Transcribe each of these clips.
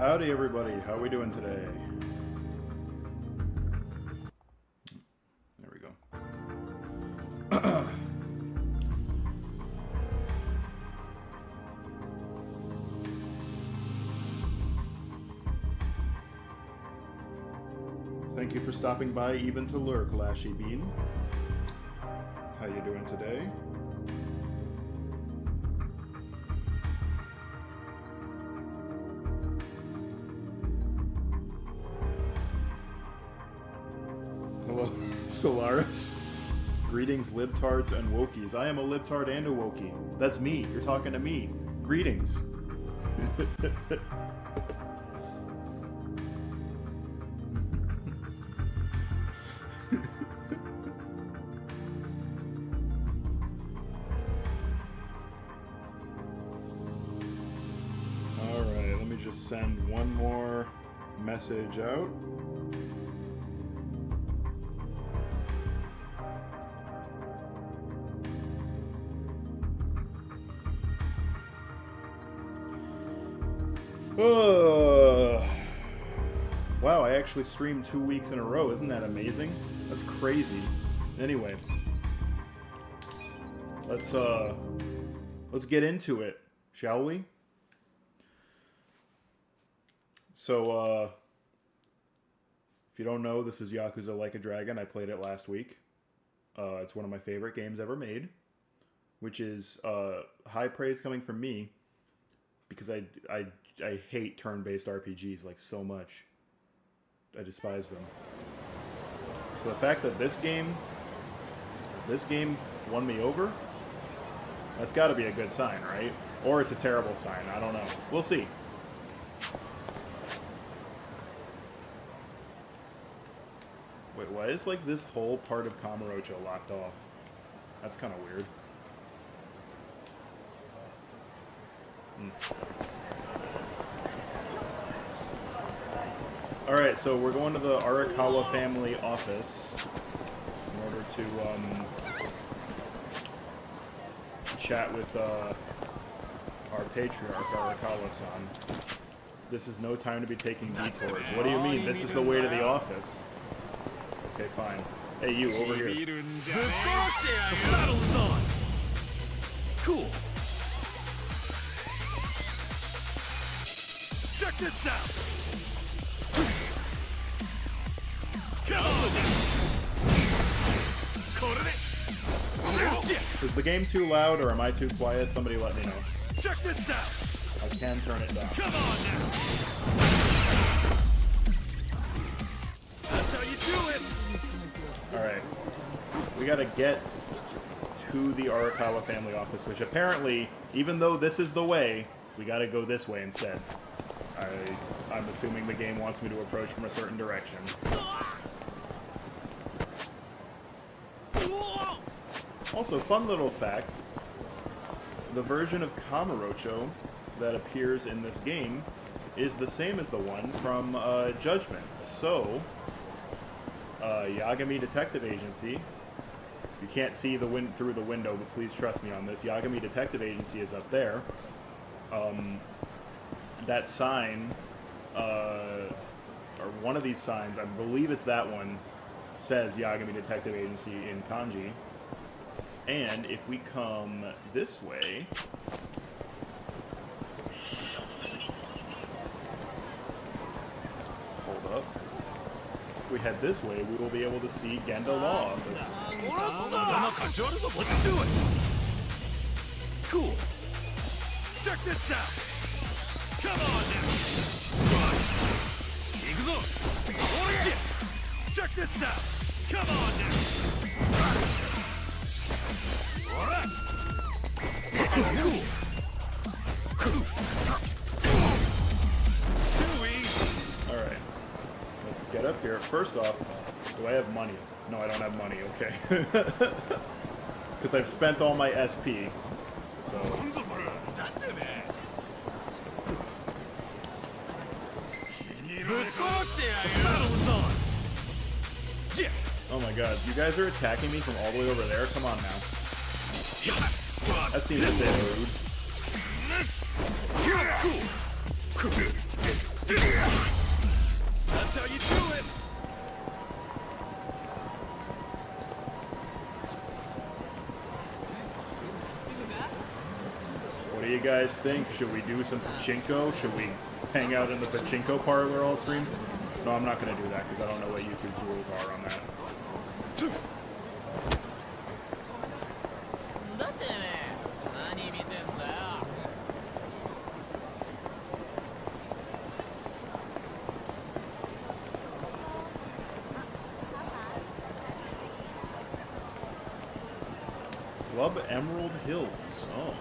Howdy everybody, how are we doing today? There we go. Thank you for stopping by even to lurk, Lashy Bean. How you doing today? Hello, Solaris. Greetings, libtards and wokies. I am a libtard and a wokie. That's me. You're talking to me. Greetings. Alright, let me just send one more message out. Wow, I actually streamed 2 weeks in a row. Isn't that amazing? That's crazy. Anyway, let's get into it, shall we? So, if you don't know, this is Yakuza Like a Dragon. I played it last week. It's one of my favorite games ever made, which is high praise coming from me, because I hate turn-based RPGs like so much. I despise them. So the fact that this game won me over, that's got to be a good sign, right? Or it's a terrible sign. I don't know. We'll see. Wait, why is like this whole part of Kamurocho locked off? That's kind of weird. Alright, so we're going to the Arakawa family office in order to chat with our patriarch, Arakawa-san. This is no time to be taking detours. What do you mean? This is the way to the office. Okay, fine. Hey, you, over here. The battle is on! Cool! Check this out! Is the game too loud or am I too quiet? Somebody let me know. Check this out! I can turn it down. Come on now! That's how you do it! Alright. We gotta get to the Arakawa family office, which apparently, even though this is the way, we gotta go this way instead. I'm assuming the game wants me to approach from a certain direction. Also, fun little fact, the version of Kamurocho that appears in this game is the same as the one from Judgment. So, Yagami Detective Agency, you can't see through the window, but please trust me on this, Yagami Detective Agency is up there. That sign, or one of these signs, I believe it's that one, says Yagami Detective Agency in kanji. And if we come this way, hold up. If we head this way, we will be able to see Genda Law Office. Let's do it! Cool! Check this out! Come on now! Check this out! Come on now! Alright. Let's get up here. First off, do I have money? No, I don't have money, okay. Because I've spent all my SP. So... Oh my god, you guys are attacking me from all the way over there? Come on now. That seems a bit rude. That's how you do it! What do you guys think? Should we do some pachinko? Should we hang out in the pachinko parlor all stream? No, I'm not going to do that because I don't know what YouTube's rules are on that. Club Emerald Hills. Oh.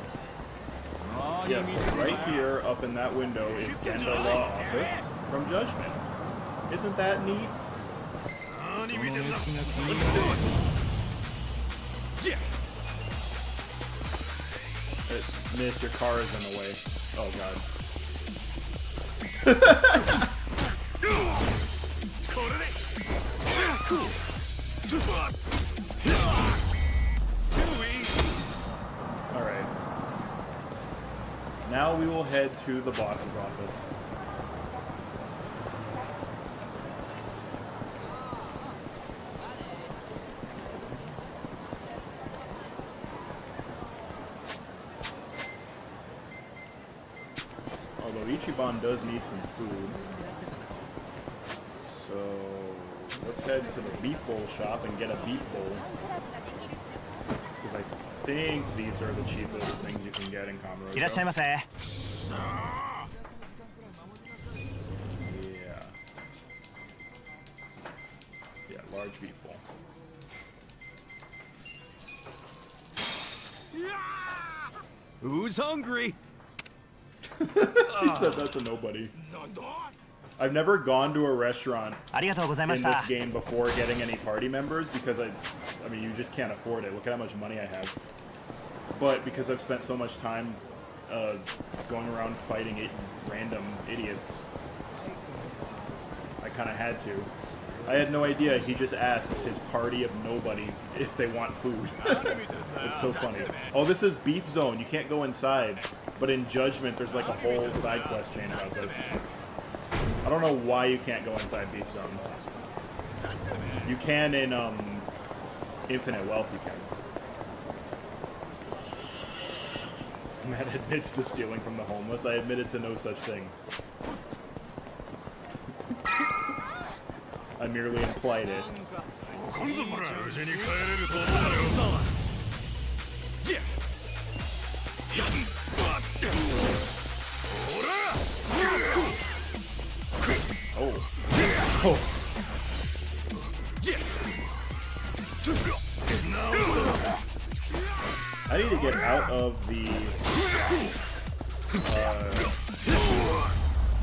Yes, right here, up in that window, is Genda Law Office from Judgment. Isn't that neat? Let's do it! Yeah! Miss, your car is in the way. Oh, God. Alright. Now we will head to the boss's office. Although Ichiban does need some food. So let's head to the beef bowl shop and get a beef bowl. Because I think these are the cheapest things you can get in Kamurocho. Yeah, large beef bowl. Who's hungry? He said that to nobody. I've never gone to a restaurant in this game before getting any party members because I mean, you just can't afford it. Look at how much money I have. But because I've spent so much time going around fighting random idiots, I kind of had to. I had no idea. He just asks his party of nobody if they want food. It's so funny. Oh, this is Beef Zone. You can't go inside. But in Judgment, there's like a whole side quest chain about this. I don't know why you can't go inside Beef Zone. You can in Infinite Wealth, you can. Matt admits to stealing from the homeless. I admitted to no such thing. I merely implied it. Oh. Oh. I need to get out of the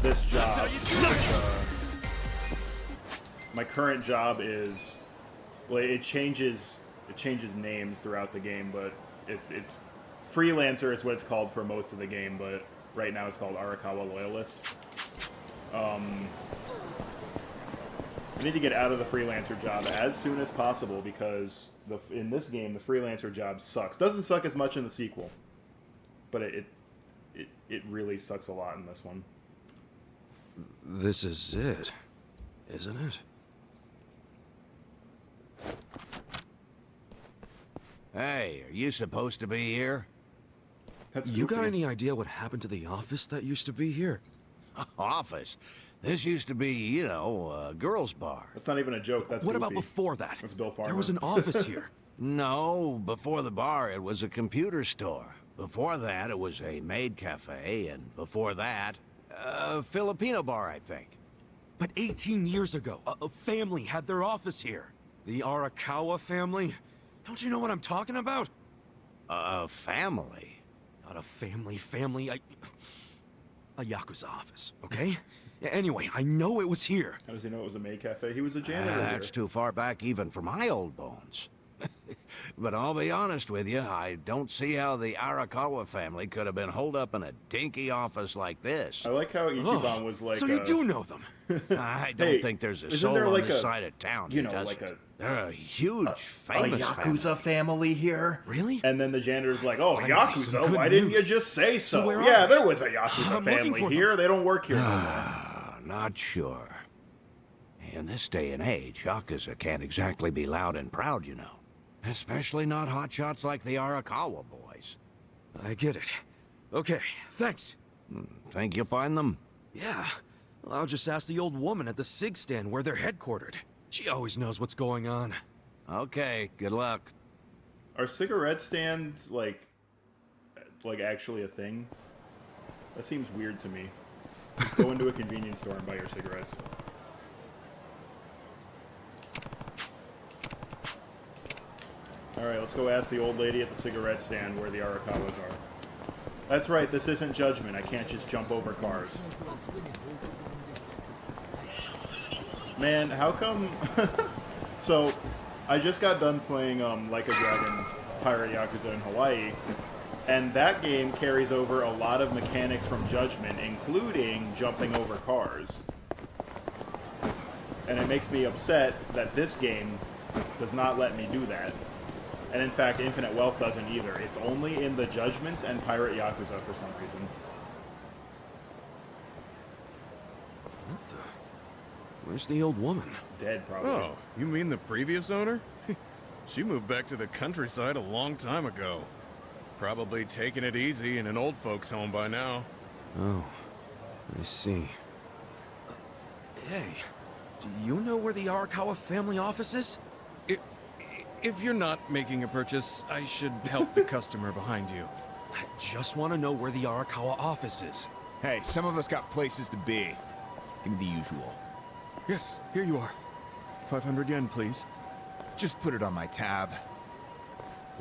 this job. My current job is, well, it changes names throughout the game, but it's freelancer is what it's called for most of the game, but right now it's called Arakawa Loyalist. I need to get out of the freelancer job as soon as possible because in this game the freelancer job sucks. Doesn't suck as much in the sequel, but it really sucks a lot in this one. This is it, isn't it? Hey, are you supposed to be here? That's You got goofy. any idea what happened to the office that used to be here? Office? This used to be, you know, a girls' bar. That's not even a joke. That's What goofy. about before that? That's Bill Farmer. There was an office here. No, before the bar, it was a computer store. Before that, it was a maid cafe, and before that, a Filipino bar, I think. But 18 years ago, a family had their office here. The Arakawa family? Don't you know what I'm talking about? A family? Not a family, a YAKUZA office, okay? Anyway, I know it was here. How does he know it was a maid cafe? He was a janitor That's here. too far back even for my old bones. But I'll be honest with you, I don't see how the Arakawa family could have been holed up in a dinky office like this. I like how Ichiban was like. So you do know them. I don't Hey, think there's a isn't soul there on like this a- side of town you who know, doesn't. like They're a huge, a famous Yakuza family here. Really? And then the janitor's like, "Oh, Finally, some Yakuza? good Why didn't you news. just say so?" So where are Yeah, they? there was a Yakuza I'm looking family for them. here. They don't work here anymore. not sure. In this day and age, Yakuza can't exactly be loud and proud, you know. Especially not hotshots like the Arakawa boys. I get it. Okay, thanks. Think you'll find them? Yeah. Well, I'll just ask the old woman at the SIG stand where they're headquartered. She always knows what's going on. Okay, good luck. Are cigarette stands like actually a thing? That seems weird to me. Just go into a convenience store and buy your cigarettes. Alright, let's go ask the old lady at the cigarette stand where the Arakawas are. That's right, this isn't Judgment. I can't just jump over cars. Man, how come... So, I just got done playing Like a Dragon Pirate Yakuza in Hawaii, and that game carries over a lot of mechanics from Judgment, including jumping over cars. And it makes me upset that this game does not let me do that. And in fact, Infinite Wealth doesn't either. It's only in the Judgments and Pirate Yakuza for some reason. What the? Where's the old woman? Dead, probably. Oh, you mean the previous owner? She moved back to the countryside a long time ago. Probably taking it easy in an old folks' home by now. Oh, I see. Hey, do you know where the Arakawa family office is? If you're not making a purchase, I should help the customer behind you. I just want to know where the Arakawa office is. Hey, some of us got places to be. Give me the usual. Yes, here you are. 500 yen, please. Just put it on my tab.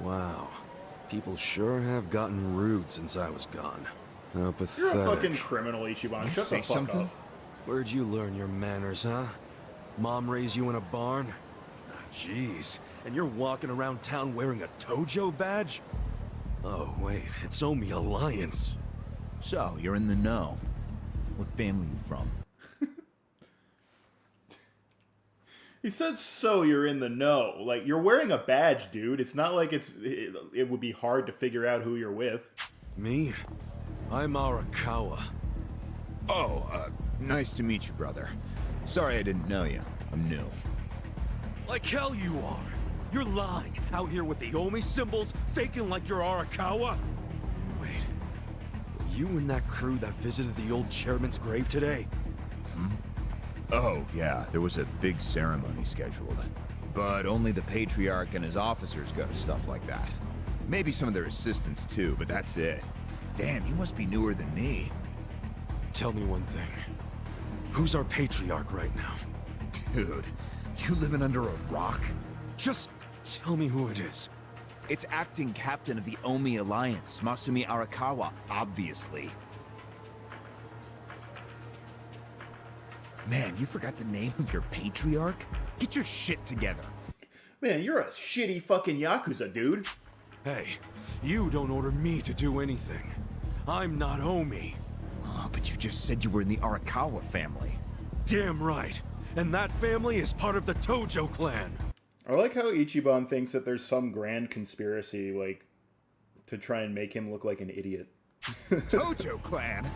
Wow. People sure have gotten rude since I was gone. How pathetic. You're a fucking criminal, Ichiban. You Shut say the fuck something? up. Where'd you learn your manners, huh? Mom raised you in a barn? Jeez, and you're walking around town wearing a Tojo badge? Oh, wait, it's Omi Alliance. So, you're in the know. What family you from? He said, so you're in the know. Like, you're wearing a badge, dude. It's not like it would be hard to figure out who you're with. Me? I'm Arakawa. Oh, nice to meet you, brother. Sorry I didn't know you. I'm new. Like hell you are! You're lying, out here with the Omi symbols, faking like you're Arakawa? Wait, were you and that crew that visited the old chairman's grave today? Oh, yeah, there was a big ceremony scheduled. But only the Patriarch and his officers go to stuff like that. Maybe some of their assistants too, but that's it. Damn, you must be newer than me. Tell me one thing. Who's our Patriarch right now? Dude, you living under a rock? Just tell me who it is. It's acting captain of the Omi Alliance, Masumi Arakawa, obviously. Man, you forgot the name of your Patriarch? Get your shit together. Man, you're a shitty fucking Yakuza, dude. Hey, you don't order me to do anything. I'm not Omi. Oh, but you just said you were in the Arakawa family. Damn right. And that family is part of the Tojo clan. I like how Ichiban thinks that there's some grand conspiracy, like, to try and make him look like an idiot. Tojo clan?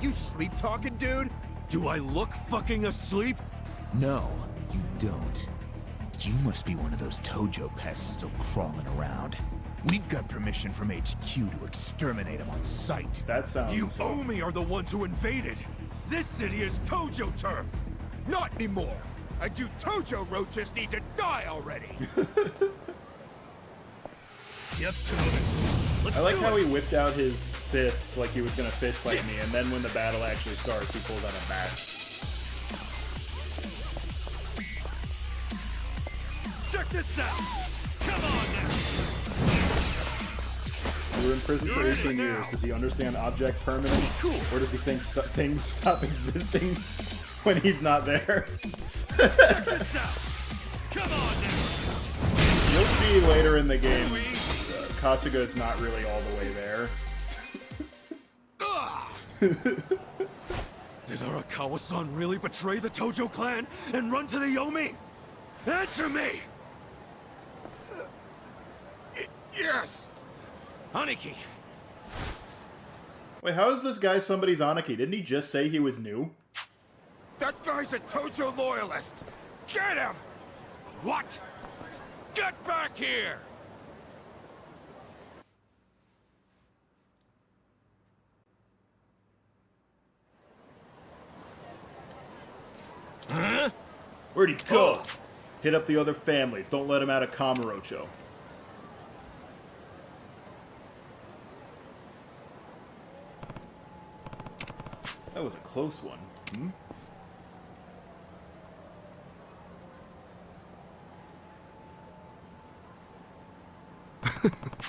You sleep-talking, dude? Do I look fucking asleep? No, you don't. You must be one of those Tojo pests still crawling around. We've got permission from HQ to exterminate them on sight. That sounds... You Omi are the ones who invaded. This city is Tojo turf. Not anymore! And you Tojo roaches need to die already! Get to it. Let's I like do how it. he whipped out his fists like he was gonna fist fight me, and then when the battle actually starts, he pulls out a bat. Check this out. Come on now. You were in prison for 18 years. Does he understand object permanence? Or does he think things stop existing when he's not there? Check this out. Come on now. You'll see later in the game, Kasuga is not really all the way there. Did Arakawa-san really betray the Tojo clan and run to the Yomi? Answer me! Yes! Aniki! Wait, how is this guy somebody's Aniki? Didn't he just say he was new? That guy's a Tojo loyalist! Get him! What? Get back here! Where'd he go? Hit up the other families. Don't let him out of Kamurocho. That was a close one. Hmm?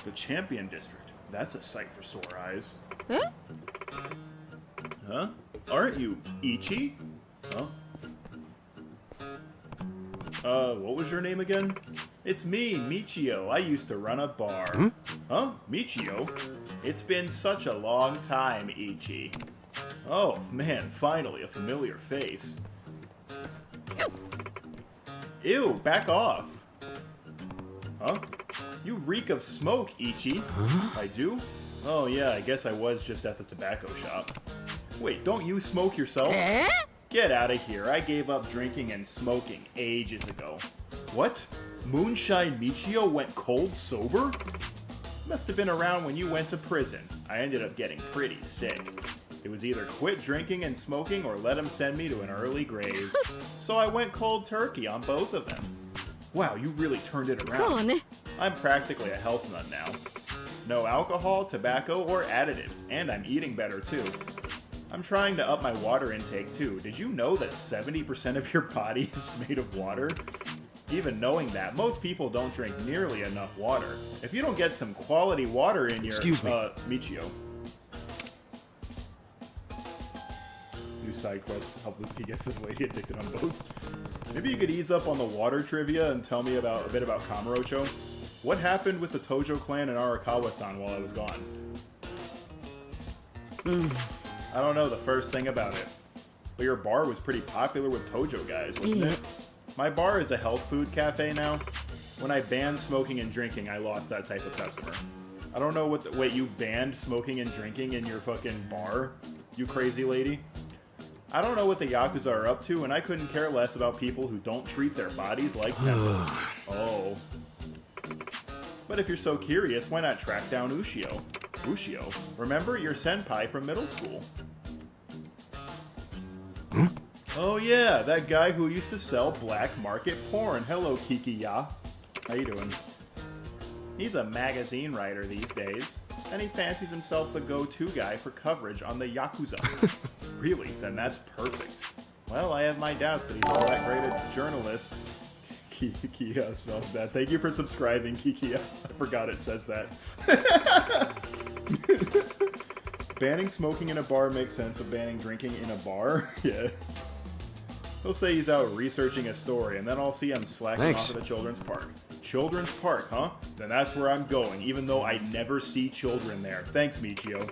The Champion District. That's a sight for sore eyes. Huh? Huh? Aren't you Ichi? Huh? What was your name again? It's me, Michio. I used to run a bar. Huh? Michio? It's been such a long time, Ichi. Oh, man, finally, a familiar face. Ew, back off. Huh? You reek of smoke, Ichi. Huh? I do? Oh, yeah, I guess I was just at the tobacco shop. Wait, don't you smoke yourself? Eh? Get out of here. I gave up drinking and smoking ages ago. What? Moonshine Michio went cold sober? Must have been around when you went to prison. I ended up getting pretty sick. It was either quit drinking and smoking or let him send me to an early grave. So I went cold turkey on both of them. Wow, you really turned it around. I'm practically a health nut now. No alcohol, tobacco, or additives, and I'm eating better too. I'm trying to up my water intake too. Did you know that 70% of your body is made of water? Even knowing that, most people don't drink nearly enough water. If you don't get some quality water in your... Excuse me. Michio. New side quest. Help he gets this lady addicted on both. Maybe you could ease up on the water trivia and tell me a bit about Kamurocho. What happened with the Tojo clan and Arakawa-san while I was gone? I don't know the first thing about it. But your bar was pretty popular with Tojo guys, wasn't it? My bar is a health food cafe now. When I banned smoking and drinking, I lost that type of customer. I don't know what wait, you banned smoking and drinking in your fucking bar? You crazy lady? I don't know what the Yakuza are up to, and I couldn't care less about people who don't treat their bodies like temples. Oh. But if you're so curious, why not track down Ushio? Ushio? Remember your senpai from middle school? Oh yeah, that guy who used to sell black market porn. Hello, Kikiya. How you doing? He's a magazine writer these days, and he fancies himself the go-to guy for coverage on the Yakuza. Really? Then that's perfect. Well, I have my doubts that he's all that great a journalist. Kikiya smells bad. Thank you for subscribing, Kikiya. I forgot it says that. Banning smoking in a bar makes sense, but banning drinking in a bar? Yeah. He'll say he's out researching a story, and then I'll see him slacking off at the children's park. Children's park, huh? Then that's where I'm going, even though I never see children there. Thanks, Michio.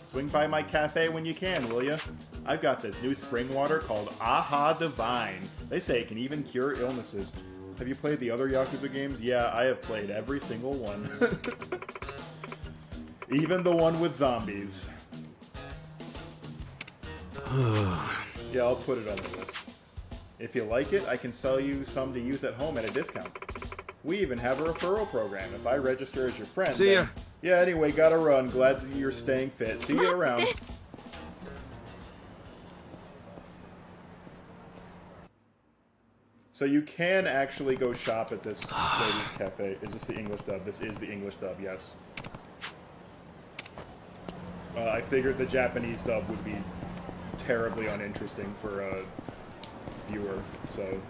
Swing by my cafe when you can, will ya? I've got this new spring water called Aha Divine. They say it can even cure illnesses. Have you played the other Yakuza games? Yeah, I have played every single one. Even the one with zombies. Yeah, I'll put it on the list. If you like it, I can sell you some to use at home at a discount. We even have a referral program. If I register as your friend, See ya. Yeah, anyway, gotta run. Glad that you're staying fit. See you around. So you can actually go shop at this lady's cafe. Is this the English dub? This is the English dub, yes. I figured the Japanese dub would be terribly uninteresting for a viewer, so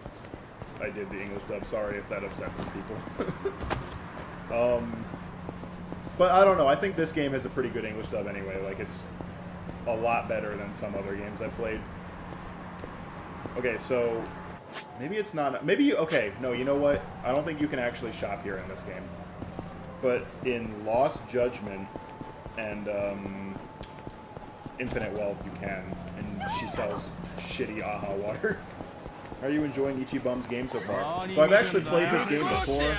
I did the English dub. Sorry if that upsets some people. But I don't know. I think this game has a pretty good English dub anyway. Like, it's a lot better than some other games I've played. Okay, so maybe it's not... Maybe... Okay, no, you know what? I don't think you can actually shop here in this game. But in Lost Judgment and Infinite Wealth, you can. And she sells shitty Aha water. Are you enjoying Ichibum's game so far? So I've actually played this game before,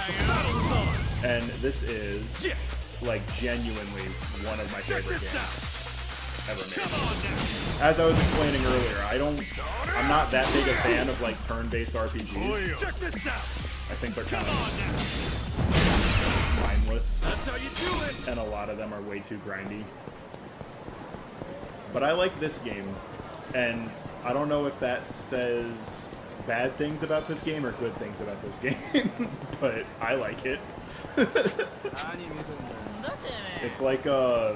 and this is, like, genuinely one of my favorite games. ever made. As I was explaining earlier, I'm not that big a fan of like turn-based RPGs. Check this out. I think they're kind of mindless. That's how you do it. And a lot of them are way too grindy. But I like this game, and I don't know if that says bad things about this game or good things about this game, but I like it. It's like a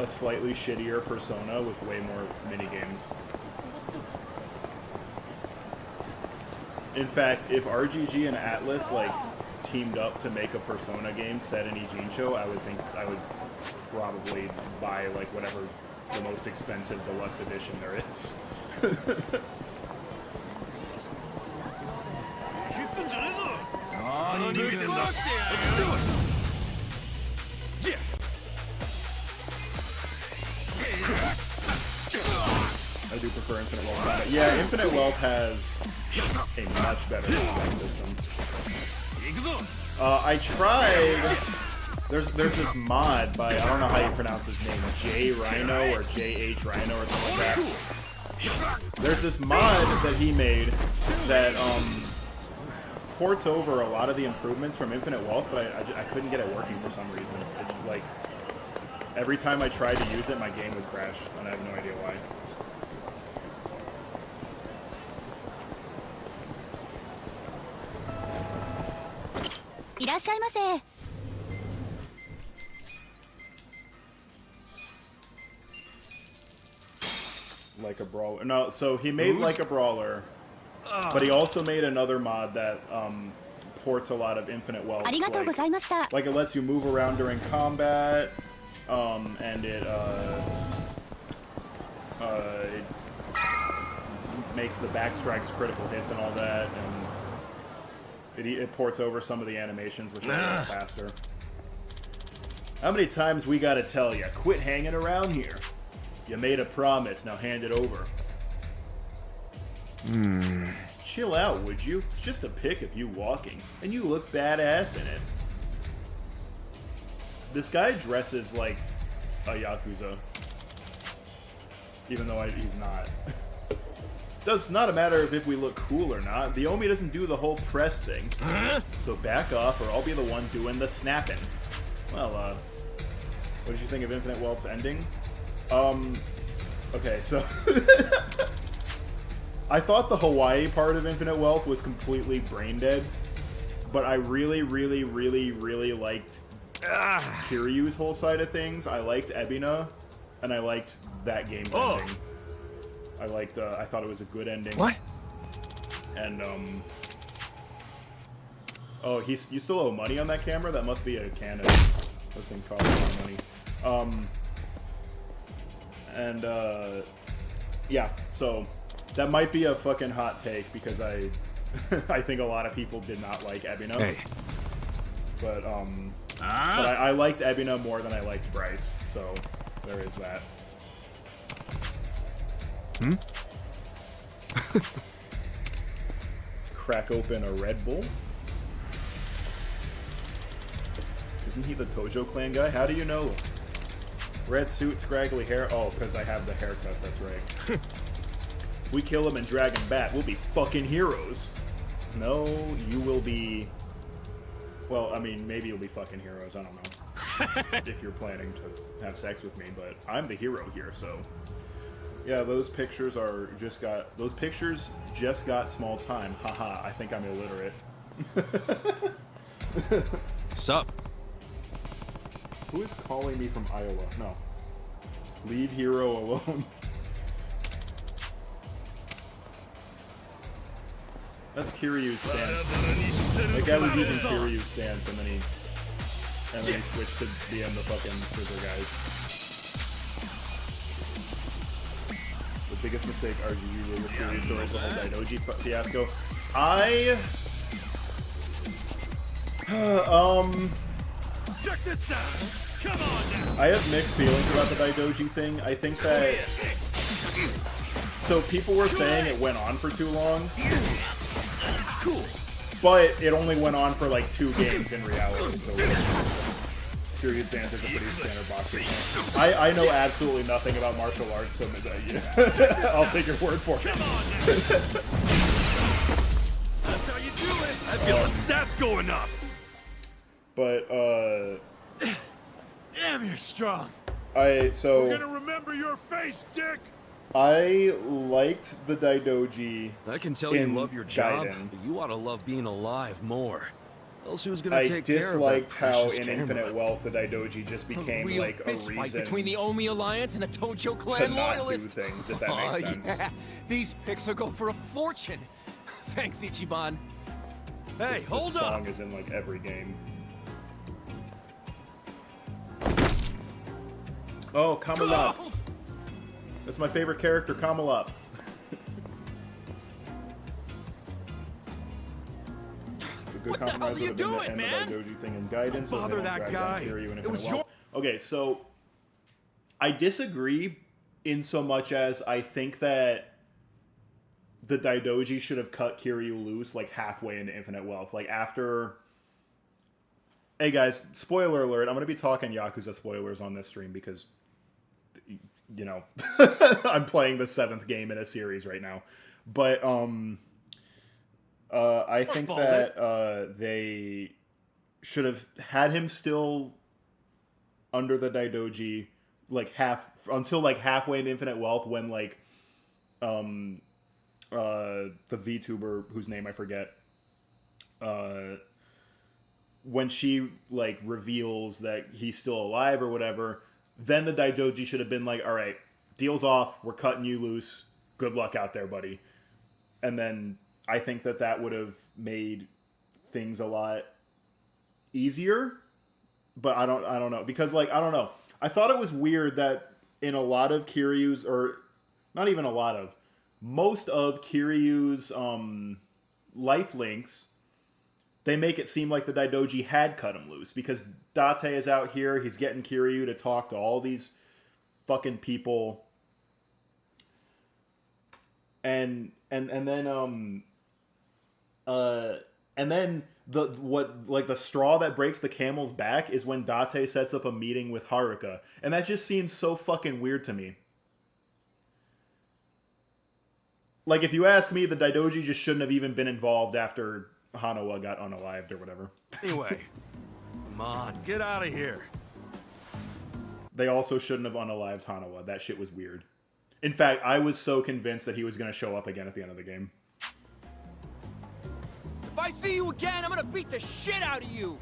slightly shittier Persona with way more mini-games. In fact, if RGG and Atlas like teamed up to make a Persona game set in Ijincho, I would probably buy like whatever the most expensive deluxe edition there is. Let's do it. Yeah. I do prefer Infinite Wealth combat. Yeah, Infinite Wealth has a much better combat system. I tried. There's this mod by, I don't know how you pronounce his name, J Rhino or JH Rhino or something like that. There's this mod that he made that ports over a lot of the improvements from Infinite Wealth, but I couldn't get it working for some reason. It, like, every time I tried to use it, my game would crash, and I have no idea why. Like a Brawler. No, so he made Like a Brawler, but he also made another mod that ports a lot of Infinite Wealth. Like it lets you move around during combat, and it makes the backstrikes critical hits and all that, and it ports over some of the animations, which are a little faster. How many times we gotta tell you, quit hanging around here? You made a promise, now hand it over. Chill out, would you? It's just a pic of you walking, and you look badass in it. This guy dresses like a Yakuza, even though he's not. Does not matter if we look cool or not. The Omi doesn't do the whole press thing. So back off, or I'll be the one doing the snapping. Well, what did you think of Infinite Wealth's ending? Okay, so I thought the Hawaii part of Infinite Wealth was completely brain dead, but I really, really, really, really liked Kiryu's whole side of things. I liked Ebina, and I liked that game's ending. I thought it was a good ending. What? And, oh, you still owe money on that camera? That must be a Canon. Those things cost a lot of money. Yeah, so that might be a fucking hot take because I think a lot of people did not like Ebina. Hey. But I liked Ebina more than I liked Bryce, so there is that. Let's crack open a Red Bull. Isn't he the Tojo Clan guy? How do you know? Red suit, scraggly hair. Oh, because I have the haircut, that's right. If we kill him and drag him back, we'll be fucking heroes. No, you will be... Well, I mean, maybe you'll be fucking heroes, I don't know. If you're planning to have sex with me, but I'm the hero here, so... Yeah, those pictures just got small time. Haha, I think I'm illiterate. Sup? Who is calling me from Iowa? No. Leave hero alone. That's Kiryu's stance. That guy was using Kiryu's stance, and then he switched to being the fucking super guys. The biggest mistake RGG did with Kiryu stories, the whole Daidoji fiasco. Check this out. Come on now. I have mixed feelings about the Daidoji thing. I think that... So people were saying it went on for too long. Cool. But it only went on for like 2 games in reality, so... Furious Vance is a pretty standard boxing game. I know absolutely nothing about martial arts, so I'll take your word for it. Come on now. That's how you do it. I feel the stats going up. But Damn, you're strong. We're gonna remember your face, Dick. I liked the Daidoji. I can tell you in love your job, Gaiden. but you ought to love being alive more. Else who's gonna I take care of that disliked how precious in camera? Infinite Wealth the Daidoji just became real like a fist reason fight between the Omi Alliance and a Tojo to Clan not loyalist. do things, if that makes sense. Yeah. These pics will go for a fortune. Thanks, Ichiban. Hey, This hold up! song is in like every game. Oh, Kamalop. That's my favorite character, Kamalop. What the hell are you doing, man? Daidoji thing in Gaiden, so bother they don't that drag down guy. Kiryu and It was Infinite Wealth. Okay, so I disagree in so much as I think that the Daidoji should have cut Kiryu loose like halfway into Infinite Wealth. Like after... Hey guys, spoiler alert, I'm going to be talking Yakuza spoilers on this stream because, you know, I'm playing the 7th game in a series right now. But I think that they should have had him still under the Daidoji like until like halfway in Infinite Wealth when like the VTuber whose name I forget when she like reveals that he's still alive or whatever, then the Daidoji should have been like, all right, deal's off, we're cutting you loose, good luck out there, buddy. And then I think that that would have made things a lot easier, but I don't know, because like I don't know, I thought it was weird that in a lot of Kiryu's, or not even a lot of, most of Kiryu's life links, they make it seem like the Daidoji had cut him loose, because Date is out here, he's getting Kiryu to talk to all these fucking people, and then the straw that breaks the camel's back is when Date sets up a meeting with Haruka, and that just seems so fucking weird to me. Like, if you ask me, the Daidoji just shouldn't have even been involved after Hanawa got unalived or whatever. Anyway, come on, get out of here. They also shouldn't have unalived Hanawa. That shit was weird. In fact, I was so convinced that he was going to show up again at the end of the game. If I see you again, I'm gonna beat the shit out of you.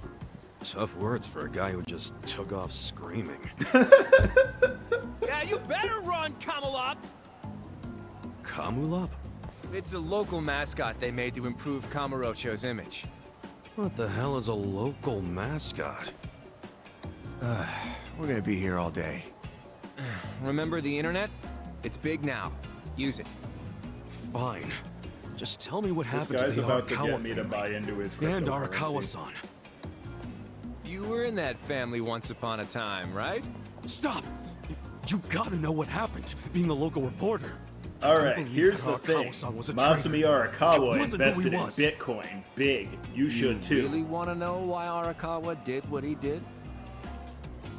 Tough words for a guy who just took off screaming. Yeah, you better run, Kamalop. Kamulop? It's a local mascot they made to improve Kamurocho's image. What the hell is a local mascot? We're gonna be here all day. Remember the internet? It's big now. Use it. Fine. Just tell me what This happened to guy's the about to Arakawa get me to family. buy into his And cryptocurrency. Arakawa-san. You were in that family once upon a time, right? Stop! You gotta know what happened, being a local reporter. All don't right, believe here's the thing. Arakawa-san was a Masumi traitor. Arakawa It wasn't who he invested in was. Bitcoin. Big. You should too. Really want to know why Arakawa did what he did?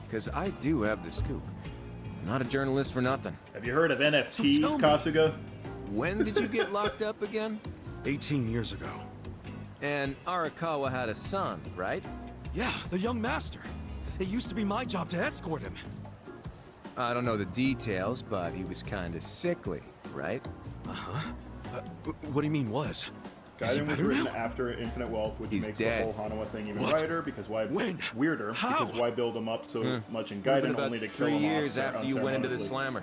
Because I do have the scoop. Not a journalist for nothing. Have you heard of NFTs, So tell me. Kasuga? When did you get locked up again? 18 years ago. And Arakawa had a son, right? Yeah, the young master. It used to be my job to escort him. I don't know the details, but he was kind of sickly, right? What do you mean was? Is he Gaiden was better written now? after Infinite Wealth, which He's makes dead. the whole Hanawa thing even What? wider, because why When? weirder, How? because why build him up so much in Would've been Gaiden about only to kill 3 him years off after you went into the unceremoniously? slammer.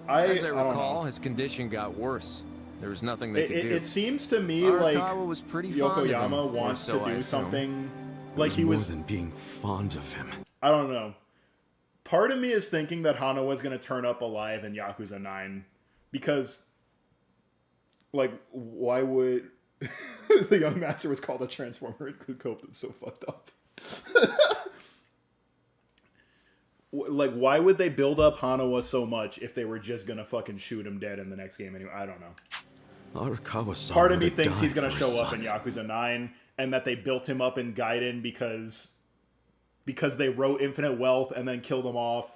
As I don't recall, know. his condition got worse. There was nothing they could do. It seems to me like Arakawa was pretty fond of him, Yokoyama or wants so to I do assume. something like he More was. than being fond of him. I don't know. Part of me is thinking that Hanawa is going to turn up alive in Yakuza 9 because, like, why would the young master was called a transformer? It could cope. That's so fucked up. Like, why would they build up Hanawa so much if they were just gonna fucking shoot him dead in the next game anyway? I don't know. Arakawa-san Part of me would've thinks he's died gonna for his show up in son. Yakuza 9, and that they built him up in Gaiden because because they wrote Infinite Wealth and then killed him off.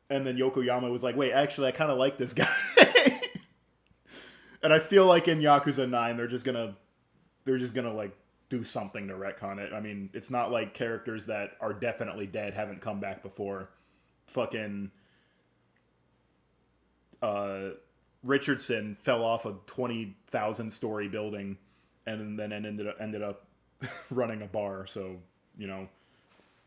And then Yokoyama was like, wait, actually, I kind of like this guy. And I feel like in Yakuza 9, they're just gonna like do something to retcon it. I mean, it's not like characters that are definitely dead haven't come back before. Fucking Richardson fell off a 20,000 story building and then ended up running a bar. So, you know,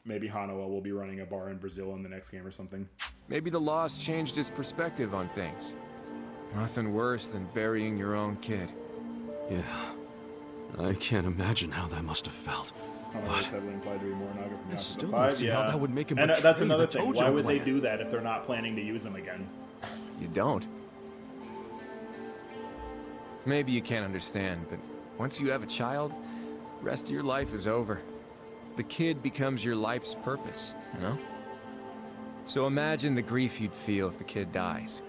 maybe Hanawa will be running a bar in Brazil in the next game or something. Maybe the loss changed his perspective on things. Nothing worse than burying your own kid. Yeah. I can't imagine how that must have felt. Hanawa is heavily implied to be Morinaga from I Yakuza still 5. don't see how that would make him And betray that's another the thing. Tojo Why would they clan. do that if they're not planning to use him again? You don't. Maybe you can't understand, but once you have a child, the rest of your life is over. The kid becomes your life's purpose, you know? So imagine the grief you'd feel if the kid dies.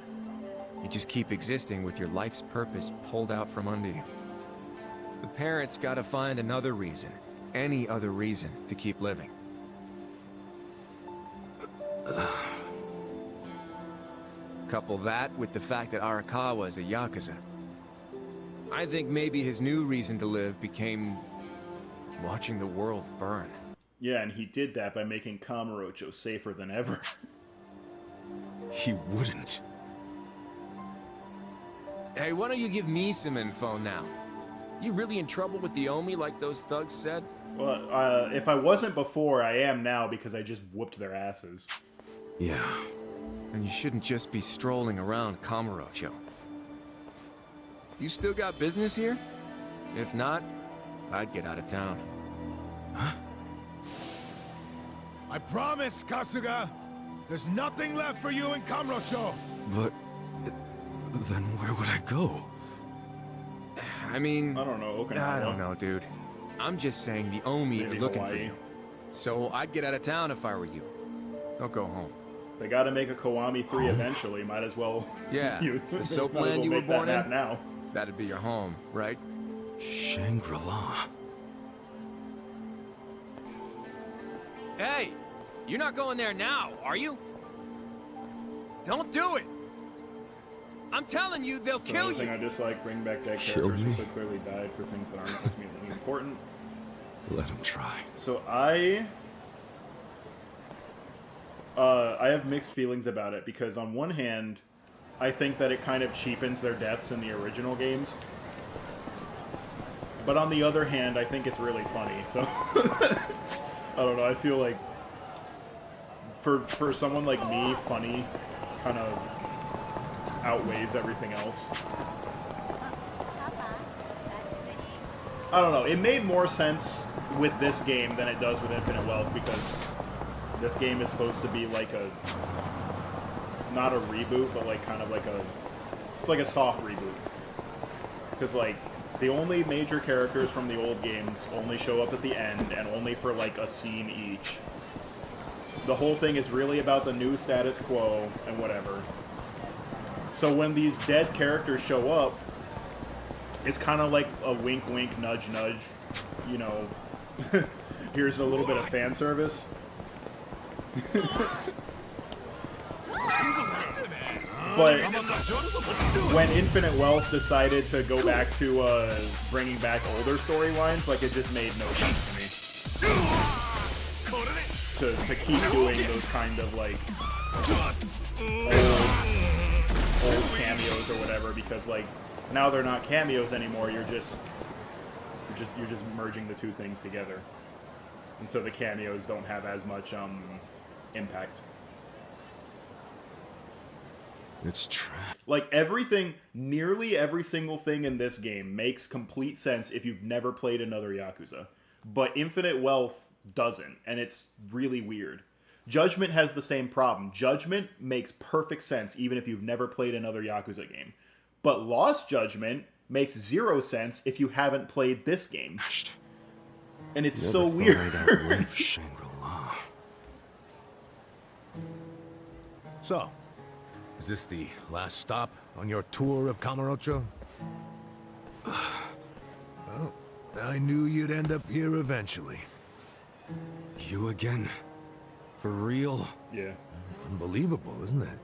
You just keep existing with your life's purpose pulled out from under you. The parents gotta find another reason, any other reason, to keep living. Couple that with the fact that Arakawa is a Yakuza. I think maybe his new reason to live became watching the world burn. Yeah, and he did that by making Kamurocho safer than ever. He wouldn't. Hey, why don't you give me some info now? You really in trouble with the Omi like those thugs said? Well, if I wasn't before, I am now because I just whooped their asses. Yeah. And you shouldn't just be strolling around Kamurocho. You still got business here? If not, I'd get out of town. I promise, Kasuga. There's nothing left for you in Kamurocho. But then where would I go? I mean, I don't know, Okinawa. I don't know, dude. I'm just saying the Omi Maybe are looking for Hawaii. you. So I'd get out of town if I were you. Don't go home. They gotta make a Kiwami 3 eventually. Might as well. Yeah, you, the might as soap well land you were make that born map in? now. That'd be your home, right? Shangri-La. Hey! You're not going there now, are you? Don't do it! I'm telling you, they'll So kill another thing you! I dislike, bring back dead Kill characters who me? so clearly died for things that aren't ultimately important. Let him try. So I have mixed feelings about it because on one hand, I think that it kind of cheapens their deaths in the original games. But on the other hand, I think it's really funny. So I don't know. I feel like for someone like me, funny kind of outweighs everything else. I don't know. It made more sense with this game than it does with Infinite Wealth because this game is supposed to be like a, not a reboot, but like kind of like a, it's like a soft reboot. Because like the only major characters from the old games only show up at the end and only for like a scene each. The whole thing is really about the new status quo and whatever. So when these dead characters show up, it's kind of like a wink wink, nudge nudge, you know, here's a little bit of fan service. But when Infinite Wealth decided to go back to bringing back older storylines, like it just made no sense to me. To keep doing those kind of like old cameos or whatever, because like now they're not cameos anymore. You're just merging the two things together, and so the cameos don't have as much impact. It's trash. Like everything, nearly every single thing in this game makes complete sense if you've never played another Yakuza, but Infinite Wealth doesn't, and it's really weird. Judgment has the same problem. Judgment makes perfect sense even if you've never played another Yakuza game. But Lost Judgment makes zero sense if you haven't played this game. And it's so weird. Shangri-La. So, is this the last stop on your tour of Kamurocho? Well, I knew you'd end up here eventually. You again? For real? Yeah. Unbelievable, isn't it?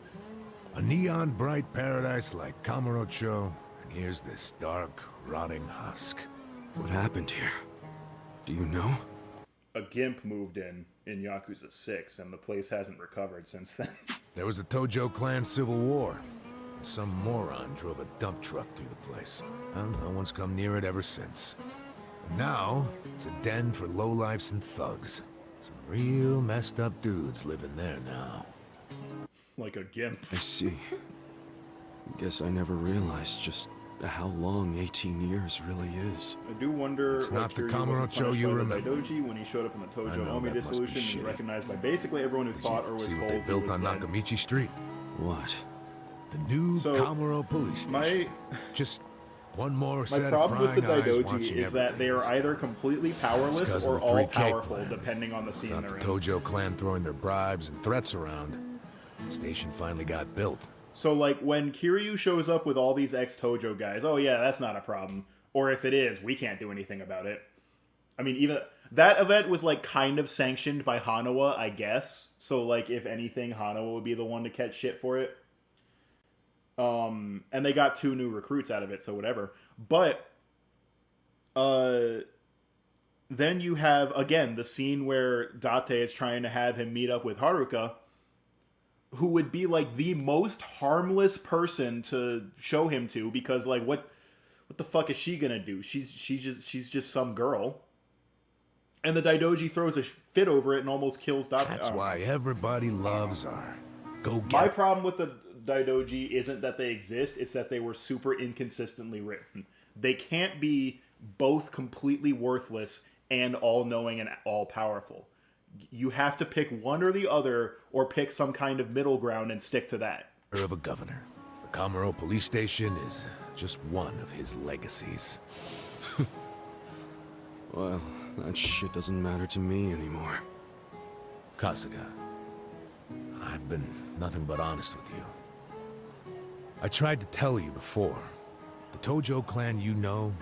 A neon bright paradise like Kamurocho, and here's this dark, rotting husk. What happened here? Do you know? A GIMP moved in Yakuza 6, and the place hasn't recovered since then. There was a Tojo clan civil war. And some moron drove a dump truck through the place. And no one's come near it ever since. And now, it's a den for lowlifes and thugs. Some real messed up dudes living there now. Like a GIMP. I see. Guess I never realized just how long 18 years really is. I do wonder. It's not the Kiryu wasn't Kamurocho punished you by the remember. Daidoji when he showed up in the I Tojo know, Omi that must be dissolution and shitty. recognized by basically everyone who thought or was See told what they he built was on dead. Nakamichi Street? What? The new So, Kamuro police station. Just one more My set of problem with the prying eyes Daidoji watching is that they are everything either this time. completely It's powerless 'cause or of the all 3K powerful, plan. depending on the scene Without they're the in. Tojo clan throwing their bribes and threats around, the station finally got built. So, like, when Kiryu shows up with all these ex-Tojo guys, oh yeah, that's not a problem. Or if it is, we can't do anything about it. I mean, even that event was, like, kind of sanctioned by Hanawa, I guess. So, like, if anything, Hanawa would be the one to catch shit for it. And they got 2 new recruits out of it, so whatever. But, then you have, again, the scene where Date is trying to have him meet up with Haruka, who would be, like, the most harmless person to show him to, because, like, what the fuck is she gonna do? She's just some girl. And the Daidoji throws a fit over it and almost kills Date. That's why everybody loves her. Go get My it. problem with the Daidoji isn't that they exist, it's that they were super inconsistently written. They can't be both completely worthless and all-knowing and all-powerful. You have to pick one or the other, or pick some kind of middle ground and stick to that. Of a governor. The Kamuro police station is just one of his legacies. Well, that shit doesn't matter to me anymore. Kasuga, I've been nothing but honest with you. I tried to tell you before. The Tojo clan you know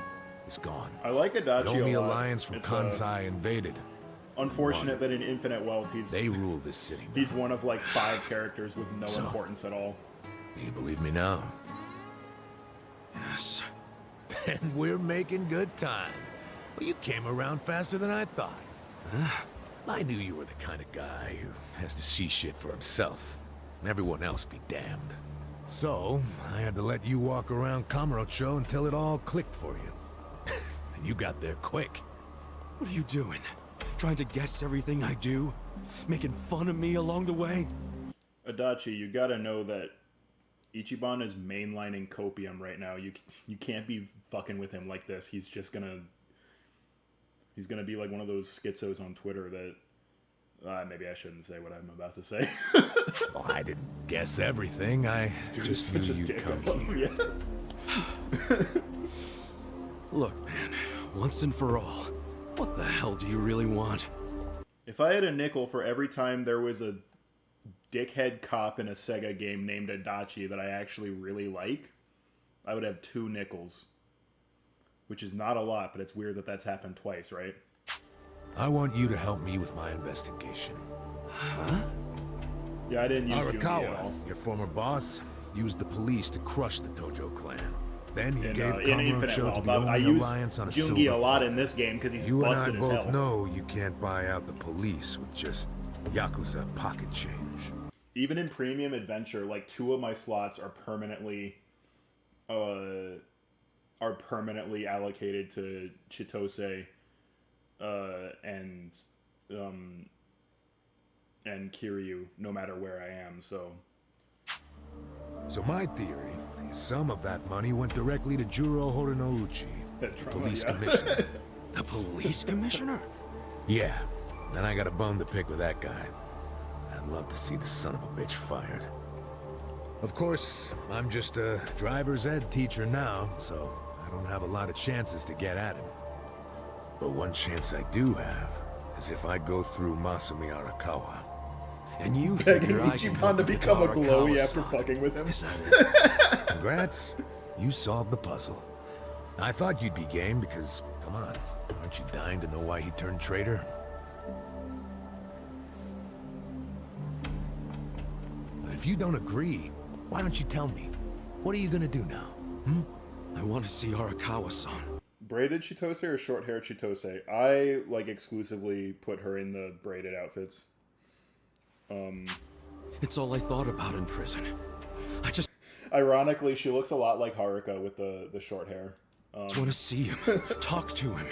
is gone. I like Adachi The Omi a lot. alliance from It's, Kansai invaded. unfortunate that in Infinite Wealth They rule this city now. he's one of like 5 characters with no So- importance at all. Do you believe me now? Yes. Then we're making good time. Well, you came around faster than I thought. I knew you were the kind of guy who has to see shit for himself. Everyone else be damned. So, I had to let you walk around Kamurocho until it all clicked for you. And you got there quick. What are you doing? Trying to guess everything I do? Making fun of me along the way? Adachi, you gotta know that Ichiban is mainlining copium right now. You can't be fucking with him like this. He's gonna be like one of those schizos on Twitter that maybe I shouldn't say what I'm about to say. Well, I didn't guess everything. I just knew you'd come here. Yeah. Look, man, once and for all, what the hell do you really want? If I had a nickel for every time there was a dickhead cop in a Sega game named Adachi that I actually really like, I would have 2 nickels. Which is not a lot, but it's weird that that's happened twice, right? I want you to help me with my investigation. Huh? Yeah, I didn't use Jungi at all. Arakawa, your former boss, used the police to crush the Tojo clan. Then he In gave Infinite Kamurocho to Wealth. the I Omi use Alliance on a Jungi silver a lot platter. in this game because he's You and I busted as both hell. know you can't buy out the police with just Yakuza pocket change. Even in Premium Adventure, like 2 of my slots are permanently allocated to Chitose and Kiryu, no matter where I am. So my theory is some of that money went directly to Juro Horinouchi, That trauma, police yeah. commissioner. The police commissioner? Yeah, and I got a bone to pick with that guy. I'd love to see the son of a bitch fired. Of course, I'm just a driver's ed teacher now, so I don't have a lot of chances to get at him. But one chance I do have is if I go through Masumi Arakawa. And you Begging figure I can Ichiban help to you become a Arakawa glowy after son. fucking with him. Is that it? Congrats, you solved the puzzle. I thought you'd be game because, come on, aren't you dying to know why he turned traitor? if you don't agree, why don't you tell me? What are you gonna do now? I want to see Arakawa-san. Braided Chitose or short hair Chitose? I like exclusively put her in the braided outfits. It's all I thought about in prison. I just Ironically, she looks a lot like Haruka with the short hair. want to see him, talk to him.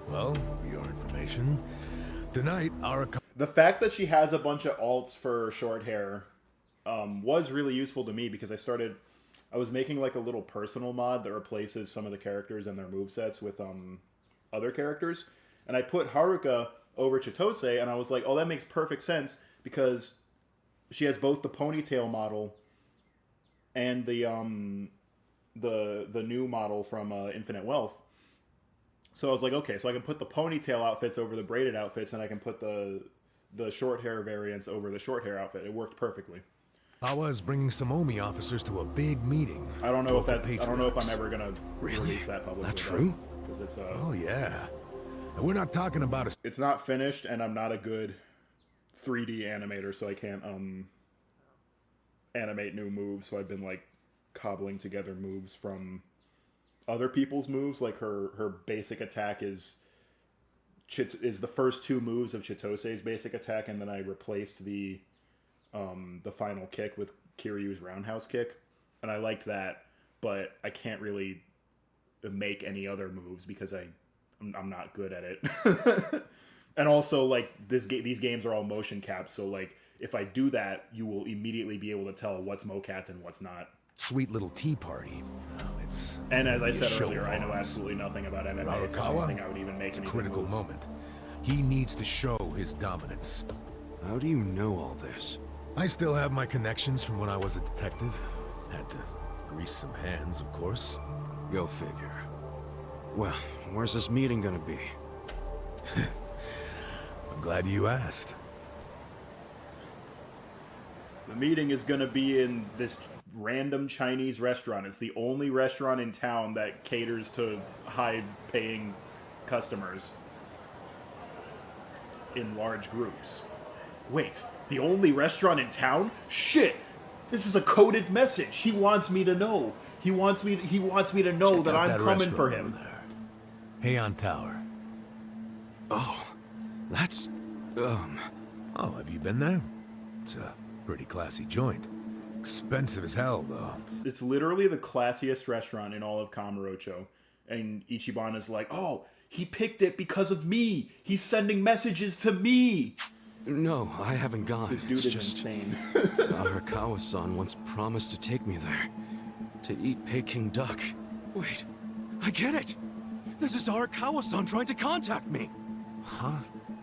Well, for your information, tonight, The fact that she has a bunch of alts for short hair was really useful to me because I was making like a little personal mod that replaces some of the characters and their movesets with other characters. And I put Haruka over Chitose, and I was like, oh, that makes perfect sense because she has both the ponytail model and the new model from Infinite Wealth. So I was like, okay, so I can put the ponytail outfits over the braided outfits, and I can put the short hair variants over the short hair outfit. It worked perfectly. Awa is bringing some Omi officers to a big meeting. I don't know if the I don't know if I'm patriarchs. ever gonna release that publicly. That true? Because it's Oh yeah. And we're not talking about a it's not finished, and I'm not a good 3D animator, so I can't animate new moves. So I've been like cobbling together moves from other people's moves. Like her basic attack is the first two moves of Chitose's basic attack, and then I replaced the final kick with Kiryu's roundhouse kick, and I liked that, but I can't really make any other moves because I'm not good at it. And also, like, these games are all motion capped, so like if I do that, you will immediately be able to tell what's mo-capped and what's not. sweet little tea party. No, it's And as I really a said show earlier, of I know arms. absolutely nothing about MMA, so I Arakawa? don't think I would even make It's a any critical moves. moment. He needs to show his dominance. How do you know all this? I still have my connections from when I was a detective. Had to grease some hands, of course. Go figure. Well, where's this meeting gonna be? I'm glad you asked. The meeting is going to be in this random Chinese restaurant. It's the only restaurant in town that caters to high-paying customers in large groups. Wait, the only restaurant in town? Shit! This is a coded message. He wants me to know. He wants me to know that Out I'm coming for restaurant him. over there. Heian Tower. Oh, that's... Oh, have you been there? It's a pretty classy joint. Expensive as hell, though. It's literally the classiest restaurant in all of Kamurocho. And Ichiban is like, oh, he picked it because of me. He's sending messages to me. No, I haven't gone. This dude it's is just insane. Arakawa-san once promised to take me there. To eat Peking duck. Wait, I get it! This is Arakawa-san trying to contact me! Huh?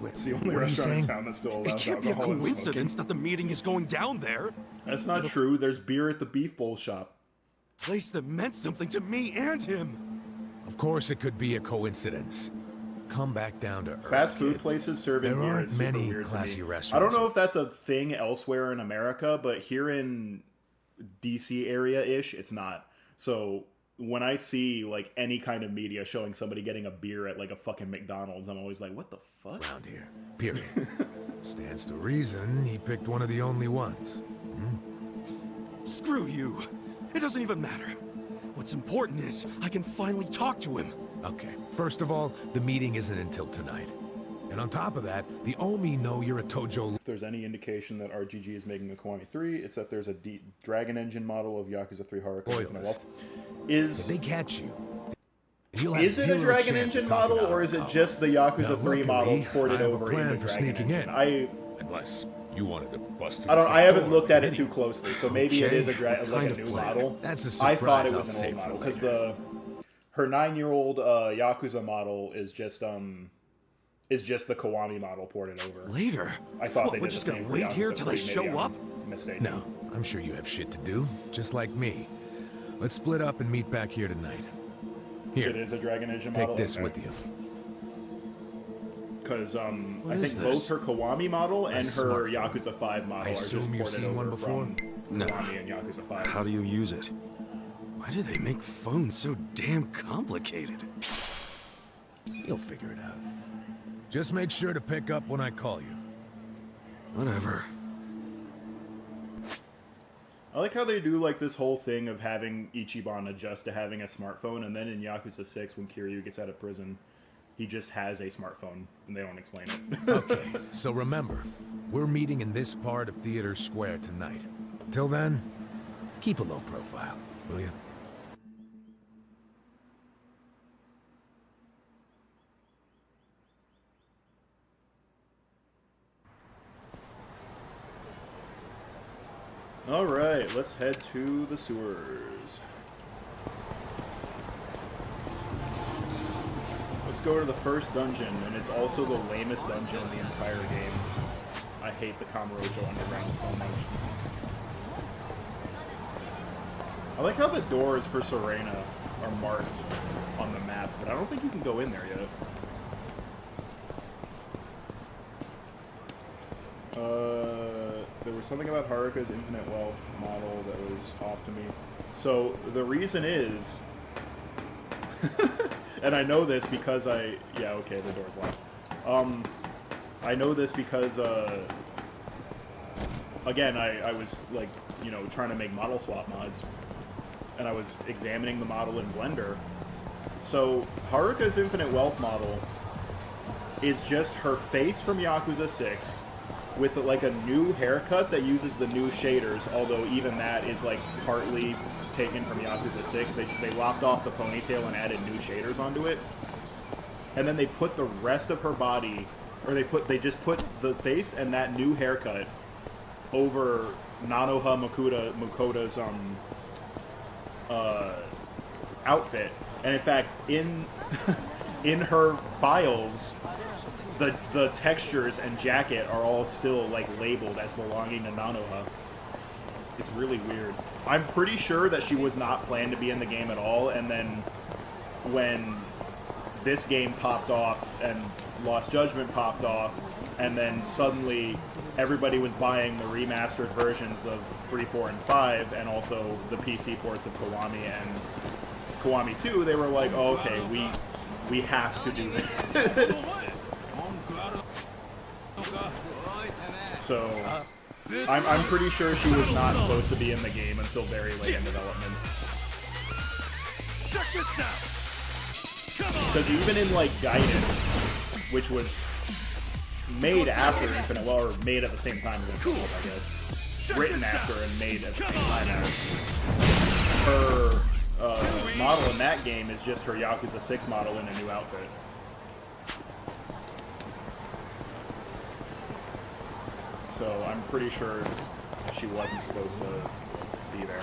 Wait, It's the only what are you restaurant in saying? town that still It allows can't be a alcohol and coincidence smoking. that the meeting is going down there. That's not true. There's beer at the beef bowl shop. Place that meant something to me and him. Of course it could be a coincidence. Come back down to earth, Fast food kid. places serving There beer aren't is super many weird to classy me. restaurants. I don't know if that's a thing elsewhere in America, but here in DC area-ish, it's not. So when I see like any kind of media showing somebody getting a beer at like a fucking McDonald's, I'm always like, what the fuck? Around here. Period. Stands to reason he picked one of the only ones. Screw you. It doesn't even matter. What's important is I can finally talk to him. Okay. First of all, the meeting isn't until tonight. And on top of that, the Omi know you're a Tojo. If there's any indication that RGG is making a Kiwami 3, it's that there's a Dragon Engine model of Yakuza 3 Haruka. Loyalist. Is If they catch you, you'll have Is it a zero Dragon chance Engine of talking model, to or is it Arakawa. just the Yakuza Now, 3 model luckily, ported I have a over plan into for Dragon sneaking Engine? in. Unless you wanted to bust through I haven't the looked at it door. too closely, so maybe it Okay, is like kind a of new plan? model. That's a I thought surprise it I'll was an save old for model because later. her 9-year-old Yakuza model is just the Kiwami model ported over. Later? I thought What, they we're did just the gonna same for wait here Yakuza till they 3. show Maybe up? I'm mistaken. No, I'm sure you have shit to do, just like me. Let's split up and meet back here tonight. Here, It is a Dragon Engine take model. this with you. Because I What think is both this? her Kiwami model and her smartphone. Yakuza 5 model I are just assume you've ported seen over one before? from No. Kiwami and Yakuza 5. How do you use it? Why do they make phones so damn complicated? You'll figure it out. Just make sure to pick up when I call you. Whatever. I like how they do like this whole thing of having Ichiban adjust to having a smartphone, and then in Yakuza 6, when Kiryu gets out of prison, he just has a smartphone, and they don't explain it. Okay, so remember, we're meeting in this part of Theater Square tonight. Till then, keep a low profile, will you? Alright, let's head to the sewers. Let's go to the first dungeon, and it's also the lamest dungeon in the entire game. I hate the Kamurocho Underground so much. I like how the doors for Serena are marked on the map, but I don't think you can go in there yet. There was something about Haruka's infinite wealth model that was off to me. So the reason is, and I know this because yeah, okay, the door's locked. I know this because, again, I was, like, you know, trying to make model swap mods, and I was examining the model in Blender. So Haruka's infinite wealth model is just her face from Yakuza 6, with like a new haircut that uses the new shaders, although even that is like partly taken from Yakuza 6. They lopped off the ponytail and added new shaders onto it. And then they put the rest of her body, or they just put the face and that new haircut over Nanoha Makota's outfit. And in fact, in in her files, the textures and jacket are all still like labeled as belonging to Nanoha. It's really weird. I'm pretty sure that she was not planned to be in the game at all, and then when this game popped off and Lost Judgment popped off, and then suddenly everybody was buying the remastered versions of 3, 4, and 5, and also the PC ports of Kiwami and Kiwami 2, they were like, oh, okay, we have to do this. So, I'm pretty sure she was not supposed to be in the game until very late in development. Check this out. Come on. Because even in, like, Gaiden, which was made after Infinite Well, or made at the same time as Infinite Well, I guess. Written after and made at the same time as. Her model in that game is just her Yakuza 6 model in a new outfit. So I'm pretty sure she wasn't supposed to be there.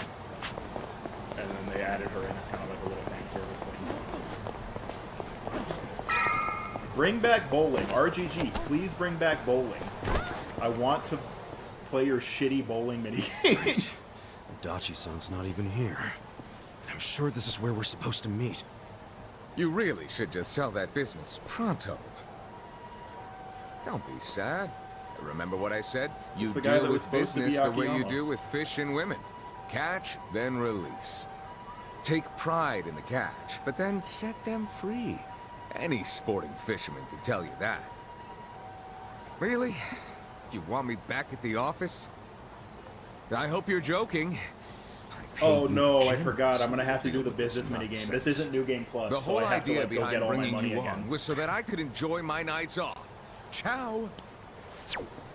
And then they added her in as kind of like a little fan service thing. Bring back bowling. RGG, please bring back bowling. I want to play your shitty bowling minigame. Right. Dachi-san's not even here. And I'm sure this is where we're supposed to meet. You really should just sell that business pronto. Don't be sad. Remember what I said? You the guy that deal was with supposed to be business the way you Akiyama. do with fish and women. Catch, then release. Take pride in the catch, but then set them free. Any sporting fisherman can tell you that. Really? You want me back at the office? I hope you're joking. Oh no, I forgot. I'm gonna have to do the business minigame. This isn't New Game Plus, The so whole I have to idea like, go behind get all my bringing money you again. on was so that I could enjoy my nights off. Ciao.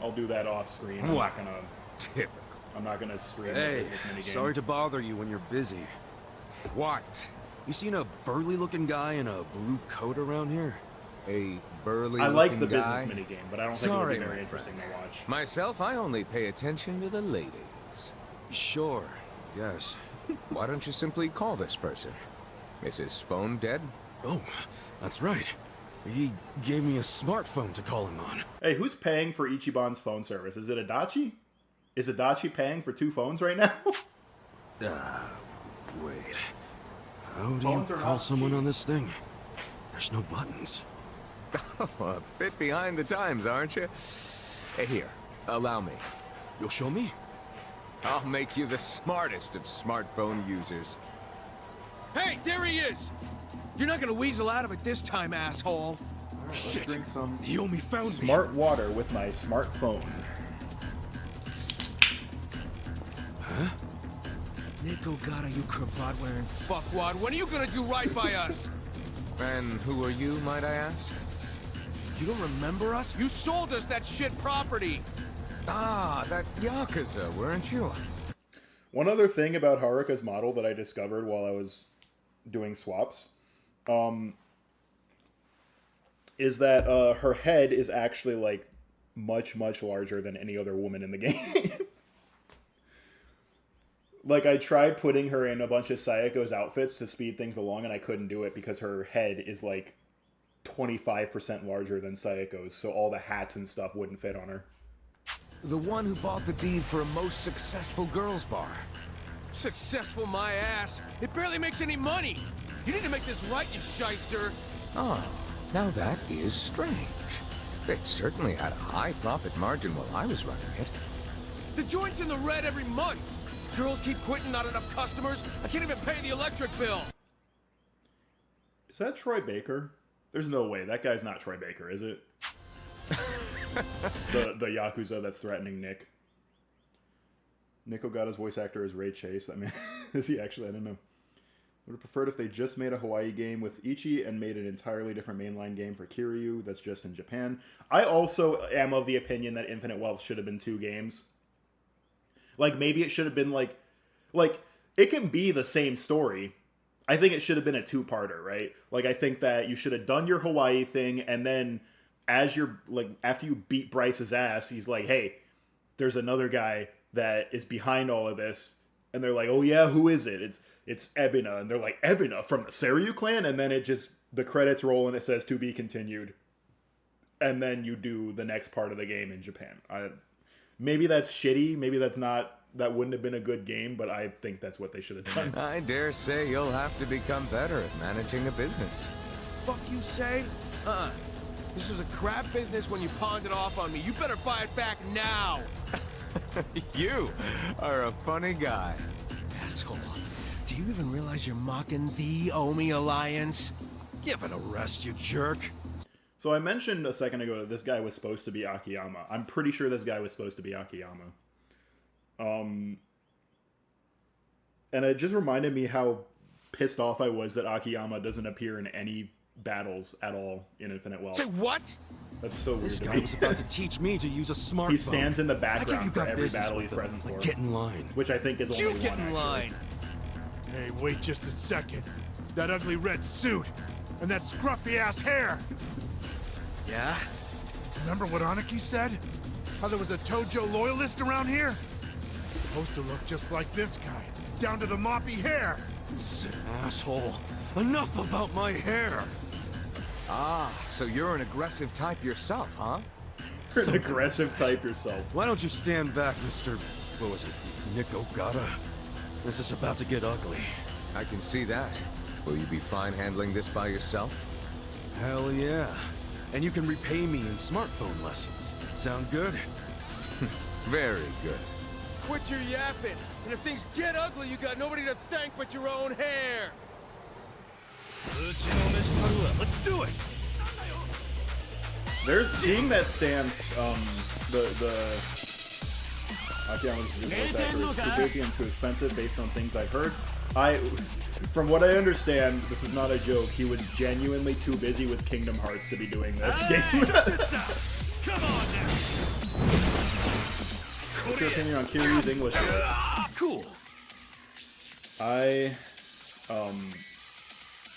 I'll do that off screen. Typical. I'm not gonna stream the Hey, business minigame. sorry to bother you when you're busy. What? You seen a burly-looking guy in a blue coat around here? A burly I like the guy? business minigame, but I don't think Sorry, it would be my very interesting friend. to watch. Myself, I only pay attention to the ladies. Sure, yes. Why don't you simply call this person? Is his phone dead? Oh, that's right. He gave me a smartphone to call him on. Hey, who's paying for Ichiban's phone service? Is it Adachi? Is Adachi paying for 2 phones right now? Wait. How do you Phones are call not someone cheap. on this thing? There's no buttons. A bit behind the times, aren't you? Hey, here, allow me. You'll show me? I'll make you the smartest of smartphone users. Hey, there he is! You're not gonna weasel out of it this time, asshole. Let's drink some He only found me. smart water with my smartphone. Nick Ogata, you cravat-wearing fuckwad. When are you gonna do right by us? And who are you, might I ask? You don't remember us? You sold us that shit property! Ah, that YAKUZA, weren't you? One other thing about Haruka's model that I discovered while I was doing swaps, is that her head is actually, like, much, much larger than any other woman in the game. Like, I tried putting her in a bunch of Sayako's outfits to speed things along, and I couldn't do it because her head is, like, 25% larger than Sayako's, so all the hats and stuff wouldn't fit on her. The one who bought the deed for a most successful girls' bar. Successful my ass. It barely makes any money. You need to make this right, you shyster. Oh, now that is strange. It certainly had a high profit margin while I was running it. The joint's in the red every month. Girls keep quitting, not enough customers. I can't even pay the electric bill. Is that Troy Baker? There's no way. That guy's not Troy Baker, is it? the Yakuza that's threatening Nick. Nick Ogata's voice actor is Ray Chase. I mean, is he actually? I don't know. Would have preferred if they just made a Hawaii game with Ichi and made an entirely different mainline game for Kiryu that's just in Japan. I also am of the opinion that Infinite Wealth should have been 2 games. Like, maybe it should have been, like, it can be the same story. I think it should have been a 2-parter, right? Like, I think that you should have done your Hawaii thing, and then as you're, like, after you beat Bryce's ass, he's like, hey, there's another guy that is behind all of this. And they're like, oh yeah, who is it? It's Ebina. And they're like, Ebina from the Seiryu clan? And then it just, the credits roll and it says to be continued. And then you do the next part of the game in Japan. Maybe that's shitty. Maybe that's not, that wouldn't have been a good game, but I think that's what they should have done. I dare say you'll have to become better at managing a business. Fuck you say? This was a crap business when you pawned it off on me. You better buy it back now. You are a funny guy. Asshole. Do you even realize you're mocking the Omi Alliance? Give it a rest, you jerk. So I mentioned a second ago that this guy was supposed to be Akiyama. I'm pretty sure this guy was supposed to be Akiyama. And it just reminded me how pissed off I was that Akiyama doesn't appear in any battles at all in Infinite Wealth. Say what? That's so weird This to guy me. was about to teach me to use a smartphone. He stands in the I get background you for got every business battle he's with him. present Like, for. get in line. Which I think is only You one, get in actually. line. Hey, wait just a second. That ugly red suit and that scruffy-ass hair. Yeah? Remember what Aniki said? How there was a Tojo loyalist around here? Supposed to look just like this guy, down to the moppy hair. Sit, asshole. Enough about my hair. Ah, so you're an aggressive type yourself, huh? You're an aggressive type yourself. Why don't you stand back, Mr. What was it? Nick Ogata? This is about to get ugly. I can see that. Will you be fine handling this by yourself? Hell yeah. And you can repay me in smartphone lessons. Sound good? Very good. Quit your yapping. And if things get ugly, you got nobody to thank but your own hair. Let's do it! There's seeing that stance, the Akiyama's voice actor is too busy and too expensive based on things I've heard. From what I understand, this is not a joke, he was genuinely too busy with Kingdom Hearts to be doing this game. Come on now! What's your opinion on Kiryu's English voice? Cool.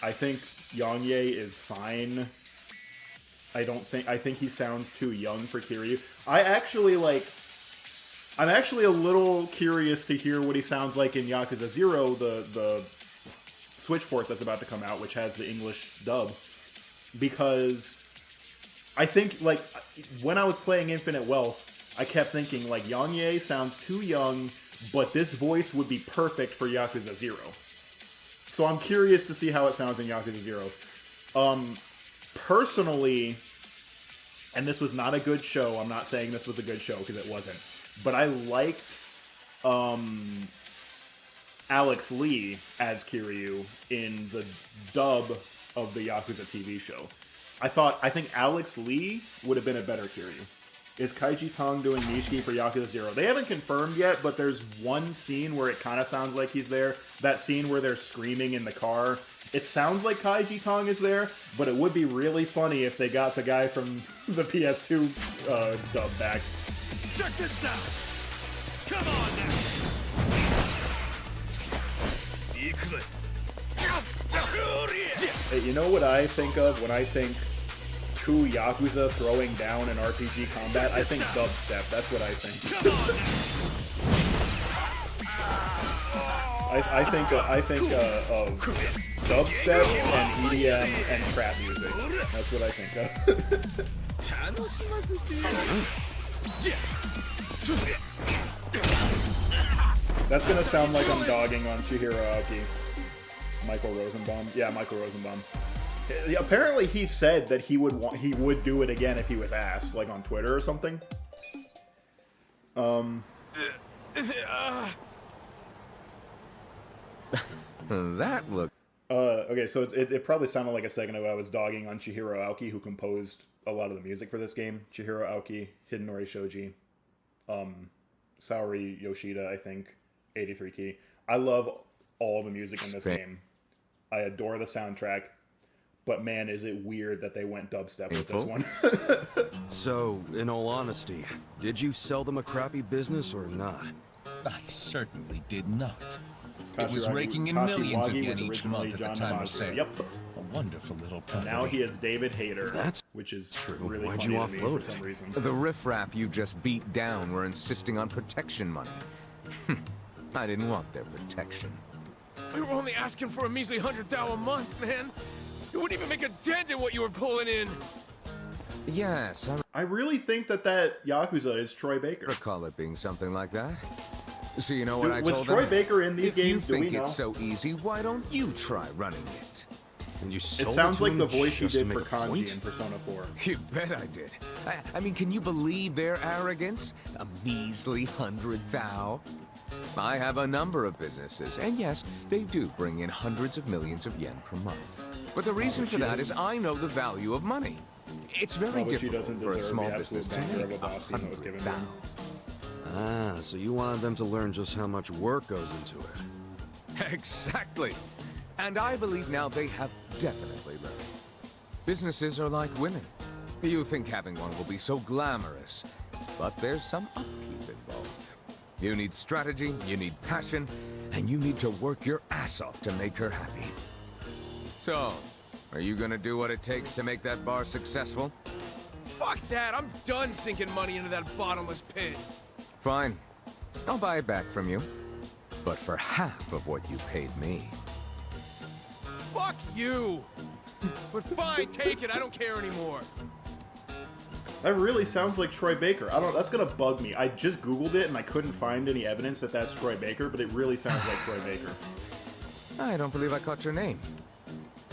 I think Yongye is fine. I think he sounds too young for Kiryu. I'm actually a little curious to hear what he sounds like in Yakuza 0, the Switch port that's about to come out, which has the English dub. Because I think, like, when I was playing Infinite Wealth, I kept thinking, like, Yongye sounds too young, but this voice would be perfect for Yakuza 0. So I'm curious to see how it sounds in Yakuza 0. Personally, and this was not a good show, I'm not saying this was a good show, because it wasn't, but I liked Alex Lee as Kiryu in the dub of the Yakuza TV show. I think Alex Lee would have been a better Kiryu. Is Kaiji Tong doing Nishiki for Yakuza 0? They haven't confirmed yet, but there's one scene where it kind of sounds like he's there. That scene where they're screaming in the car. It sounds like Kaiji Tong is there, but it would be really funny if they got the guy from the PS2 dub back. Check this out! Come on now! Hey, you know what I think of when I think true Yakuza throwing down in RPG combat? I think dubstep. That's what I think. I think of dubstep and EDM and trap music. That's what I think of. That's gonna sound like I'm dogging on Chihiro Aoki. Michael Rosenbaum. Yeah, Michael Rosenbaum. Apparently he said that he would do it again if he was asked, like on Twitter or something. That looked... Okay, so it probably sounded like a second ago I was dogging on Chihiro Aoki, who composed a lot of the music for this game. Chihiro Aoki, Hidenori Shoji, Saori Yoshida, I think, 83 Key. I love all the music in this game. I adore the soundtrack, but man, is it weird that they went dubstep with this one. So, in all honesty, did you sell them a crappy business or not? I certainly did not. It Kashiwagi- was raking in Kashiwagi millions was again each originally month at the John time Namazu. of sale. Yep. A wonderful little property. Now he is David Hayter, That's which is true. really Why'd funny you to me offload for some reason. The riffraff you just beat down were insisting on protection money. I didn't want their protection. We were only asking for a measly 100,000 a month, man. It wouldn't even make a dent in what you were pulling in. Yes, I I really think that Yakuza is Troy Baker. recall it being something like that. So you know what I Was told Troy them? Baker in these If you games? Do we think know? it's so easy, why don't you try running it? And you It sold sounds to like him the voice he just to did make for a Kanji point? in Persona 4. You bet I did. I mean, can you believe their arrogance? A measly 100,000? I have a number of businesses, and yes, they do bring in hundreds of millions of yen per month. But the reason for that is I know the value of money. It's very But she difficult doesn't for a deserve small the absolute business to banger of make a boss scene that was given to him. 100,000. Ah, so you wanted them to learn just how much work goes into it. Exactly. And I believe now they have definitely learned. Businesses are like women. You think having one will be so glamorous, but there's some upkeep involved. You need strategy, you need passion, and you need to work your ass off to make her happy. So, are you gonna do what it takes to make that bar successful? Fuck that! I'm done sinking money into that bottomless pit. Fine. I'll buy it back from you. But for half of what you paid me. Fuck you! But fine, take it. I don't care anymore. That really sounds like Troy Baker. That's gonna bug me. I just Googled it and I couldn't find any evidence that that's Troy Baker, but it really sounds like Troy Baker. I don't believe I caught your name.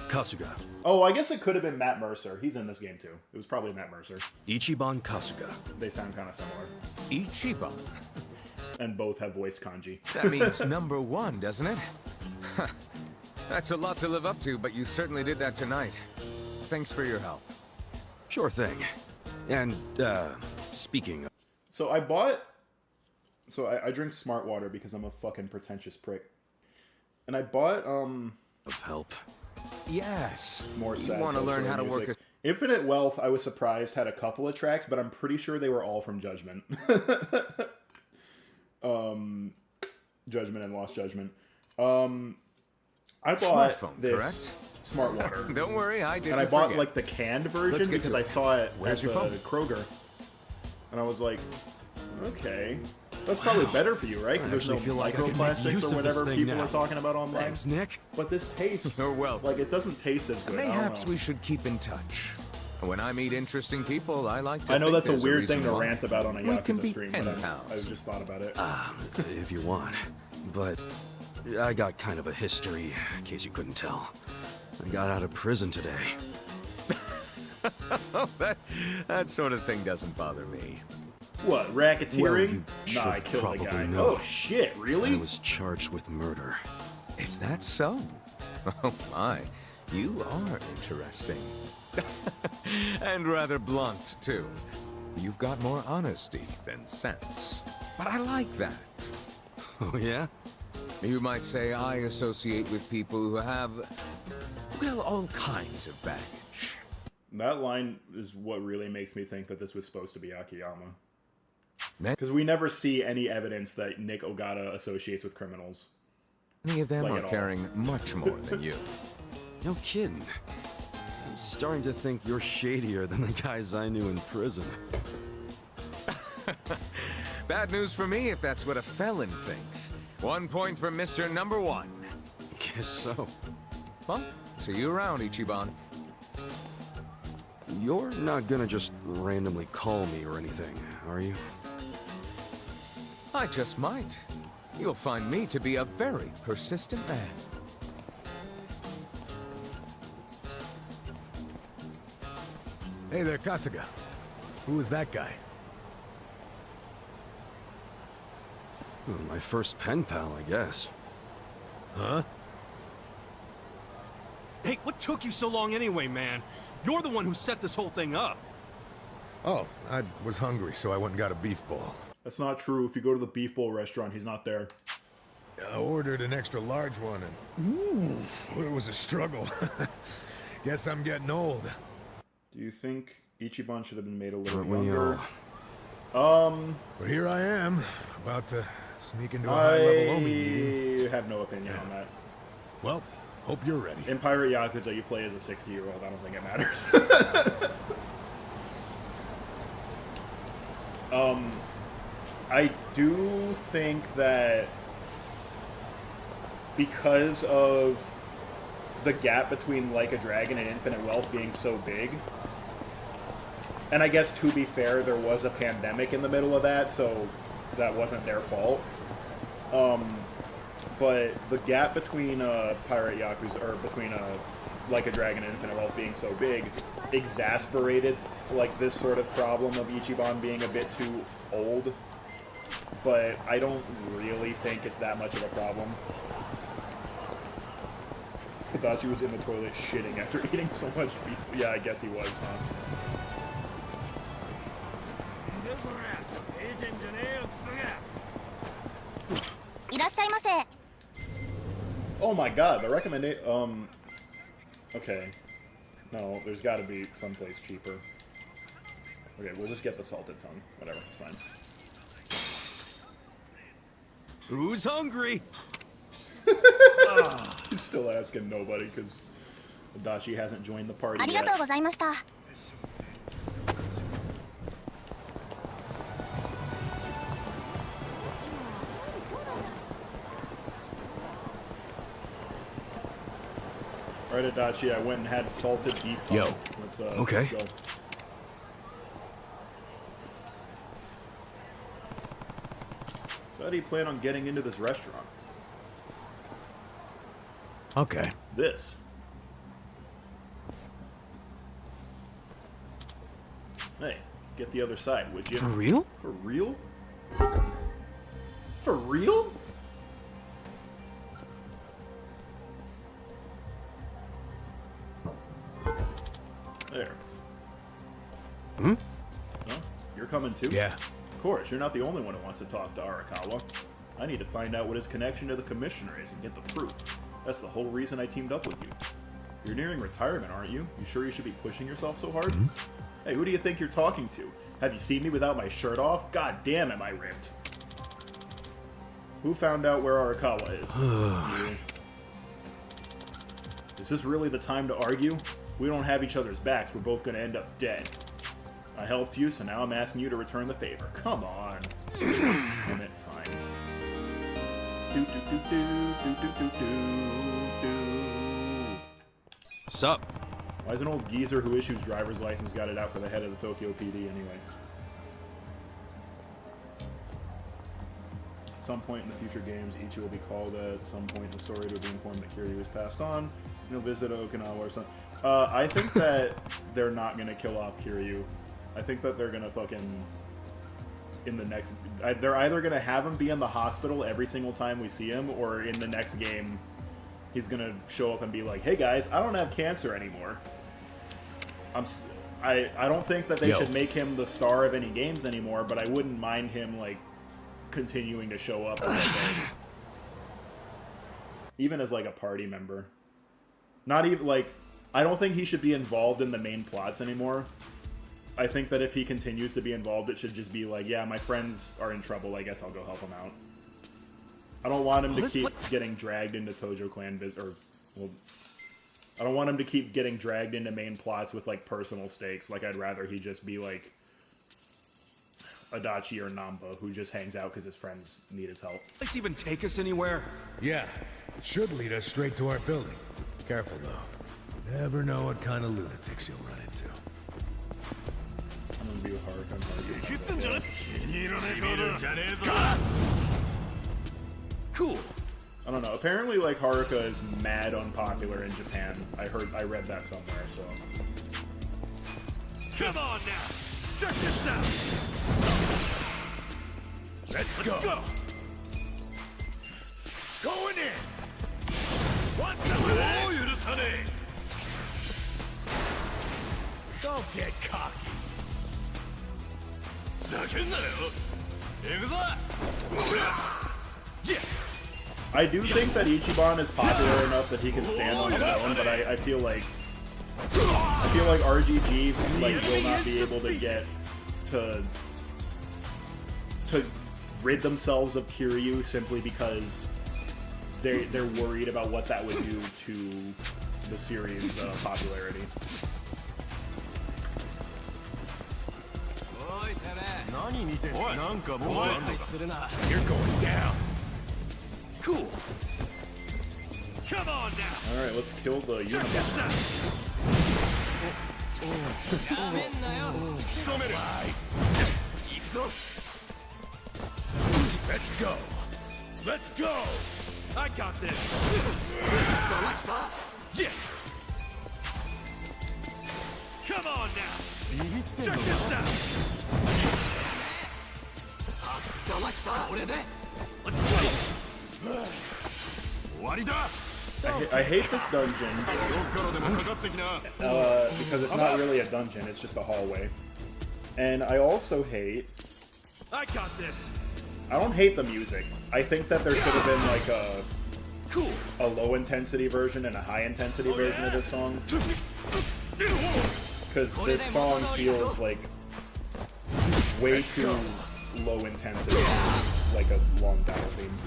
Kasuga. Oh, I guess it could have been Matt Mercer. He's in this game too. It was probably Matt Mercer. Ichiban Kasuga. They sound kind of similar. Ichiban. And both have voiced kanji. That means number one, doesn't it? That's a lot to live up to, but you certainly did that tonight. Thanks for your help. Sure thing. And, speaking of... So I drink smart water because I'm a fucking pretentious prick. And I bought, of help. Yes. more You sad want to soul learn story how to music. work a... Infinite Wealth, I was surprised, had a couple of tracks, but I'm pretty sure they were all from Judgment. Judgment and Lost Judgment. I bought Smartphone, this correct? smart water. Don't worry, I didn't And I bought forget. like the canned version Let's get because to I it. saw it Where's at your the phone? Kroger. And I was like, okay. That's probably better for you, right? Because there's no actually feel like I could make microplastics use or of this whatever thing people now. are talking about online. Thanks, Nick. But this tastes You're welcome. like it doesn't taste as good. I don't Mayhaps know. we should keep in touch. When I meet interesting people, I like to I know think that's a there's weird thing reason to why. rant about on a We can Yakuza be stream, pen but pals. I just thought about it. If you want. But I got kind of a history, in case you couldn't tell. I got out of prison today. That sort of thing doesn't bother me. What, Well, racketeering? you Nah, I should killed the probably guy. know. Oh shit, really? I was charged with murder. Is that so? Oh my, you are interesting. And rather blunt, too. You've got more honesty than sense. But I like that. Oh, yeah? You might say I associate with people who have, well, all kinds of baggage. That line is what really makes me think that this was supposed to be Akiyama. Many Because we never see any evidence that Nick Ogata associates with criminals. of them Like are at all. carrying much more than you. No kidding. I'm starting to think you're shadier than the guys I knew in prison. Bad news for me if that's what a felon thinks. 1 point for Mr. Number 1. Guess so. Well, see you around, Ichiban. You're not gonna just randomly call me or anything, are you? I just might. You'll find me to be a very persistent man. Hey there, Kasuga. Who is that guy? Well, my first pen pal, I guess. Huh? Hey, what took you so long anyway, man? You're the one who set this whole thing up. Oh, I was hungry, so I went and got a beef ball. That's not true. If you go to the Beef Bowl restaurant, he's not there. I ordered an extra large one, and it was a struggle. Guess I'm getting old. Do you think Ichiban should have been made a little Aren't we younger? But here I am, about to sneak into a high-level Omi meeting. I have no opinion on that. Well, hope you're ready. In Pirate Yakuza, you play as a 60-year-old. I don't think it matters. I do think that because of the gap between Like a Dragon and Infinite Wealth being so big, and I guess to be fair, there was a pandemic in the middle of that, so that wasn't their fault. But the gap between Pirate Yakuza, or between Like a Dragon and Infinite Wealth being so big, exasperated like this sort of problem of Ichiban being a bit too old. But I don't really think it's that much of a problem. Hidachi was in the toilet shitting after eating so much beef. Yeah, I guess he was, huh? Oh my god, the recommendation. Okay. No, there's gotta be someplace cheaper. Okay, we'll just get the salted tongue. Whatever, it's fine. Who's hungry? He's still asking nobody because Hidachi hasn't joined the party ありがとう yet. ございました Alright, Hidachi, I went and had salted beef tongue. Yo. Let's, Okay. Let's go. So how do you plan on getting into this restaurant? Okay. This. Hey, get the other side, would you? For real? For real? For real? There. Hmm? Well, you're coming too? Yeah. Of course, you're not the only one who wants to talk to Arakawa. I need to find out what his connection to the Commissioner is and get the proof. That's the whole reason I teamed up with you. You're nearing retirement, aren't you? You sure you should be pushing yourself so hard? Hey, who do you think you're talking to? Have you seen me without my shirt off? God damn, am I ripped. Who found out where Arakawa is? You. Is this really the time to argue? If we don't have each other's backs, we're both gonna end up dead. I helped you, so now I'm asking you to return the favor. Come on. Damn it, fine. Sup? Why is an old geezer who issues driver's license got it out for the head of the Tokyo PD anyway? At some point in the future games, Ichi will be called at some point in the story to be informed that Kiryu was passed on, and he'll visit Okinawa or something. I think that they're not gonna kill off Kiryu. I think that they're gonna fucking... in the next... they're either gonna have him be in the hospital every single time we see him, or in the next game, he's gonna show up and be like, hey guys, I don't have cancer anymore. I don't think that they should make him the star of any games anymore, but I wouldn't mind him, like, continuing to show up as, like, even as, like, a party member. Not even, like, I don't think he should be involved in the main plots anymore. I think that if he continues to be involved, it should just be like, yeah, my friends are in trouble, I guess I'll go help them out. I don't want him to keep getting dragged into Tojo Clan well, I don't want him to keep getting dragged into main plots with, like, personal stakes. Like, I'd rather he just be, like, Adachi or Namba, who just hangs out because his friends need his help. Does this even take us anywhere? Yeah, it should lead us straight to our building. Careful, though. Never know what kind of lunatics you'll run into. I'm gonna be with Haruka. Cool. I don't know. Apparently, like, Haruka is mad unpopular in Japan. I read that somewhere, so. Come on now! Check this out! Let's go! Going in! Want some of this? Don't get cocky! Yeah! I do think that Ichiban is popular enough that he can stand on his own, but I feel like RGG like will not be able to get to rid themselves of Kiryu simply because they're worried about what that would do to the series' popularity. You're going down! Cool! Come on now! Alright, let's kill the Unabomber. Let's go! Let's go! I got this! Yeah! Come on now! Check this out! Let's go! I hate this dungeon because it's not really a dungeon, it's just a hallway. And I also hate... I got this! I don't hate the music. I think that there should have been like a low intensity version and a high intensity version of this song. Because this song feels like way too low intensity, like a long battle theme.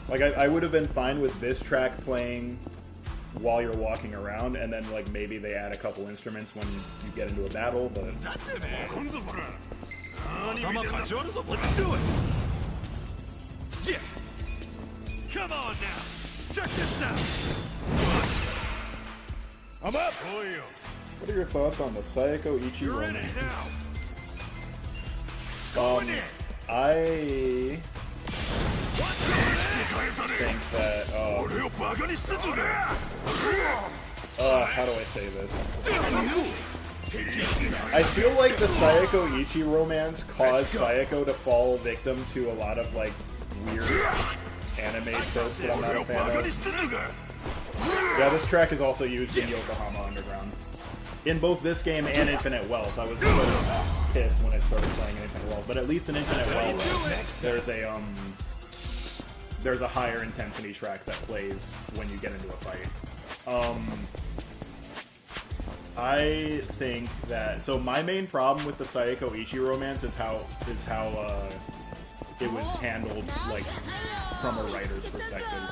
Like I would have been fine with this track playing while you're walking around, and then like maybe they add a couple instruments when you get into a battle, but Let's do it! Yeah! Come on now! Check this out! I'm up! what are your thoughts on the Sayako Ichi romance? I think that how do I say this? I feel like the Sayako Ichi romance caused Sayako to fall victim to a lot of like weird anime tropes that I'm not a fan of. Yeah, this track is also used in Yokohama Underground. In both this game and Infinite Wealth. I was so pissed when I started playing Infinite Wealth, but at least in Infinite Wealth there's a higher intensity track that plays when you get into a fight. I think that my main problem with the Sayako Ichi romance is how it was handled like from a writer's perspective.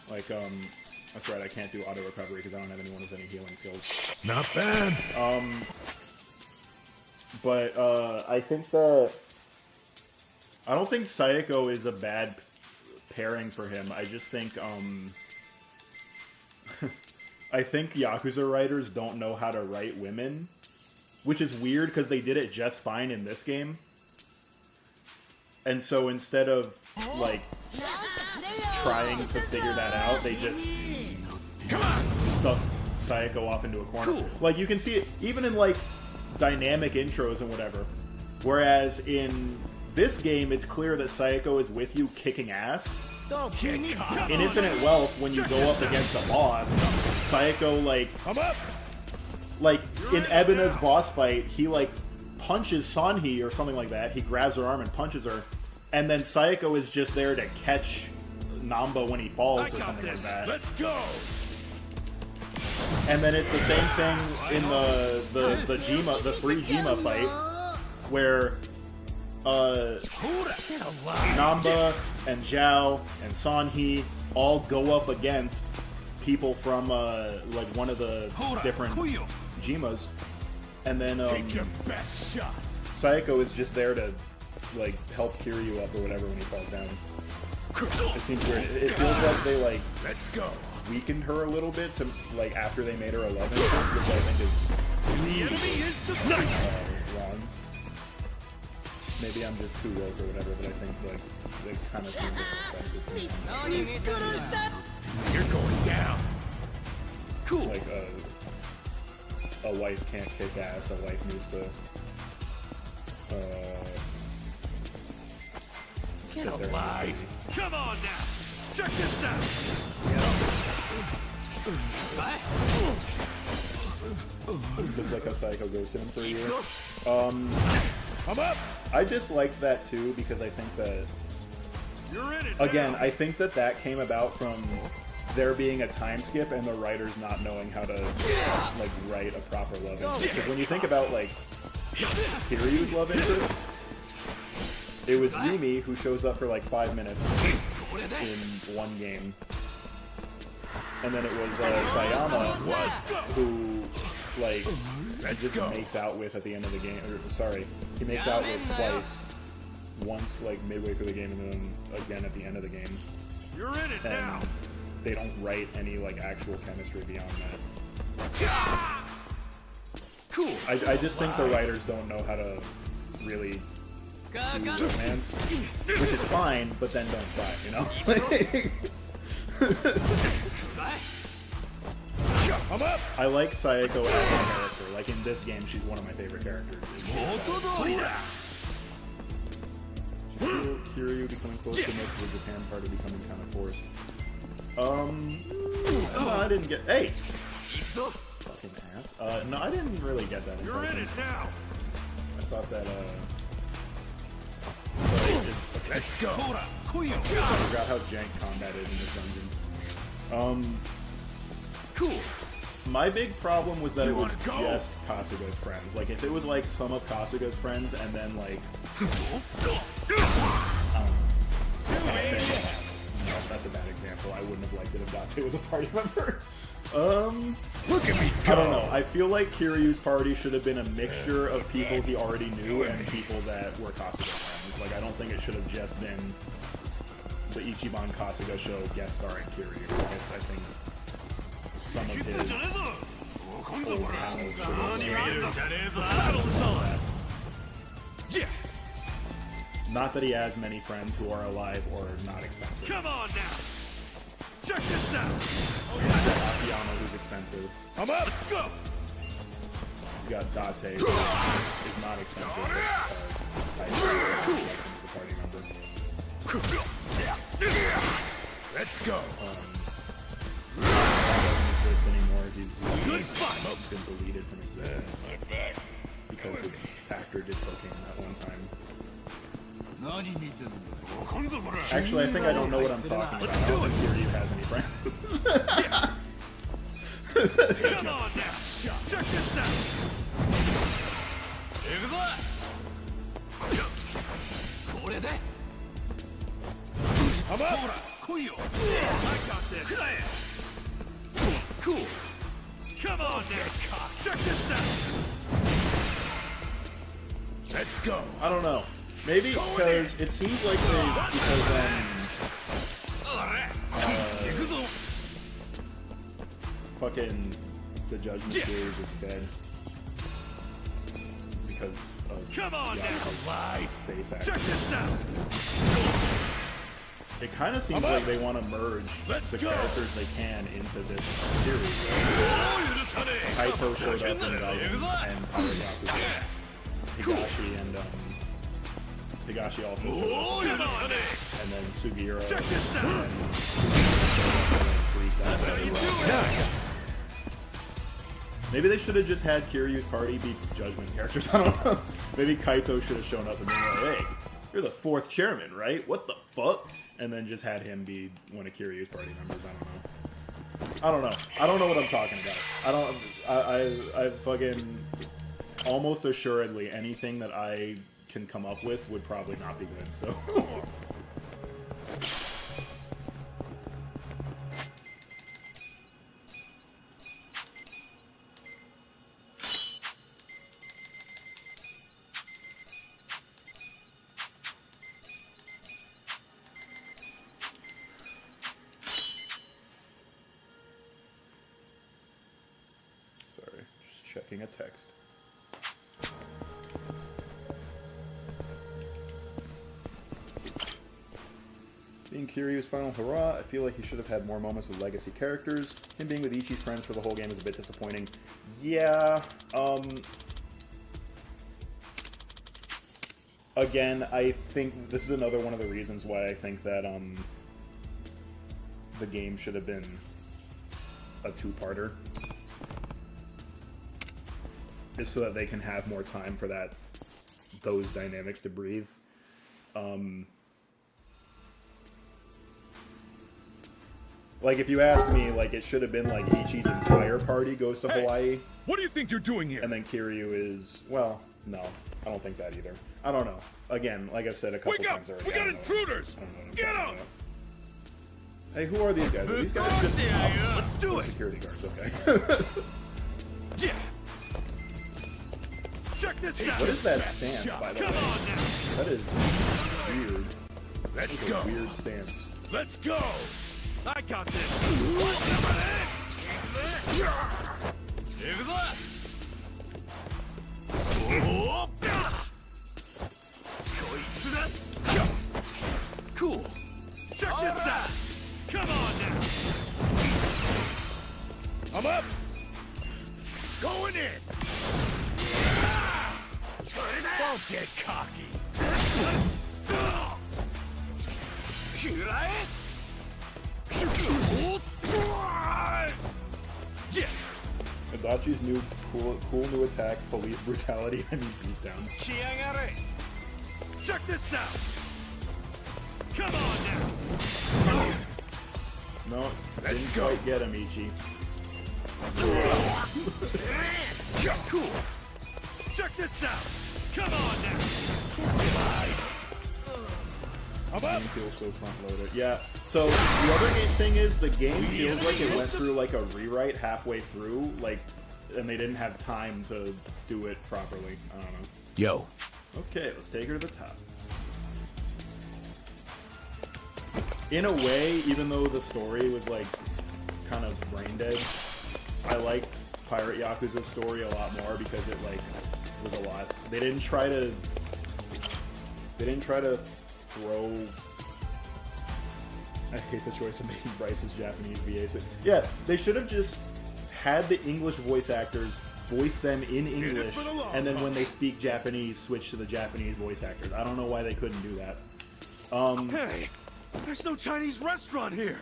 Like that's right, I can't do auto recovery because I don't have anyone with any healing skills. Not bad. But I think that I don't think Sayako is a bad pairing for him. I just think I think Yakuza writers don't know how to write women, which is weird because they did it just fine in this game. And so instead of like trying to figure that out, they just stuck Sayako off into a corner. Cool. Like you can see it even in like dynamic intros and whatever. Whereas in this game, it's clear that Sayako is with you kicking ass, Don't get caught. in Infinite Wealth, when you go up against a boss, Sayako, like in Ebena's boss fight, he like punches Sanhi or something like that. He grabs her arm and punches her, and then Sayako is just there to catch Namba when he falls or something like that. Let's go. And then it's the same thing in the free Jima fight, where Namba and Zhao and Sanhi all go up against people from like one of the different Jimas, and then Take your best shot. Sayako is just there to like help Kiryu up or whatever when he falls down. It seems weird. It feels like they like Let's go. weakened her a little bit to like after they made her 11, which I think is wrong. Maybe I'm just too woke or whatever, but I think like they kind of seem like You're going down. Cool. like a wife can't kick ass. A wife needs to Get sit there and alive. Come on now. Check this out. just like how Psycho goes to him for a year. I'm up. I disliked that too because I think that You're in it. again, I think that that came about from there being a time skip and the writers not knowing how to like write a proper love interest. Because when you think about like Kiryu's love interest, it was Yumi who shows up for like 5 minutes in one game, and then it was Sayama who like just makes out with at the end of the game. Or, sorry, he makes out with twice. Once like midway through the game, and then again at the end of the game. You're in it now. And they don't write any like actual chemistry beyond that. Cool. I just think the writers don't know how to really do romance, which is fine, but then don't try, you know? I'm up. I like Sayako as a character. Like in this game, she's one of my favorite characters. Kiryu becoming close to most of the Japan party becoming kind of forced. No, I didn't get. Hey! Fucking ass. No, I didn't really get that. You're in it now. I thought that, Let's go. I forgot how jank combat is in this dungeon. Cool. My big problem was that it was wanna go? just Kasuga's friends. Like, if it was, like, some of Kasuga's friends and then, like... No, that's a bad example. I wouldn't have liked it if Date was a party member. Look at me go. I don't know. I feel like Kiryu's party should have been a mixture of people he already knew and people that were Kasuga friends. Like, I don't think it should have just been the Ichiban Kasuga show guest starring Kiryu. I think some of his old pals should have. Yeah. Not that he has many friends who are alive or not expensive. Come on now. Check this out. Akiyama, who's expensive. I'm up. Let's go. He's got Date, who is not expensive. He's a party member. Let's go. Doesn't exist anymore. He's Good fight. been deleted from existence because his actor did cocaine that one time. Actually, I think I don't know what I'm talking about. I don't think Kiryu has any friends. Come on now. Check this out. I'm up. I got this. Cool. Come on now. Check this out. Let's go. I don't know. Maybe because it seems like fucking the Judgment series is dead because of Come on now. face Check acting. this out. It kind of seems like they want to merge the characters they can into this series. Kaito showed up in Gaiden and Power Yakuza. Higashi and Higashi also showed up. And then Sugiura. Check this out. Nice. Maybe they should have just had Kiryu's party be Judgment characters. I don't know. Maybe Kaito should have shown up and been like, hey, you're the 4th chairman, right? What the fuck? And then just had him be one of Kiryu's party members. I don't know. I don't know what I'm talking about. I fucking almost assuredly anything that I can come up with would probably not be good, so. Sorry, just checking a text. Being Kiryu's final hurrah, I feel like he should have had more moments with legacy characters. Him being with Ichi's friends for the whole game is a bit disappointing. Yeah, again, I think this is another one of the reasons why I think that, the game should have been a 2-parter. Is so that they can have more time for those dynamics to breathe. Like, if you ask me, like, it should have been, like, Ichi's entire party goes to Hawaii. What do you think you're doing here? And then Kiryu is... Well, no. I don't think that either. I don't know. Again, like I've said a couple times already. We got intruders! Get them! Hey, who are these guys? Are these guys just... Let's do it! Security guards, okay. Yeah! Check this out! What is that stance, by the way? That is weird. Let's That's go! a weird stance. Let's go! I got this! Cool! Check this out! Come on now! I'm up! Going in! Don't get cocky! Yeah! Adachi's new cool new attack, police brutality, and beatdown. Check this out! Come on now! No, Let's didn't go. quite get him, Ichi. Cool! Check this out! Come on now! I'm up! Game feels so front-loaded. Yeah, so the other thing is, the game feels like it went through like a rewrite halfway through, like, and they didn't have time to do it properly. I don't know. Yo. Okay, let's take her to the top. In a way, even though the story was like kind of brain dead, I liked Pirate Yakuza's story a lot more because it like was a lot. They didn't try to throw. I hate the choice of making Bryce's Japanese VAs, but yeah, they should have just had the English voice actors voice them in English, and then when they speak Japanese, switch to the Japanese voice actors. I don't know why they couldn't do that. Hey! There's no Chinese restaurant here!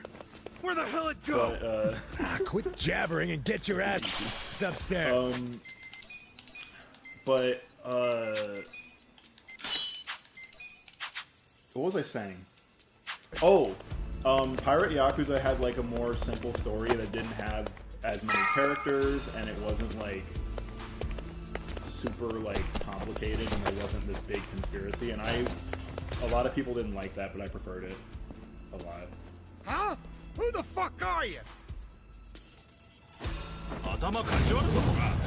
Where the hell it go? But, Quit jabbering and get your ass upstairs. But, what was I saying? Oh, Pirate Yakuza had like a more simple story that didn't have as many characters, and it wasn't like super like complicated, and there wasn't this big conspiracy, and a lot of people didn't like that, but I preferred it a lot. Huh? Who the fuck are you?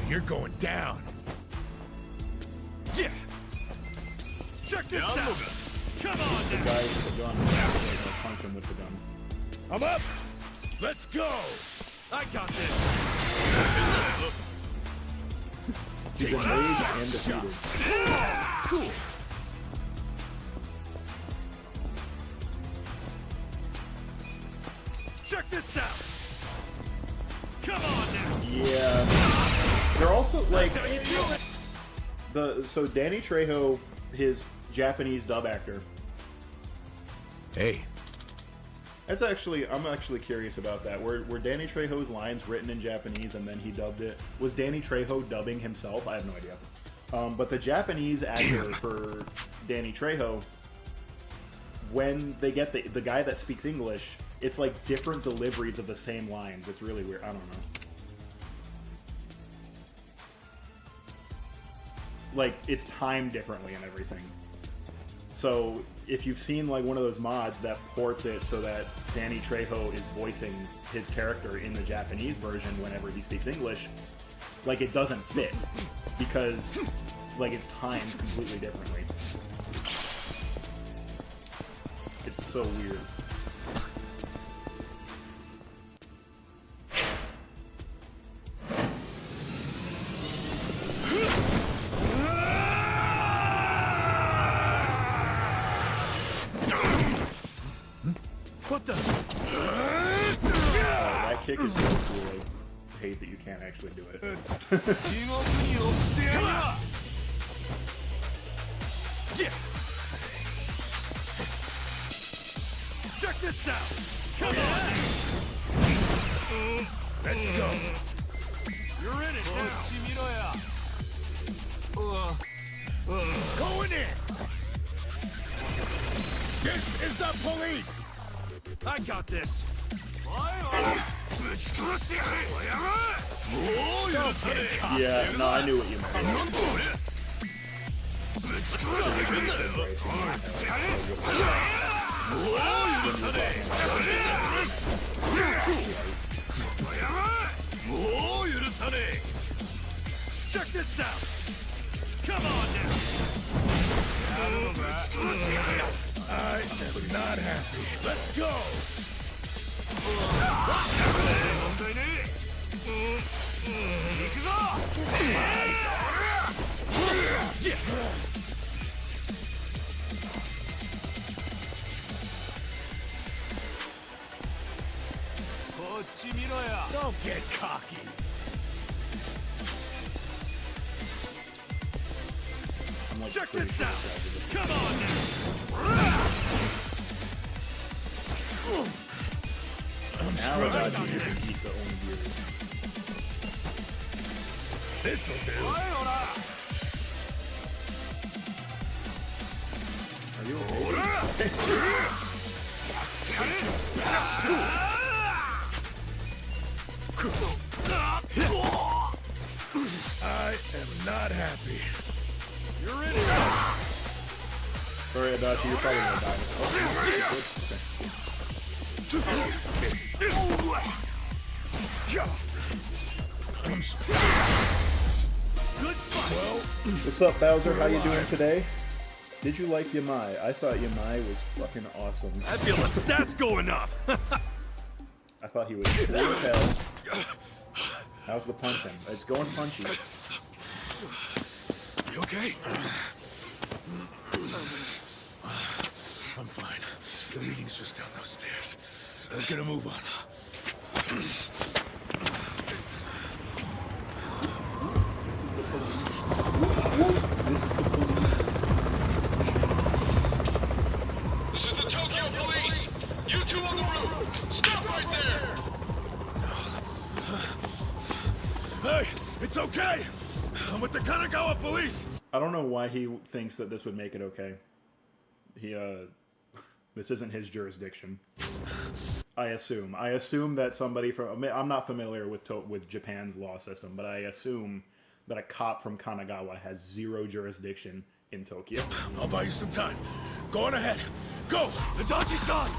You're going down. Yeah! Check this out! Come on The now! guy with the gun, I'll punch him with the gun. I'm up! Let's go! I got this! He's been made and defeated. Cool! Check this out! Come on now! Yeah. They're also like so Danny Trejo, his Japanese dub actor. Hey, I'm actually curious about that. Were Danny Trejo's lines written in Japanese and then he dubbed it? Was Danny Trejo dubbing himself? I have no idea. But the Japanese actor for Danny Trejo, when they get the guy that speaks English, it's like different deliveries of the same lines. It's really weird. I don't know. Like, it's timed differently and everything. So, if you've seen, like, one of those mods that ports it so that Danny Trejo is voicing his character in the Japanese version whenever he speaks English, like, it doesn't fit. Because, like, it's timed completely differently. It's so weird. What the? That kick is so cool. I hate that you can't actually do it. Check this out! Come on! let's go. You're in it now! Going in! This is the police! I got this! Yeah, no, I knew what you meant. Check this out! Come on now! I am not happy. Let's go! Don't get cocky! I'm like, Check pretty this sure out! it's Come on now! now we're about to defeat the only viewers. This'll do. Are you okay? I am not happy. You're in it! Sorry, Adachi, you're probably gonna die. Oh, Good fight! Well, what's up, Bowser? How you doing today? Did you like Yamai? I thought Yamai was fucking awesome. I feel the stats going up! I thought he was cool as hell. How's the punching? It's going punchy. you okay? I'm fine. The meeting's just down those stairs. Let's get a move on. This is the Tokyo Police! You two on the roof! Stop right there! Hey, it's okay! I'm with the Kanagawa police! I don't know why he thinks that this would make it okay. This isn't his jurisdiction. I assume that somebody from... I'm not familiar with Japan's law system, but I assume that a cop from Kanagawa has zero jurisdiction in Tokyo. I'll buy you some time. Go on ahead. Go! Adachi-san!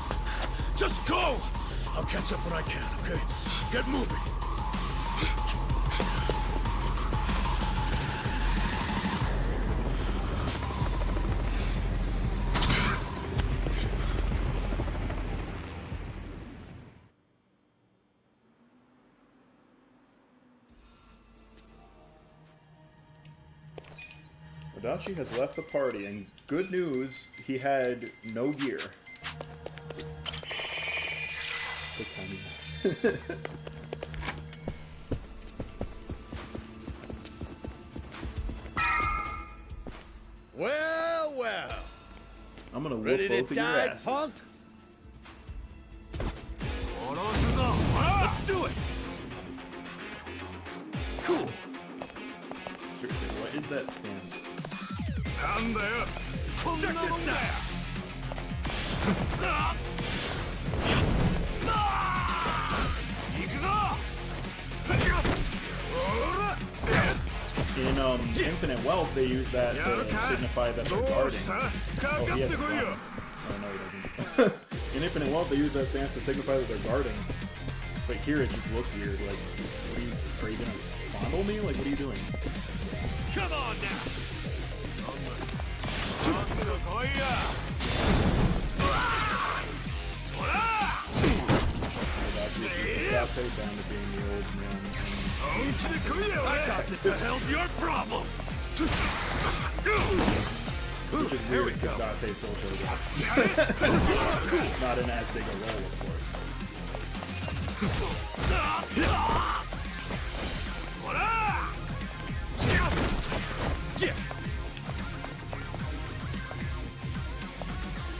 Just go! I'll catch up when I can, okay? Get moving. Adachi has left the party, and good news, he had no gear. Well, well. I'm gonna whoop Ready to both of your die, asses. punk? Let's do it! Cool. Seriously, what is that stance? Check this out! In Infinite Wealth, they use that to signify that they're guarding. Oh, he has a gun. Oh, no, he doesn't. In Infinite Wealth, they use that stance to signify that they're guarding. But here, it just looks weird. Like, are you gonna fondle me? Like, what are you doing? Come on now! Down to being the old man. I got this. The hell's your problem? Which is weird because Dante still shows up. Not in as big a role, of course.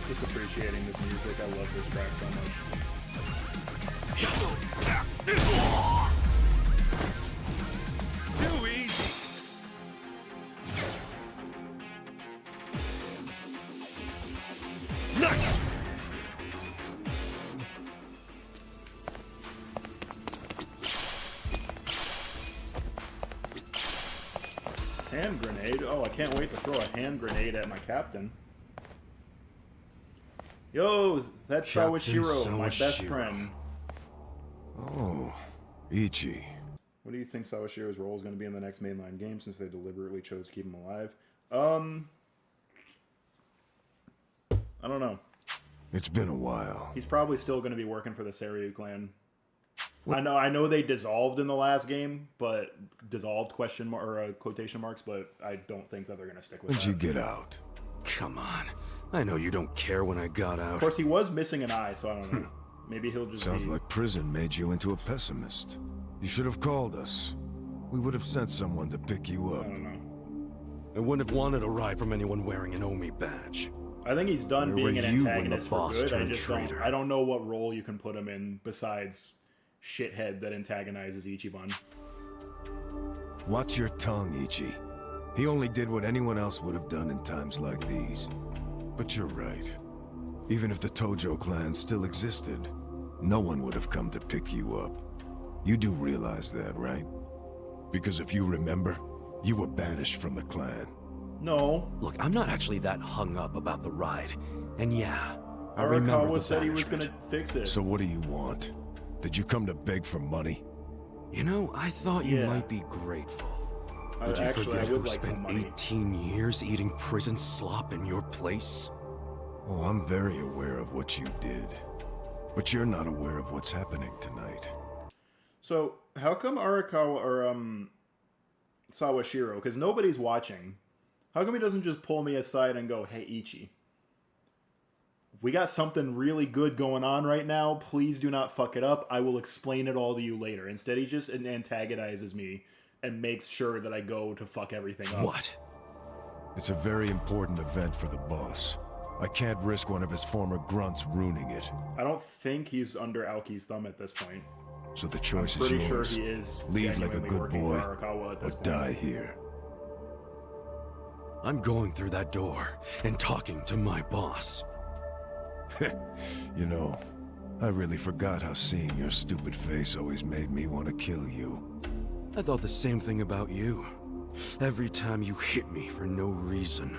Just appreciating this music. I love this track so much. Too easy. Nice. Hand grenade? Oh, I can't wait to throw a hand grenade at my captain. Yo, that's Sawashiro, my best friend. Oh, Ichi. What do you think Sawashiro's role is going to be in the next mainline game since they deliberately chose to keep him alive? I don't know. It's been a while. He's probably still going to be working for the Seiryu clan. I know they dissolved in the last game, but dissolved quotation marks, but I don't think that they're going to stick with When'd that. you get out? Come on. I know you don't care when I got out. Of course, he was missing an eye, so I don't know. Maybe he'll just Sounds like prison made you into a pessimist. You should have called us. We would have sent someone to pick you up. I don't know. I wouldn't have wanted a ride from anyone wearing an Omi badge. I think he's done Where being were an you when the antagonist for boss good. I turned just traitor? I don't know what role you can put him in besides shithead that antagonizes Ichiban. Watch your tongue, Ichi. He only did what anyone else would have done in times like these. But you're right. Even if the Tojo clan still existed, no one would have come to pick you up. You do realize that, right? Because if you remember, you were banished from the clan. No. Look, I'm not actually that hung up about the ride. And yeah, I remember Arakawa the said he was banishment. going to fix it. So what do you want? Did you come to beg for money? You know, I thought you Yeah. might be grateful. I Would you actually, I forget would who like spent some money. 18 years eating prison slop in your place? Oh, I'm very aware of what you did. But you're not aware of what's happening tonight. So, how come Arakawa or Sawashiro, because nobody's watching, how come he doesn't just pull me aside and go, "Hey, Ichi, we got something really good going on right now. Please do not fuck it up. I will explain it all to you later." Instead, he just antagonizes me and makes sure that I go to fuck everything up. What? It's a very important event for the boss. I can't risk one of his former grunts ruining it. I don't think he's under Aoki's thumb at this point. So the I'm choice is pretty sure yours. he is Leave like a genuinely good working boy, for Arakawa at or this point. die here. I'm going through that door and talking to my boss. You know, I really forgot how seeing your stupid face always made me want to kill you. I thought the same thing about you. Every time you hit me for no reason.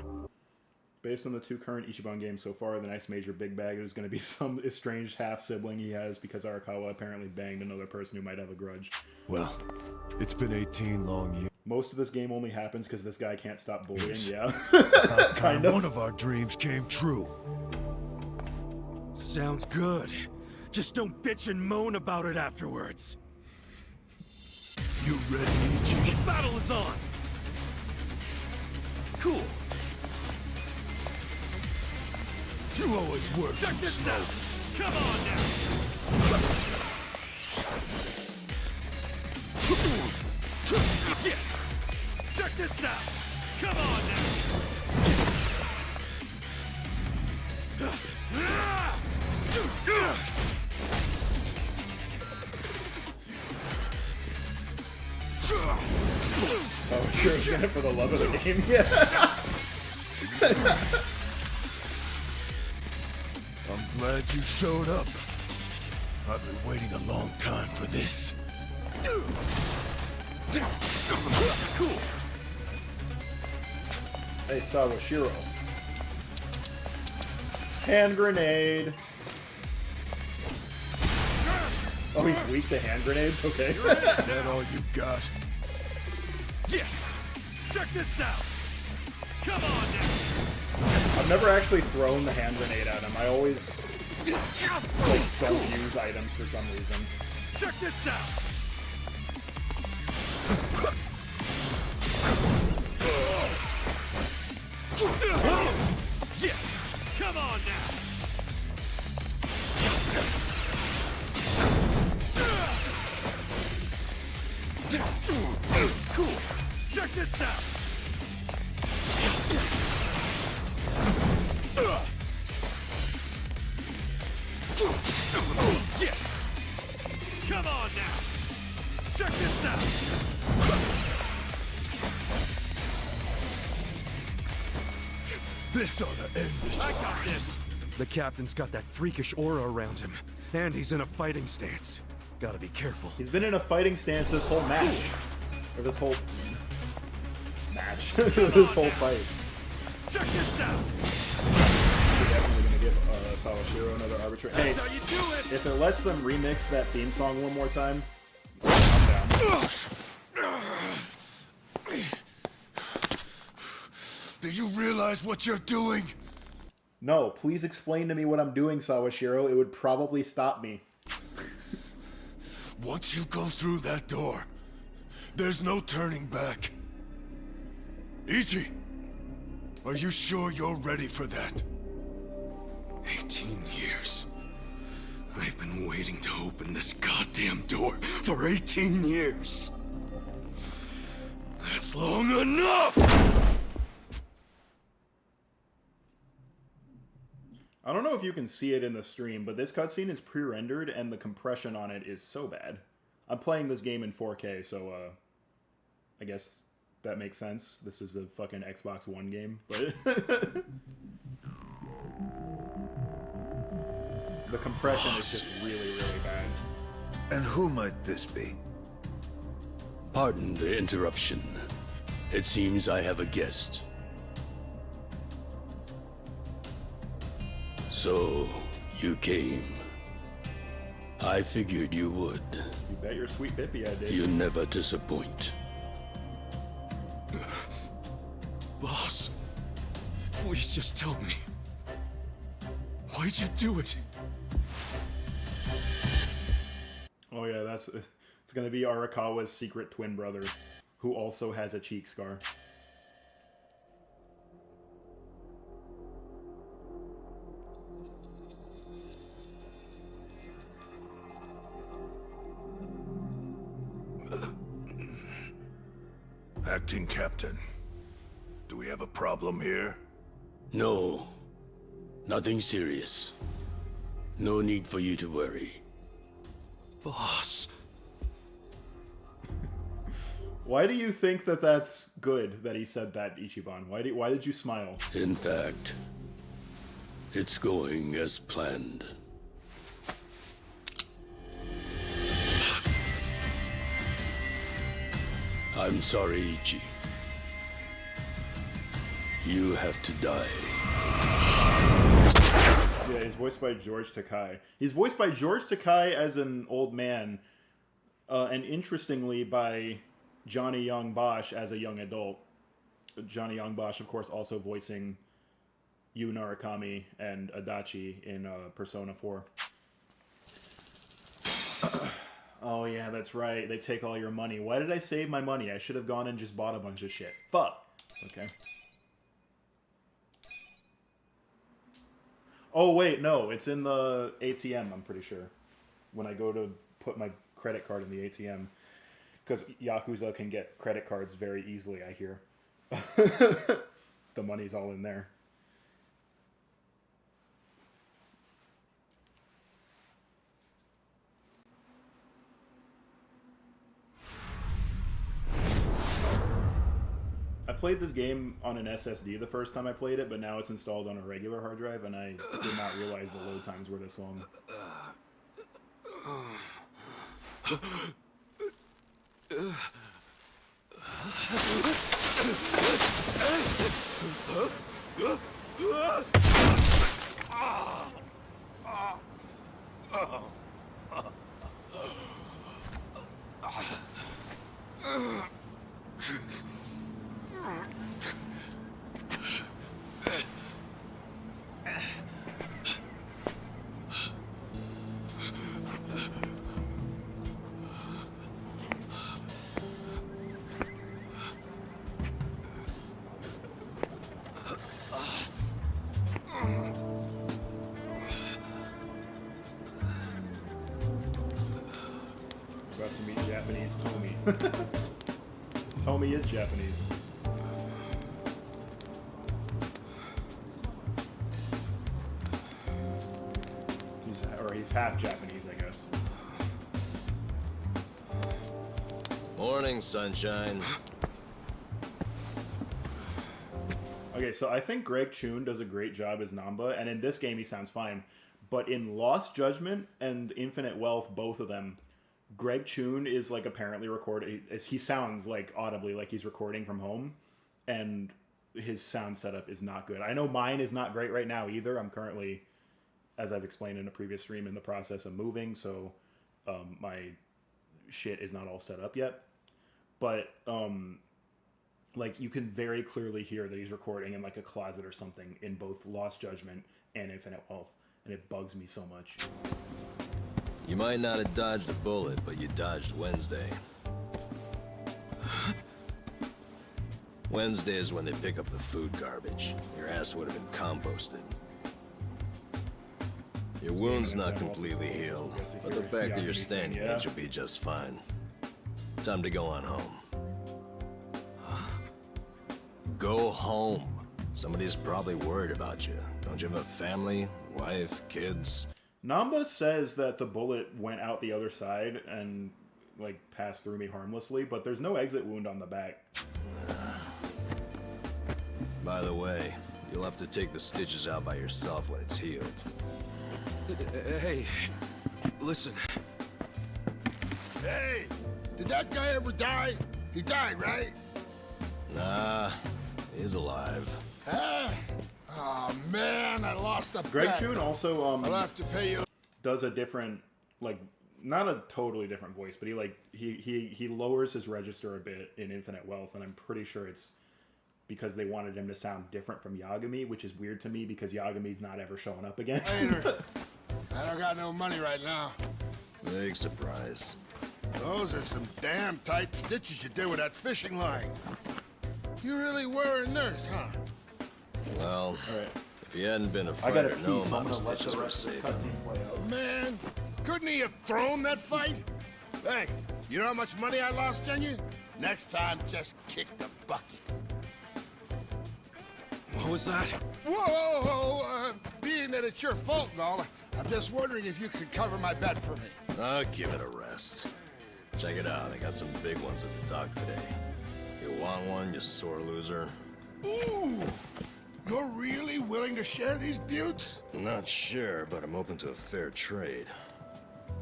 Based on the two current Ichiban games so far, the next major big bag is going to be some estranged half-sibling he has because Arakawa apparently banged another person who might have a grudge. Well, it's been 18 long years. Most of this game only happens because this guy can't stop bullying, yeah. Kind of. One of our dreams came true. Sounds good. Just don't bitch and moan about it afterwards. You ready, Ichi? The battle is on! Cool. You always work Check too this slow. out! Come on now! Yeah. Check this out! Come on now! Oh, sure, it's in it for the love of the game. Yeah. I'm glad you showed up. I've been waiting a long time for this. Cool. Hey, Sawashiro. Hand grenade. Oh, he's weak to hand grenades? Okay. Is that all you got? Yeah! Check this out! Come on now! I've never actually thrown the hand grenade at him. I always like don't use items for some reason. Check this out! Yeah! Come on now! Cool! Check this out! Yeah! Come on now! Check this out! This ought to end this. I got this! The captain's got that freakish aura around him, and he's in a fighting stance. Gotta be careful. He's been in a fighting stance this whole match. Or this whole... match. This whole fight. Check this out! We're definitely gonna give Sawashiro another arbitrary... Hey, That's how you do it! if it lets them remix that theme song one more time, I'm down. Do you realize what you're doing? No, please explain to me what I'm doing, Sawashiro. It would probably stop me. Once you go through that door, there's no turning back. Ichi, are you sure you're ready for that? 18 years. I've been waiting to open this goddamn door for 18 years. That's long enough! I don't know if you can see it in the stream, but this cutscene is pre-rendered and the compression on it is so bad. I'm playing this game in 4K, so I guess that makes sense. This is a fucking Xbox One game, but the compression is just really, really bad. And who might this be? Pardon the interruption. It seems I have a guest. So, you came. I figured you would. You bet your sweet bippy I did. You never disappoint. Boss, please just tell me. Why'd you do it? Oh yeah, it's gonna be Arakawa's secret twin brother, who also has a cheek scar. Acting Captain, do we have a problem here? No. Nothing serious. No need for you to worry. Boss. Why do you think that that's good that he said that, Ichiban? Why did you smile? In fact, it's going as planned. I'm sorry, Ichi. You have to die. Yeah, he's voiced by George Takei. He's voiced by George Takei as an old man, and interestingly by Johnny Young Bosch as a young adult. Johnny Young Bosch, of course, also voicing Yu Narakami and Adachi in Persona 4. Oh yeah, that's right. They take all your money. Why did I save my money? I should have gone and just bought a bunch of shit. Fuck. Okay. Oh wait, no. It's in the ATM, I'm pretty sure. When I go to put my credit card in the ATM. Because Yakuza can get credit cards very easily, I hear. The money's all in there. played this game on an SSD the first time I played it, but now it's installed on a regular hard drive, and I did not realize the load times were this long. About to meet Japanese Tommy. Tommy is Japanese. He's half Japanese, I guess. Morning, sunshine. Okay, so I think Greg Chun does a great job as Namba, and in this game he sounds fine. But in Lost Judgment and Infinite Wealth, both of them, Greg Chun is like apparently recording. He sounds like audibly like he's recording from home, and his sound setup is not good. I know mine is not great right now either. I'm currently, as I've explained in a previous stream, in the process of moving, so my shit is not all set up yet. But like you can very clearly hear that he's recording in like a closet or something in both Lost Judgment and Infinite Wealth, and it bugs me so much. You might not have dodged a bullet, but you dodged Wednesday. Wednesday is when they pick up the food garbage. Your ass would have been composted. Your wound's not completely healed, but the fact that you're standing means you'll be just fine. Time to go on home. Go home. Somebody's probably worried about you. Don't you have a family, wife, kids? Namba says that the bullet went out the other side and like passed through me harmlessly, but there's no exit wound on the back. By the way, you'll have to take the stitches out by yourself when it's healed. Hey, listen. Hey, did that guy ever die? He died, right? Nah, he's alive. Huh? Oh man, I lost a Greg bet. Chun also I'll have to pay you. Does a different, like, not a totally different voice, but he lowers his register a bit in Infinite Wealth, and I'm pretty sure it's because they wanted him to sound different from Yagami, which is weird to me because Yagami's not ever showing up again. Later. I don't got no money right now. Big surprise. Those are some damn tight stitches you did with that fishing line. You really were a nurse, huh? Well, if he hadn't been a fighter, no amount of stitches were saved. Man, couldn't he have thrown that fight? Hey, you know how much money I lost on you? Next time, just kick the bucket. What was that? Whoa, being that it's your fault and all, I'm just wondering if you could cover my bet for me. I'll give it a rest. Check it out, I got some big ones at the dock today. You want one, you sore loser? Ooh! You're really willing to share these buttes? Not sure, but I'm open to a fair trade.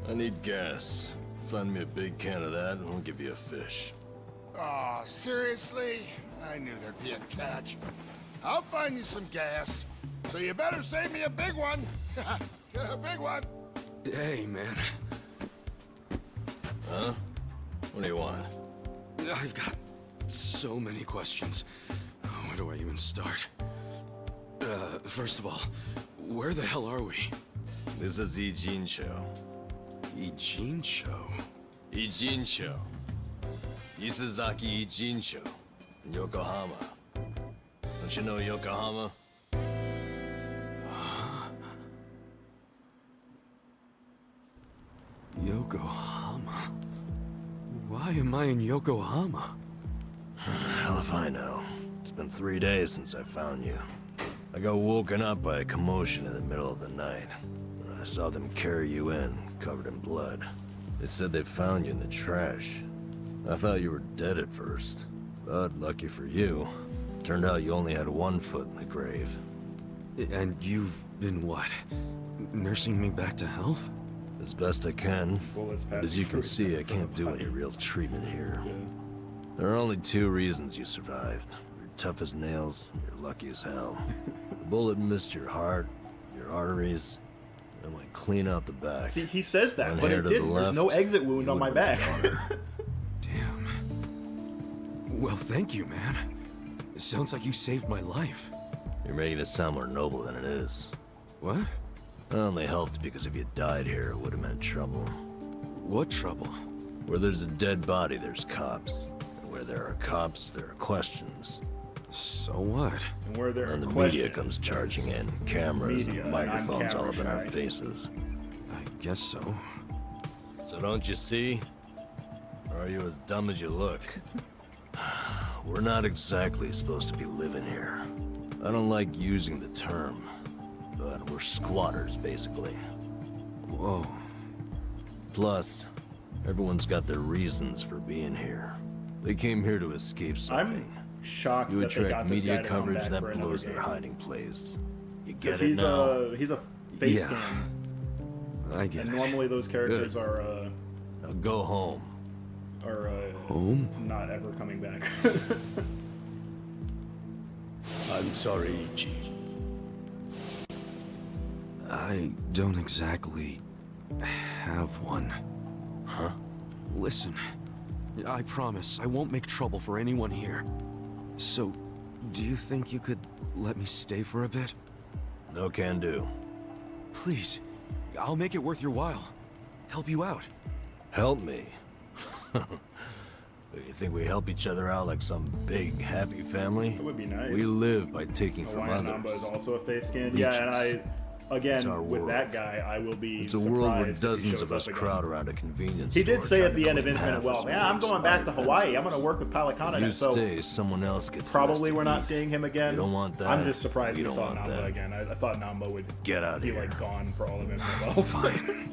I need gas. Find me a big can of that, and I'll give you a fish. Aw, seriously? I knew there'd be a catch. I'll find you some gas, so you better save me a big one. A big one. Hey, man. Huh? What do you want? I've got so many questions. Where do I even start? First of all, where the hell are we? This is Ijincho. Ijincho? Ijincho. Isazaki Ijincho. In Yokohama. Don't you know Yokohama? Yokohama? Why am I in Yokohama? Hell if I know. It's been 3 days since I found you. I got woken up by a commotion in the middle of the night. I saw them carry you in, covered in blood. They said they found you in the trash. I thought you were dead at first, but lucky for you, Turned out you only had one foot in the grave. And you've been what? Nursing me back to health? As best I can. Bullets But passing as you can through see, I the can't do body. any real treatment here. Yeah. There are only 2 reasons you survived. You're tough as nails, and you're lucky as hell. The bullet missed your heart, your arteries, and went clean out the back. See, he says that, One but hair it to the didn't. There's no left, exit wound you on my would've been back. a goner. Damn. Well, thank you, man. It sounds like you saved my life. You're making it sound more noble than it is. What? It only helped because if you died here, it would have meant trouble. What trouble? Where there's a dead body, there's cops. And where there are cops, there are questions. So what? And where there are And the questions, media comes charging in. Cameras media, and microphones all I'm up in our camera shy. faces. I guess so. So don't you see? Or are you as dumb as you look? We're not exactly supposed to be living here. I don't like using the term, but we're squatters, basically. Whoa. Plus, everyone's got their reasons for being here. They came here to escape something. I'm shocked You that they got attract this guy media to come coverage back that for another blows their game. hiding place. You 'Cause get it now? he's a face Yeah. scan. I get And it. normally those characters Good. are Now go home. Home? not ever coming back. I'm sorry, Ichi. I don't exactly have one. Huh? Listen, I promise I won't make trouble for anyone here. So, do you think you could let me stay for a bit? No can do. Please, I'll make it worth your while. Help you out. Help me? You think we help each other out like some big, happy family? It would be nice. We live by taking from Hawaiian Namba is others. also a face scan. Leeches. Yeah, and I, It's our again, with world. that guy, I will be It's a surprised world where if he dozens shows of up us again. crowd around a convenience He store. did say trying at the to end of clean Infinite half Wealth, as yeah, I'm many going back to expired Hawaii. I'm goods. going to work with Palakana. You So stay, someone else gets probably listed. we're not seeing him again. You don't want that. I'm just surprised You we don't saw want Namba that. again. I thought Namba would Get out of be here. like gone for all of Infinite Wealth. Fine.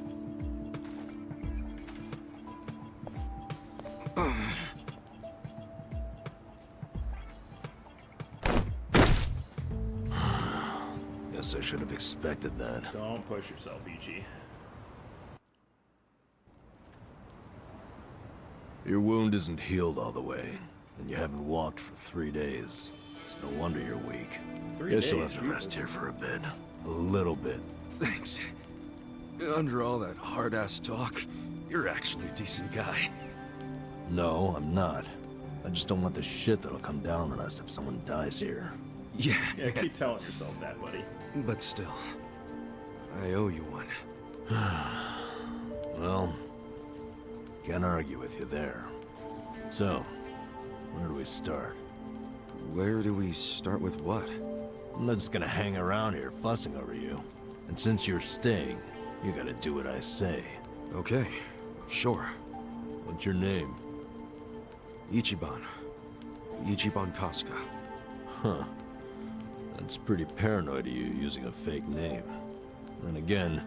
Guess I should have expected that. Don't push yourself, Ichi. Your wound isn't healed all the way, and you haven't walked for 3 days. It's no wonder you're weak. 3 Guess you'll days, have to rest Jesus. here for a bit. A little bit. Thanks. Under all that hard-ass talk, you're actually a decent guy. No, I'm not. I just don't want the shit that'll come down on us if someone dies here. Yeah, Yeah, keep telling yourself that, buddy. but still, I owe you one. Well, can't argue with you there. So, where do we start? Where do we start with what? I'm not just gonna hang around here fussing over you. And since you're staying, you gotta do what I say. Okay, sure. What's your name? Ichiban. Ichiban Casca. Huh. That's pretty paranoid of you using a fake name. Then again,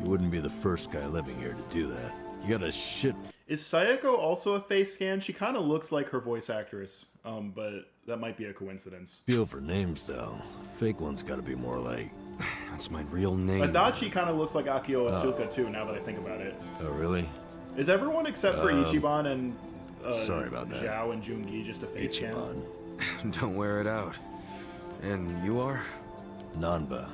you wouldn't be the first guy living here to do that. You got a shit. Is Sayako also a face scan? She kind of looks like her voice actress, but that might be a coincidence. Feel for names, though. Fake ones gotta be more like... That's my real name. Adachi kind of looks like Akio Asuka, too, now that I think about it. Oh, really? Is everyone except for Ichiban and sorry about that. Zhao and Jungi just a face scan? Ichiban. Don't wear it out. And you are? Nanba.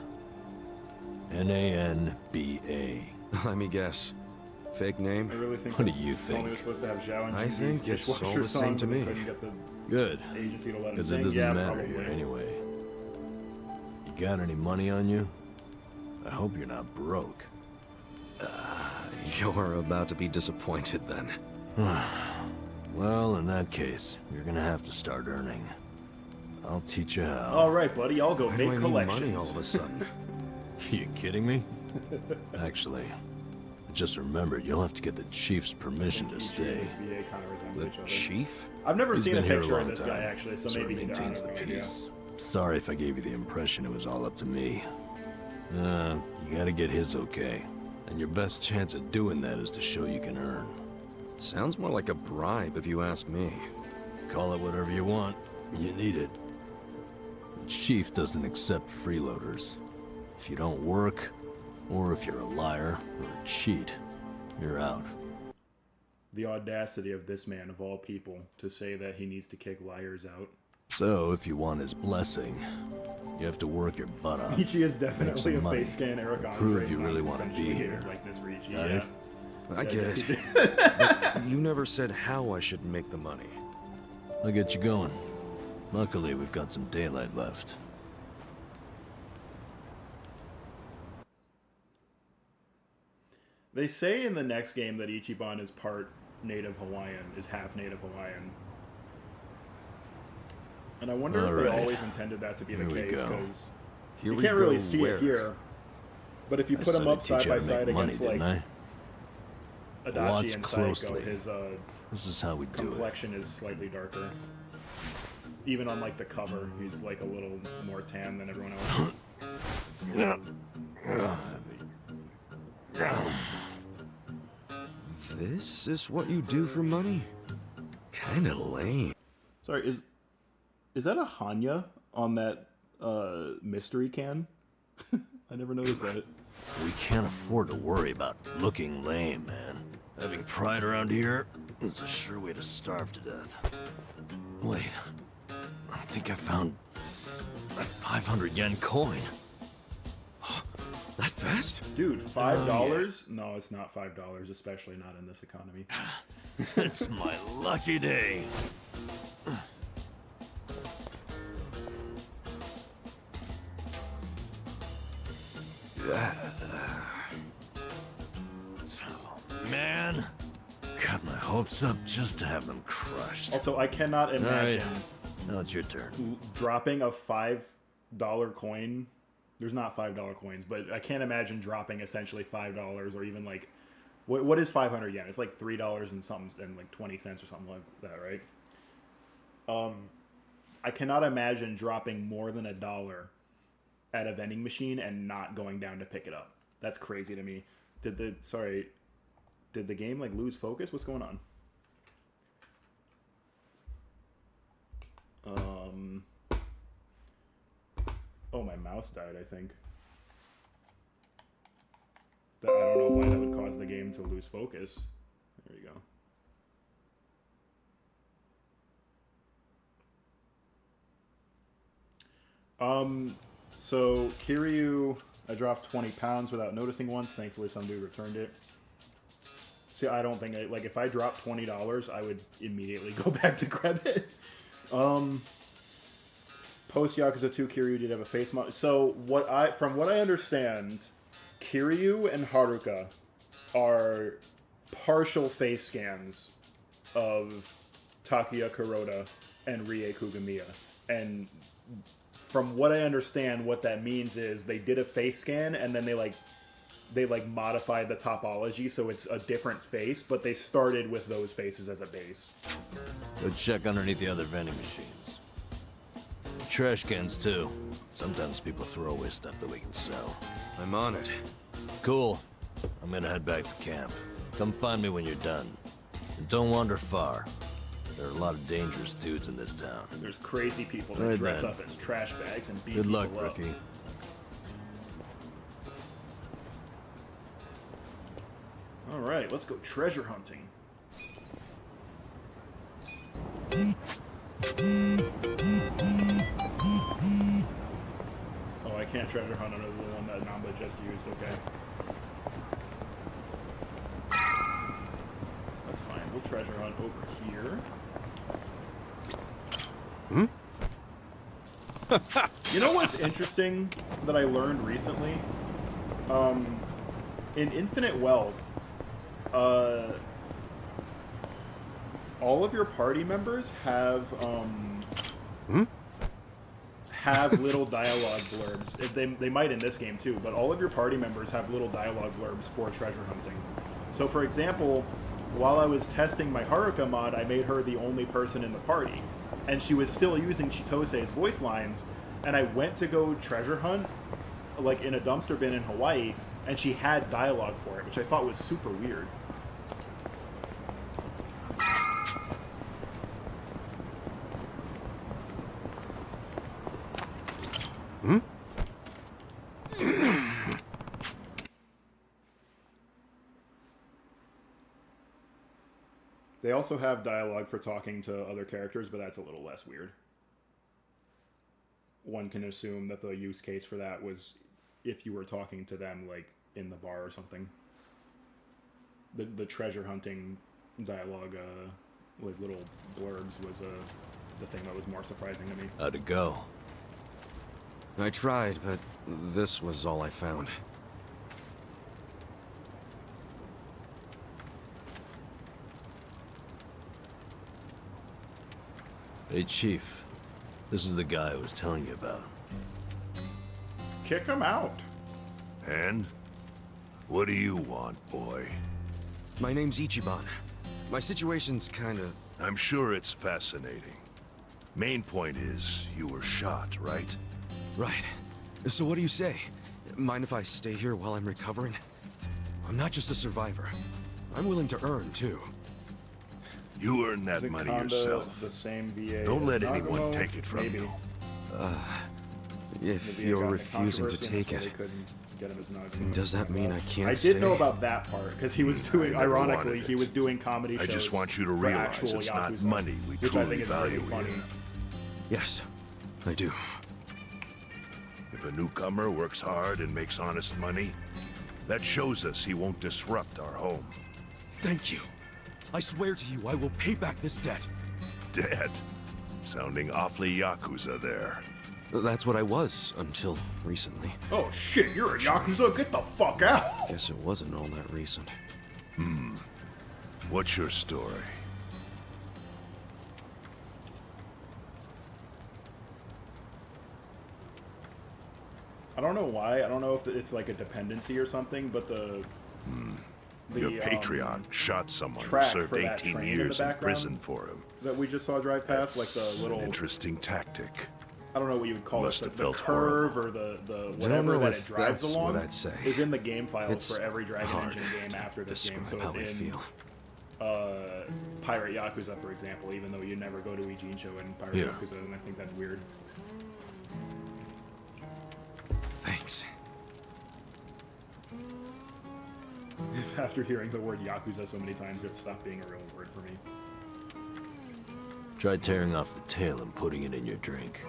N-A-N-B-A. Let me guess. Fake name? I really think What do that's you only think? supposed to have Zhao and I Jungi's think it's all Dishwasher the same song, to but they me. couldn't get the Good. agency to let him Because it sing. doesn't Yeah, matter probably. here anyway. You got any money on you? I hope you're not broke. You're about to be disappointed then. Well, in that case, you're gonna have to start earning. I'll teach you how. All right, buddy, I'll go Why do make I need collections. money all of a sudden? You kidding me? Actually, I just remembered you'll have to get the chief's permission to stay. BA kind of resemble The each other. chief? I've never He's seen a been here picture of long this time. guy actually, so Sort of maybe he maintains does. the peace. Sorry if I gave you the impression it was all up to me. You gotta get his okay. And your best chance at doing that is to show you can earn. Sounds more like a bribe if you ask me. Call it whatever you want. You need it. Chief doesn't accept freeloaders. If you don't work, or if you're a liar or a cheat, you're out. The audacity of this man, of all people, to say that he needs to kick liars out. So, if you want his blessing, you have to work your butt off. Ichi is definitely some a money, face scan Eric Andre. prove you really want to be here. Like this for Ichi. Got Yeah. it? I Yeah, get yes, it. he did. But you never said how I should make the money. I'll get you going. Luckily, we've got some daylight left. They say in the next game that Ichiban is part Native Hawaiian, is half Native Hawaiian. And I wonder if they Alright. always intended that to be the Here we case, go. because Here you we can't really go see where? it here. But if you I put them said I'd up teach side you by how to make side money, against, didn't like, I? Adachi Watch and closely. Saiko, his This is how we do it. complexion is slightly darker. Even on, like, the cover, he's, like, a little more tan than everyone else. This is what you do for money? Kinda lame. Sorry, is that a Hanya on that mystery can? I never noticed that. We can't afford to worry about looking lame, man. Having pride around here is a sure way to starve to death. Wait, I think I found a 500 yen coin. That fast? Dude, $5? No, it's not $5, especially not in this economy. It's my lucky day. Man, got my hopes up just to have them crushed. Also, I cannot All right, imagine now it's your turn. dropping a $5 coin. There's not $5 coins, but I can't imagine dropping essentially $5 or even like, what is 500 yen? It's like $3 and something and like 20 cents or something like that, right? I cannot imagine dropping more than $1 at a vending machine and not going down to pick it up. That's crazy to me. Did the game like lose focus? What's going on? Oh, my mouse died, I think. I don't know why that would cause the game to lose focus. There you go. So Kiryu, I dropped 20 pounds without noticing once. Thankfully, some dude returned it. See, I don't think like if I dropped $20, I would immediately go back to grab it. Post Yakuza 2, Kiryu did have a face mod. So from what I understand, Kiryu and Haruka are partial face scans of Takuya Kuroda and Rie Kugamiya. And from what I understand, what that means is they did a face scan and then they modified the topology so it's a different face, but they started with those faces as a base. Go check underneath the other vending machines. Trash cans, too. Sometimes people throw away stuff that we can sell. I'm on it. Cool. I'm gonna head back to camp. Come find me when you're done. And don't wander far. There are a lot of dangerous dudes in this town. There's crazy people that Right dress then. up as trash bags and beat Good people luck, up. rookie. All right, let's go treasure hunting. Oh, I can't treasure hunt under the one that Namba just used. Okay. That's fine. We'll treasure hunt over here. You know what's interesting that I learned recently? In Infinite Wealth, all of your party members have little dialogue blurbs. They might in this game too, but all of your party members have little dialogue blurbs for treasure hunting. So for example, while I was testing my Haruka mod, I made her the only person in the party. And she was still using Chitose's voice lines, and I went to go treasure hunt, like in a dumpster bin in Hawaii, and she had dialogue for it, which I thought was super weird. Hmm? They also have dialogue for talking to other characters, but that's a little less weird. One can assume that the use case for that was if you were talking to them, like, in the bar or something. The treasure hunting dialogue, like, little blurbs was the thing that was more surprising to me. How'd it go? I tried, but this was all I found. Hey, Chief. This is the guy I was telling you about. Kick him out. And? What do you want, boy? My name's Ichiban. My situation's kinda... I'm sure it's fascinating. Main point is, you were shot, right? Right. So what do you say? Mind if I stay here while I'm recovering? I'm not just a survivor. I'm willing to earn, too. You earn that Is it money Konda yourself. the same VA Don't let as anyone Nagumo? take it from Maybe. you. If Maybe it you're got into refusing to controversy, take so it, they couldn't get him as Nagumo. does that mean I can't I stay? did know about that part, because he was doing, I never ironically, wanted he it. was doing comedy shows. I just want you to for realize actual it's not Yakuza, money we which I truly think is value really funny. here. Yes, I do. If a newcomer works hard and makes honest money, that shows us he won't disrupt our home. Thank you. I swear to you, I will pay back this debt. Dead. Sounding awfully Yakuza there. That's what I was, until recently. Oh shit, you're a Yakuza? Get the fuck out! Guess it wasn't all that recent. What's your story? I don't know why, I don't know if it's like a dependency or something, but the Your Patreon shot someone who track served for that 18 train in the years in background prison for him. that we just saw drive past, like That's the little, an interesting tactic. I don't know what you would call Must it, have the felt curve or the whatever know that if it drives that's along what I'd say. is in the game files It's for every Dragon hard Engine game to after this game, so describe it's how I in feel. Pirate Yakuza, for example, even though you never go to Ijincho in Pirate Yeah. Yakuza, and I think that's weird. Thanks. After hearing the word Yakuza so many times, it stopped being a real word for me. Try tearing off the tail and putting it in your drink.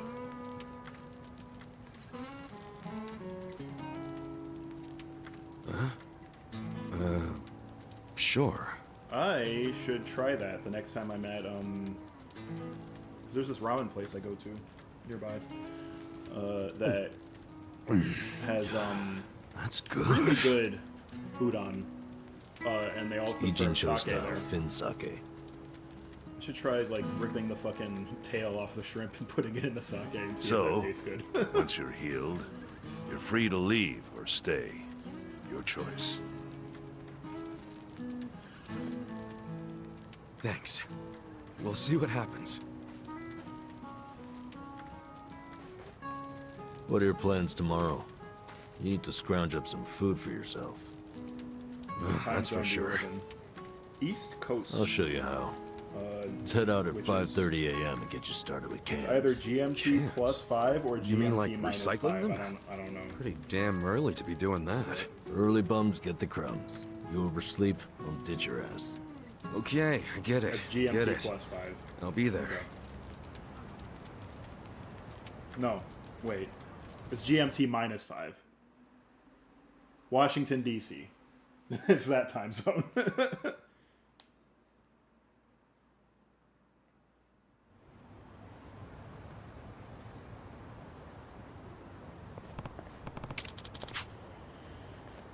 Sure. I should try that the next time I'm at, 'cause there's this ramen place I go to nearby, that has, That's good. really good udon, and they also serve Ijincho sake there. style fin sake. I should try, like, ripping the fucking tail off the shrimp and putting it in the sake and see So, if that tastes good. once you're healed, you're free to leave or stay. Your choice. Thanks. We'll see what happens. What are your plans tomorrow? You need to scrounge up some food for yourself. That's for sure. East Coast. I'll show you how. Let's head out at which is 5:30 a.m. and get you started with cans. either GMT Chance. plus 5 or GMT You mean like minus recycling 5. them? I don't know. Pretty damn early to be doing that. Early bums get the crumbs. You oversleep, I'll ditch your ass. Okay, I get it. That's GMT Get it. plus 5. I'll be there. Okay. No, wait. It's GMT minus 5. Washington, D.C. It's that time zone.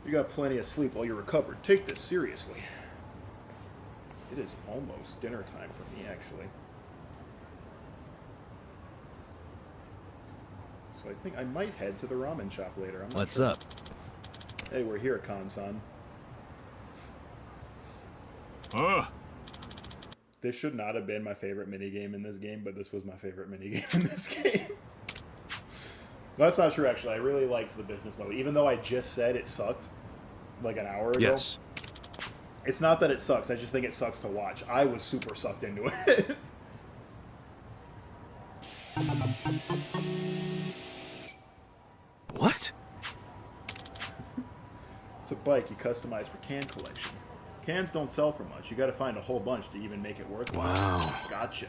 You got plenty of sleep while you're recovered. Take this seriously. It is almost dinner time for me, actually. So I think I might head to the ramen shop later. I'm not What's sure. up? Hey, we're here, Kan-san. This should not have been my favorite minigame in this game, but this was my favorite minigame in this game. No, that's not true, actually. I really liked the business mode. Even though I just said it sucked like an hour ago. Yes. It's not that it sucks. I just think it sucks to watch. I was super sucked into it. What? It's a bike you customize for can collection. Cans don't sell for much. You got to find a whole bunch to even make it worthwhile. Wow. Gotcha.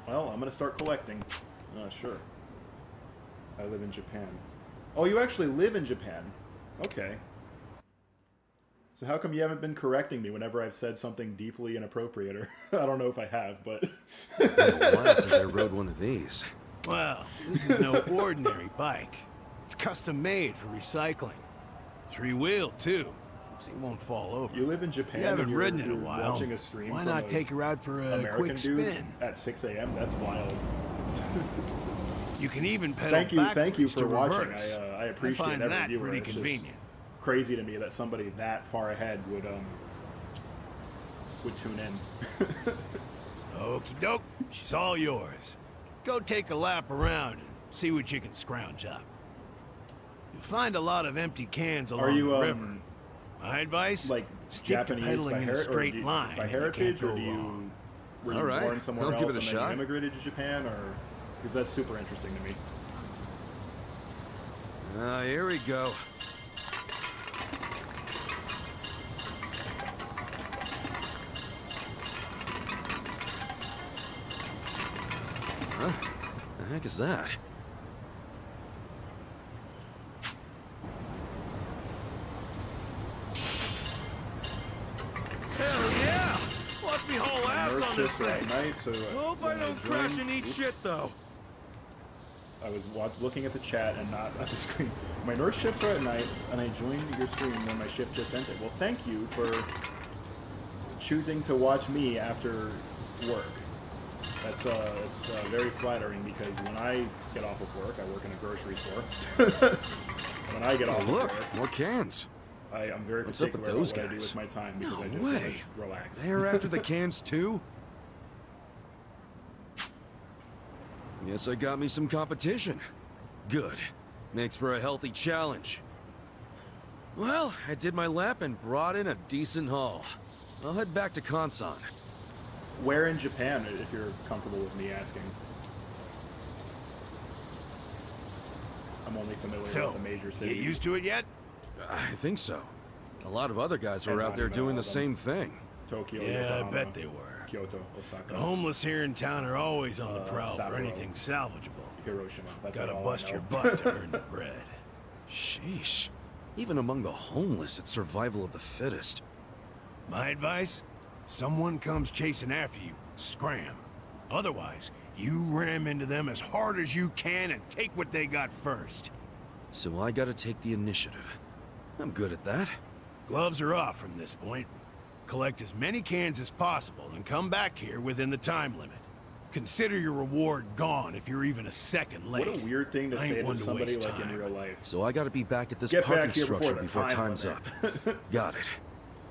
Well, I'm gonna start collecting. Sure. I live in Japan. Oh, you actually live in Japan. Okay. So how come you haven't been correcting me whenever I've said something deeply inappropriate? Or I don't know if I have, but... It's been a while since I rode one of these. Well, this is no ordinary bike. It's custom made for recycling. 3-wheel, too, so you won't fall over. You live in Japan You haven't and you're, ridden in a you're while. watching a stream Why from not a take her out for a American quick dude spin? at 6 a.m.? That's wild. You can even pedal Thank you backwards for to watching. reverse. I appreciate find every that viewer. pretty It's just convenient. crazy to me that somebody that far ahead would tune in. Okie doke, she's all yours. Go take a lap around and see what you can scrounge up. You'll find a lot of empty cans along you, the river. My advice? Like stick Japanese to pedaling in a straight line. by and you heritage, can't or go do you wrong. were you All right, born somewhere I'll else give it a and then shot. you immigrated to Japan, or because that's super interesting to me. Here we go. Huh? The heck is that? Hell yeah! Watch me haul ass Nurse on this shift at thing. night, so Hope I when don't joined- crash and eat Oops. shit though. I was looking at the chat and not at the screen. My nurse shifts are at night, and I joined your stream when my shift just ended. Well, thank you for choosing to watch me after work. That's it's very flattering, because when I get off of work, I work in a grocery store. When I get off of Look, work, more cans. I'm very What's up particular with those about what I do guys? with my time, because No I just way. want to relax. They're after the cans too? Guess I got me some competition. Good. Makes for a healthy challenge. Well, I did my lap and brought in a decent haul. I'll head back to Kansan. Where in Japan, if you're comfortable with me asking? I'm only familiar So, with the major get cities. used to it yet? I think so. A lot of other guys And are out not there even doing all the of them. same thing. Tokyo, Yeah, I Yokohama, bet they were. Kyoto, Osaka, The homeless here in town are always on the prowl for Sapporo. anything salvageable. Hiroshima. That's Gotta all I bust know. your butt to earn the bread. Sheesh. Even among the homeless, it's survival of the fittest. My advice? Someone comes chasing after you, scram. Otherwise, you ram into them as hard as you can and take what they got first. So I gotta take the initiative. I'm good at that. Gloves are off from this point. Collect as many cans as possible and come back here within the time limit. Consider your reward gone if you're even a second late. What a weird thing to I ain't say one to to somebody waste like in time. real life. So I gotta be back at this Get parking back here structure before the time time's limit. up. Got it.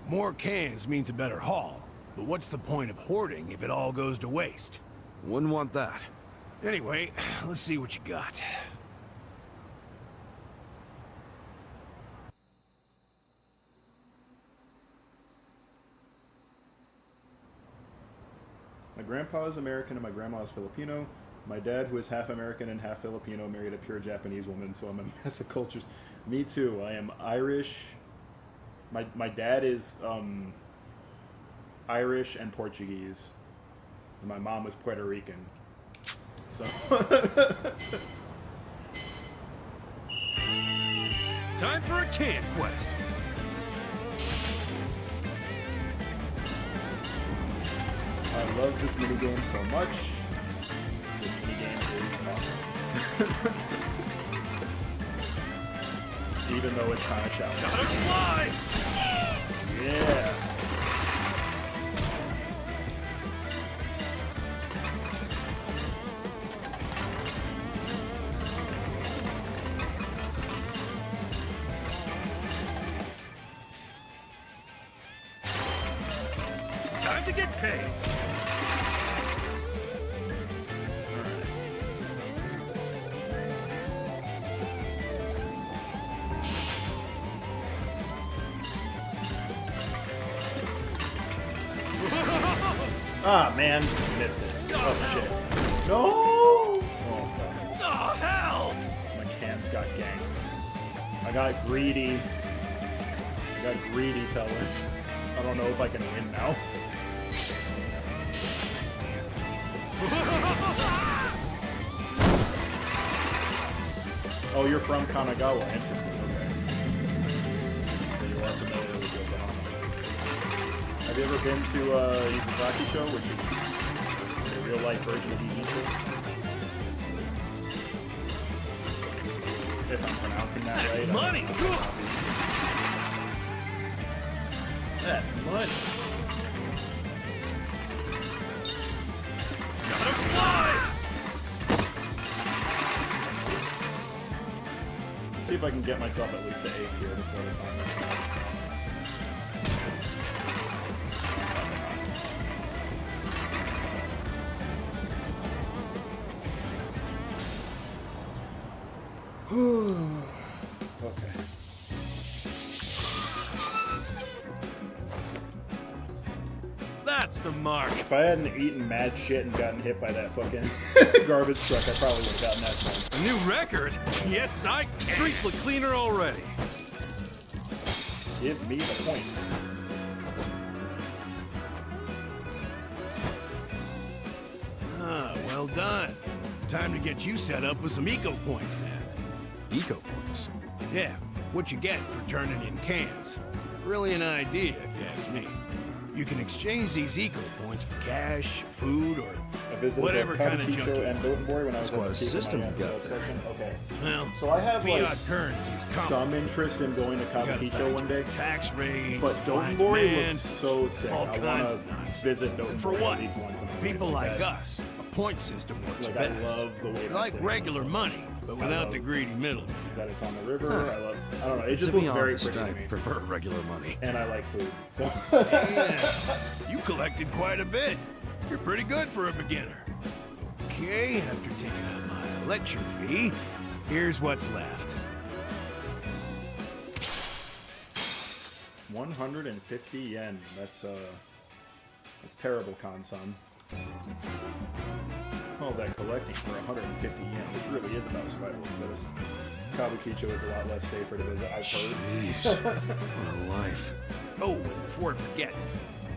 More cans means a better haul. But what's the point of hoarding if it all goes to waste? Wouldn't want that. Anyway, let's see what you got. My grandpa is American and my grandma is Filipino. My dad, who is half American and half Filipino, married a pure Japanese woman, so I'm a mess of cultures. Me too. I am Irish. My dad is Irish and Portuguese. And my mom was Puerto Rican. So Time for a can quest. I love this minigame so much. This minigame is awesome. Even though it's kind of challenging. Gotta fly! Yeah. Time to get paid. Ah, man. Missed it. Oh, shit. No! Oh, fuck. Oh, hell! I got greedy. Fellas. I don't know if I can win now. Oh, you're from Kanagawa. Interesting. Okay. So you are familiar with Yokohama. Have you ever been to Yuzaki-cho, which is a real-life version of Iichi? If I'm pronouncing that right. That's money! That's money! Gotta fly! Let's see if I can get myself at least to 8 here before the time runs out. Okay. That's the mark. If I hadn't eaten mad shit and gotten hit by that fucking garbage truck, I probably would have gotten that one. A new record? Yes, I can. Streets look cleaner already. Give me the points. Ah, well done. Time to get you set up with some eco points then. Eco points? Yeah, what you get for turning in cans. Really an idea, if you ask me. You can exchange these eco points for cash, food, or whatever kind of junk you and Dotenborg when I was That's quite a system you got there. Okay. Well, So I have fiat like currency's some interest in going to Kabukicho one day. Tax rates, But Dotenborg demand, looks so sick. all I kinds want of to nonsense. visit Dotenborg For what? at least once in a People life. like us, a point system works Like, best. I love the way that like thing regular looks. money, but I without love the greedy middleman. That it's on the river. I don't know. It just To be looks very honest, pretty I to me. prefer regular money. And I like food. So. Yeah, you collected quite a bit. You're pretty good for a beginner. Okay, after taking out my lecture fee, here's what's left. 150 yen. That's terrible, Con-san. All that collecting for 150 yen. It really is about survival for this. Kabukicho is a lot less safer to visit, I've heard. Jeez, what a life. Oh, and before I forget,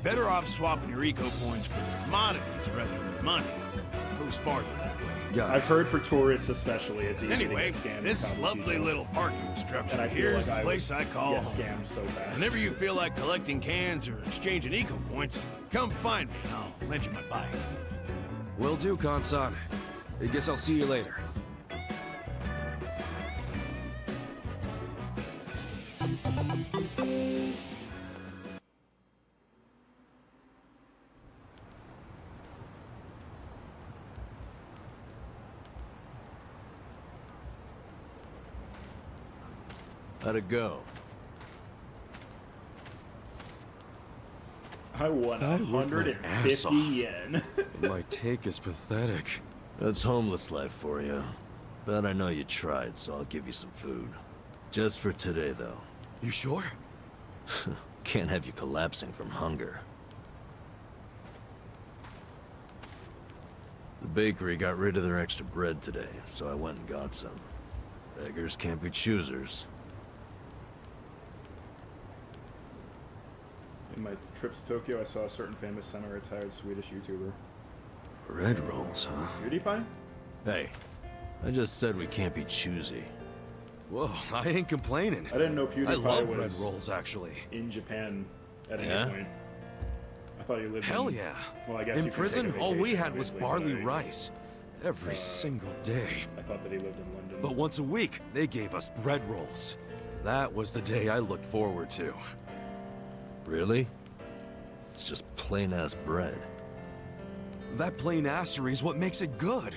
better off swapping your eco points for commodities rather than money. Goes farther that way. I've heard for tourists especially, it's easy Anyway, to get scammed in this Kabukicho. lovely little parking structure And I feel here's like the I place would I call get home. scammed so fast. Whenever you feel like collecting cans or exchanging eco points, come find me and I'll lend you my bike. Will do, Kansan. I guess I'll see you later. How'd it go? I won I worked my ass 150 off. yen. My take is pathetic. That's homeless life for you. But I know you tried, so I'll give you some food. Just for today, though. You sure? Can't have you collapsing from hunger. The bakery got rid of their extra bread today, so I went and got some. Beggars can't be choosers. In my trips to Tokyo, I saw a certain famous semi-retired Swedish YouTuber. Bread rolls, huh? PewDiePie? Hey, I just said we can't be choosy. Whoa, I ain't complaining. I didn't know PewDiePie I love was bread rolls, actually. in Japan at Yeah? any point. I thought he lived Hell in... yeah. Well, I guess In you can prison, take a all we vacation, had was obviously, barley but I- rice. Every single day. I thought that he lived in London. But once a week, they gave us bread rolls. That was the day I looked forward to. Really? It's just plain-ass bread. That plain assery is what makes it good.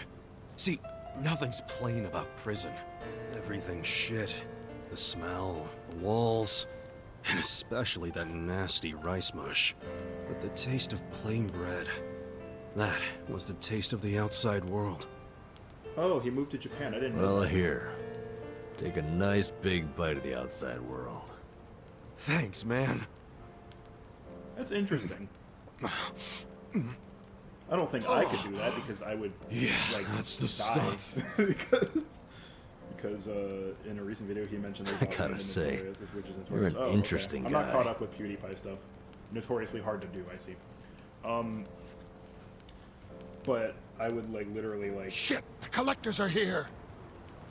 See, nothing's plain about prison. Everything's shit. The smell, the walls, and especially that nasty rice mush. But the taste of plain bread, that was the taste of the outside world. Oh, he moved to Japan. I didn't know Well, that. here. Take a nice big bite of the outside world. Thanks, man. That's interesting. I don't think I could do that because I would Yeah, like that's the die. stuff. because because in a recent video he mentioned they I gotta say, you're an interesting I'm guy. not caught up with PewDiePie stuff. Notoriously hard to do, I see. But I would like literally like. Shit! The collectors are here.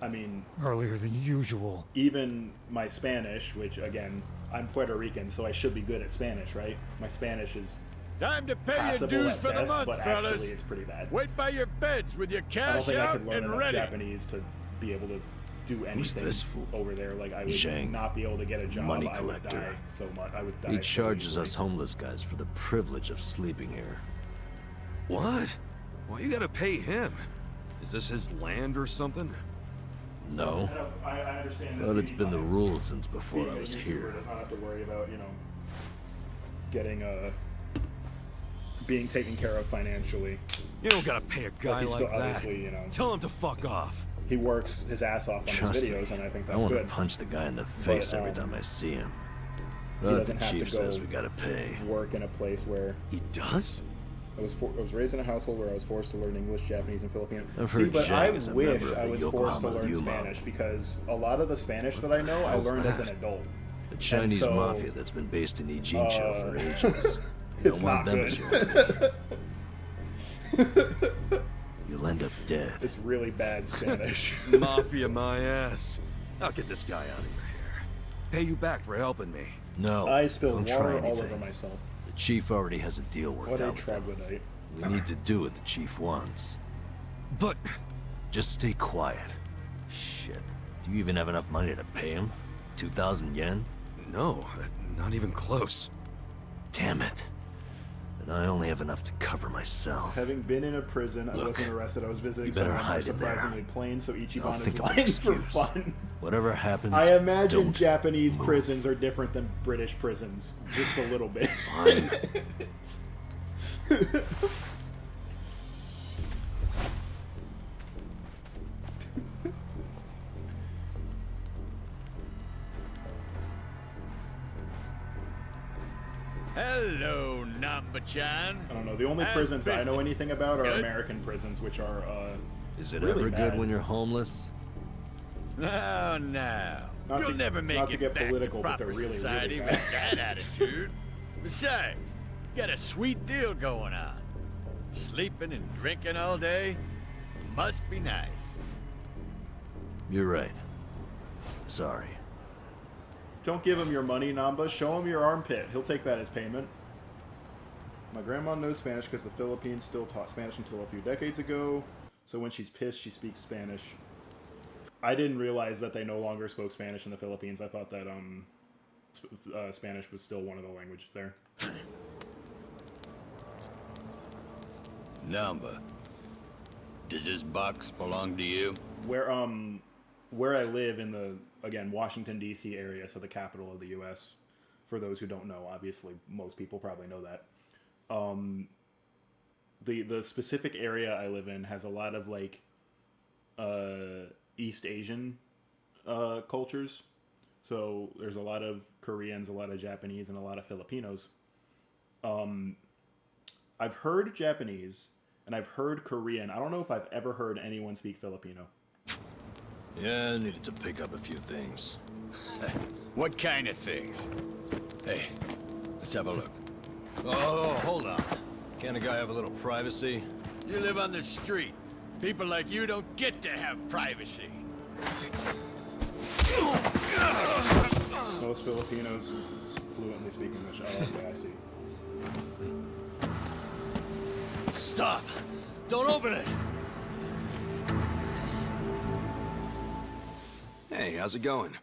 I mean, earlier than usual. Even my Spanish, which again, I'm Puerto Rican, so I should be good at Spanish, right? My Spanish is time to pay your passable dues at for the best, month, but fellas. actually it's pretty bad. Wait by your beds with your I don't cash think I out could learn and enough ready. Japanese to be able to do anything this fool? over there. Like I would Zhang, not be able to get a job. money I would collector. die so much. I would die. He so charges easily. us homeless guys for the privilege of sleeping here. What? Why you gotta pay him? Is this his land or something? No. I understand that But it's been the PewDiePie, rule since before being I a was YouTuber, here. does not have to worry about getting being taken care of financially. You don't gotta pay a guy he's like still that. obviously, Tell him to fuck off. He works his ass off on Trust his videos, me, and I think I that's want good. to punch the guy in the face every time I see him. But the doesn't have to chief go says we gotta pay. Work in a place where he does. I was raised in a household where I was forced to learn English, Japanese, and Filipino. I've See, heard but I Zhang is a wish member of I the was forced to Yokohama learn Yuma. Spanish because a lot of the Spanish that I know I hell's learned as that? an adult. The Chinese so, mafia that's been based in Ijincho for ages. You it's don't want not them good. as your enemy. You'll end up dead. It's really bad Spanish. Mafia my ass. I'll get this guy out of your hair. Pay you back for helping me. No, I spilled don't try water all anything. over myself. The chief already has a deal worked What a out with them. troglodyte. We need to do what the chief wants. But just stay quiet. Shit. Do you even have enough money to pay him? 2,000 yen? No, not even close. Damn it. And I only have enough to cover myself. Having been in a prison, I Look, wasn't arrested. I was visiting you better someone hide in there. surprisingly plain, so I'll Ichiban is think of an lying for excuse. fun. Whatever happens, I imagine don't Japanese move. prisons are different than British prisons, just a little bit. Fine. Hello, Namba-chan. I don't know. The only How's prisons I know business? anything about are Good? American prisons, which are Is it really ever bad. good when you're homeless? Oh, no. Not You'll to- never make not to it get back political, to but they're proper really, really society bad. with that attitude. Besides, you got a sweet deal going on. Sleeping and drinking all day must be nice. You're right. Sorry. Don't give him your money, Namba. Show him your armpit. He'll take that as payment. My grandma knows Spanish because the Philippines still taught Spanish until a few decades ago. So when she's pissed, she speaks Spanish. I didn't realize that they no longer spoke Spanish in the Philippines. I thought that Spanish was still one of the languages there. Namba, does this box belong to you? Where I live in the, again, Washington, D.C. area, so the capital of the U.S., for those who don't know, obviously, most people probably know that. The specific area I live in has a lot of, like, East Asian cultures. So there's a lot of Koreans, a lot of Japanese, and a lot of Filipinos. I've heard Japanese, and I've heard Korean. I don't know if I've ever heard anyone speak Filipino. Yeah, I needed to pick up a few things. What kind of things? Hey, let's have a look. Oh, hold on. Can't a guy have a little privacy? You live on the street. People like you don't get to have privacy. Most Filipinos fluently speak English. Oh, okay, I see. Stop! Don't open it! Hey, how's it going?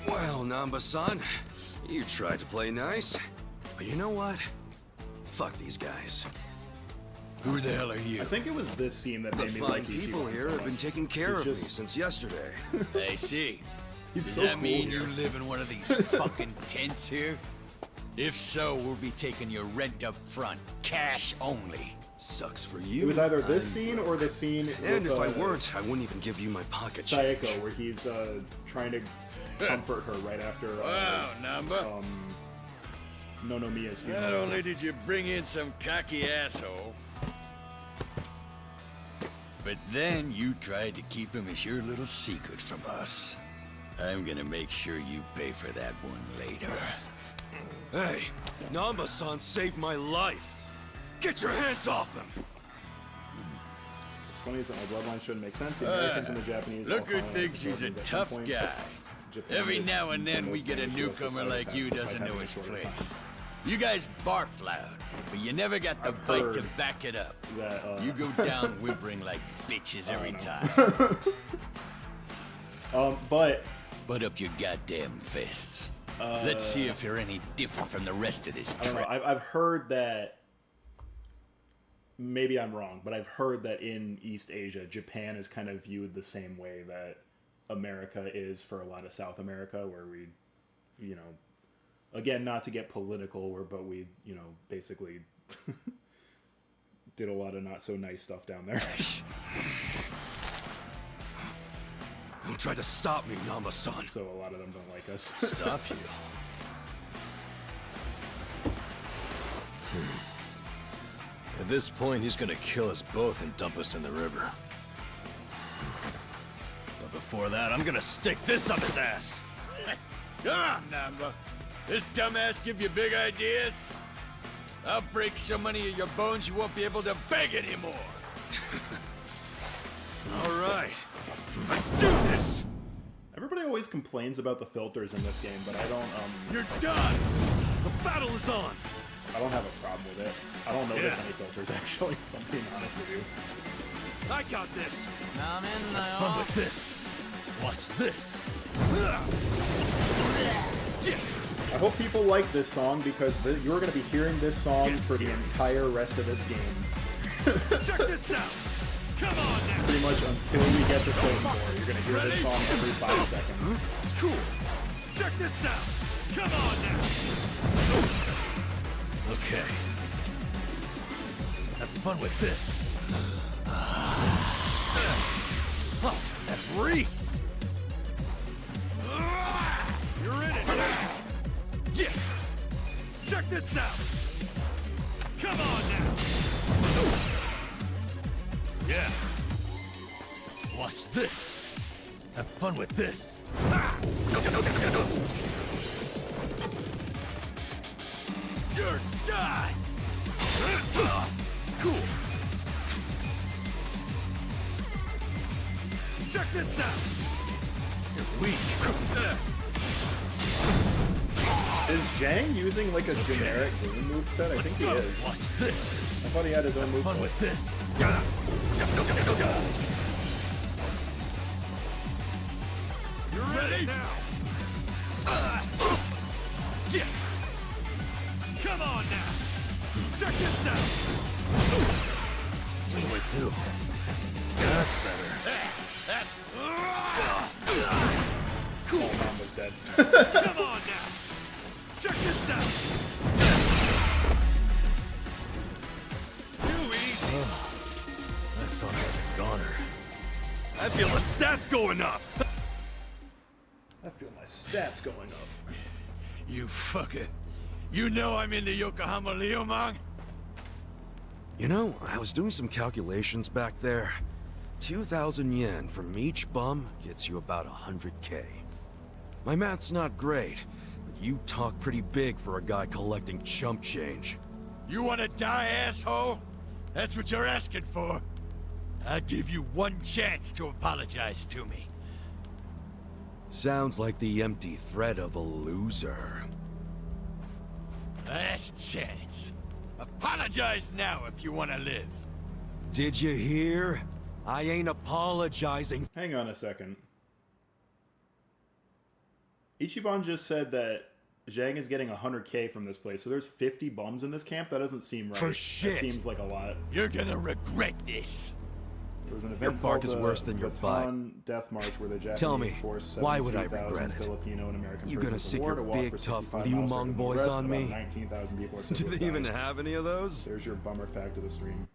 Well, Namba-san, you tried to play nice, but you know what? Fuck these guys. Who the hell are you? I think it was this scene that The made me fine like people Ichiban here so have been much. taking care He's of me just- since yesterday. I see. He's Does so that cool mean here. you live in one of these fucking tents here? If so, we'll be taking your rent up front. Cash only. Sucks for you. It was either this I'm scene or the scene And with, if I weren't, I wouldn't even give you my pocket Sayako, change. where he's trying to comfort her right after Wow, Namba. Nonomiya's funeral. Not only did you bring in some cocky asshole, But then you tried to keep him as your little secret from us. I'm gonna make sure you pay for that one later. Hey, Namba-san saved my life. Get your hands off him! It's funny that my bloodline shouldn't make sense. The Americans and the Japanese. Look who thinks he's a tough guy. Every now and then we get a newcomer like you doesn't know his place. You guys bark loud, but you never got the bite to back it up. You go down whimpering like bitches every time. But put up your goddamn fists. Let's see if you're any different from the rest of this I don't know. crap. I've heard that. Maybe I'm wrong, but I've heard that in East Asia, Japan is kind of viewed the same way that America is for a lot of South America, where we, you know, again, not to get political, but we, you know, basically did a lot of not so nice stuff down there. Don't try to stop me, Namba-san. So a lot of them don't like us. Stop you? At this point, he's gonna kill us both and dump us in the river. But before that, I'm gonna stick this up his ass! Come on, Namba. This dumbass give you big ideas? I'll break so many of your bones you won't be able to beg anymore. All right, let's do this! Everybody always complains about the filters in this game, but I don't, You're done! The battle is on! I don't have a problem with it. I don't notice any filters, actually, if I'm being honest with you. I got this! Have fun with this! Watch this! I hope people like this song, because you're going to be hearing this song for the entire rest of this game. Check this out! Come on now! Pretty much until we get to Silver War, you're going to hear this song every 5 seconds. Cool! Check this out! Come on now! Okay. Have fun with this. Oh, that reeks! You're in it now! Yeah! Check this out! Come on now! Yeah! Watch this! Have fun with this! You're done! Cool! Check this out! You're weak! Is Zhang using like a generic game moveset? I think he is. Watch this! I thought he had his own moveset. Fun with this! You're ready now! Yeah! Come on now! Check this out! Way too. That's better. Cool. Mom was dead. Come on now! Check this out! Too easy! I thought I was a goner. I feel the stats going up! I feel my stats going up. You fucker. You know I'm in the Yokohama Liumang? You know, I was doing some calculations back there. 2,000 yen from each bum gets you about 100K. My math's not great, but you talk pretty big for a guy collecting chump change. You wanna die, asshole? That's what you're asking for. I'll give you one chance to apologize to me. Sounds like the empty threat of a loser. Last chance. Apologize now if you want to live. Did you hear? I ain't apologizing. Hang on a second. Ichiban just said that Zhang is getting 100K from this place, so there's 50 bums in this camp? That doesn't seem right. For shit. That seems like a lot. You're gonna regret this. There was an event Your bark called is the worse than your Baton Death March where the Japanese Tell me, forced why would I 72,000 regret it? Filipino and American You gonna prisoners of sick war your to walk big, for tough 65 Liu miles Mong further than boys the rest, on about me? 19,000 people are Do civil they even dying. have any of those? There's your bummer fact of the stream.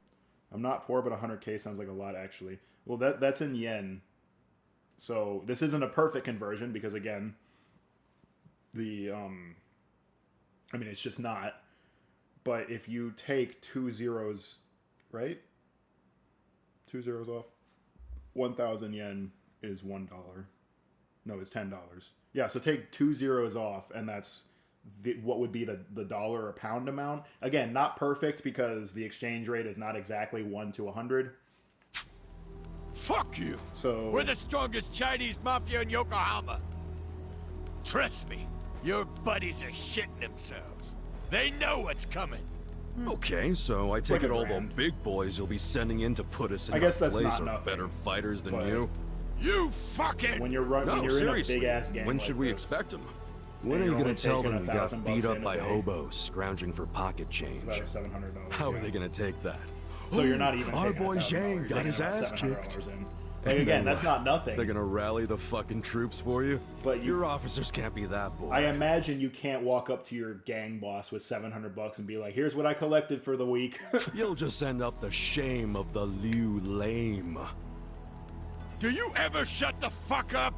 I'm not poor, but 100K sounds like a lot, actually. Well, that's in yen. So this isn't a perfect conversion because, again, the I mean, it's just not. But if you take 2 zeros, right? 2 zeros off. 1,000 yen is $1. No, it's $10. Yeah, so take 2 zeros off, and that's what would be the dollar or pound amount. Again, not perfect because the exchange rate is not exactly 1 to 100. Fuck you! So we're the strongest Chinese mafia in Yokohama. Trust me, your buddies are shitting themselves. They know what's coming. Okay, so I take it all the big boys you'll be sending in to put us in I guess that's place not are nothing, better fighters than but you. You fucking... When you're No, when you're seriously. in a big ass gang When like should we this, expect them? When and are you you're going only to tell taking them you got $1,000 beat in up a by day, hobos scrounging for pocket change? it's about $700. How are yeah. they going to take that? So you're not even Our taking boy $1,000, Zhang you're got taking his about ass $700 kicked. in. Like, again, that's not nothing. They're gonna rally the fucking troops for you? But your officers can't be that boy. I imagine you can't walk up to your gang boss with $700 and be like, "Here's what I collected for the week." You'll just end up the shame of the Liu lame. Do you ever shut the fuck up?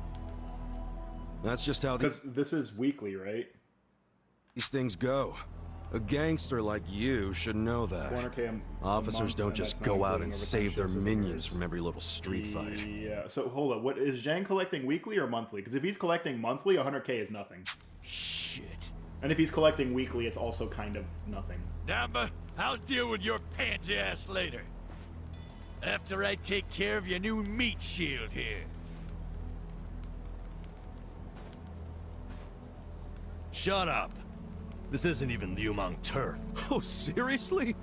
That's just how Because this is weekly, right? these things go. A gangster like you should know that. 400K Officers month, don't and just that's not go out including and overtime save their shifts as minions from every little street fight. Yeah. So hold up. What is Zhang collecting weekly or monthly? Because if he's collecting monthly, 100K is nothing. Shit. And if he's collecting weekly, it's also kind of nothing. Namba, I'll deal with your pansy ass later. After I take care of your new meat shield here. Shut up. This isn't even Liumang turf. Oh, seriously?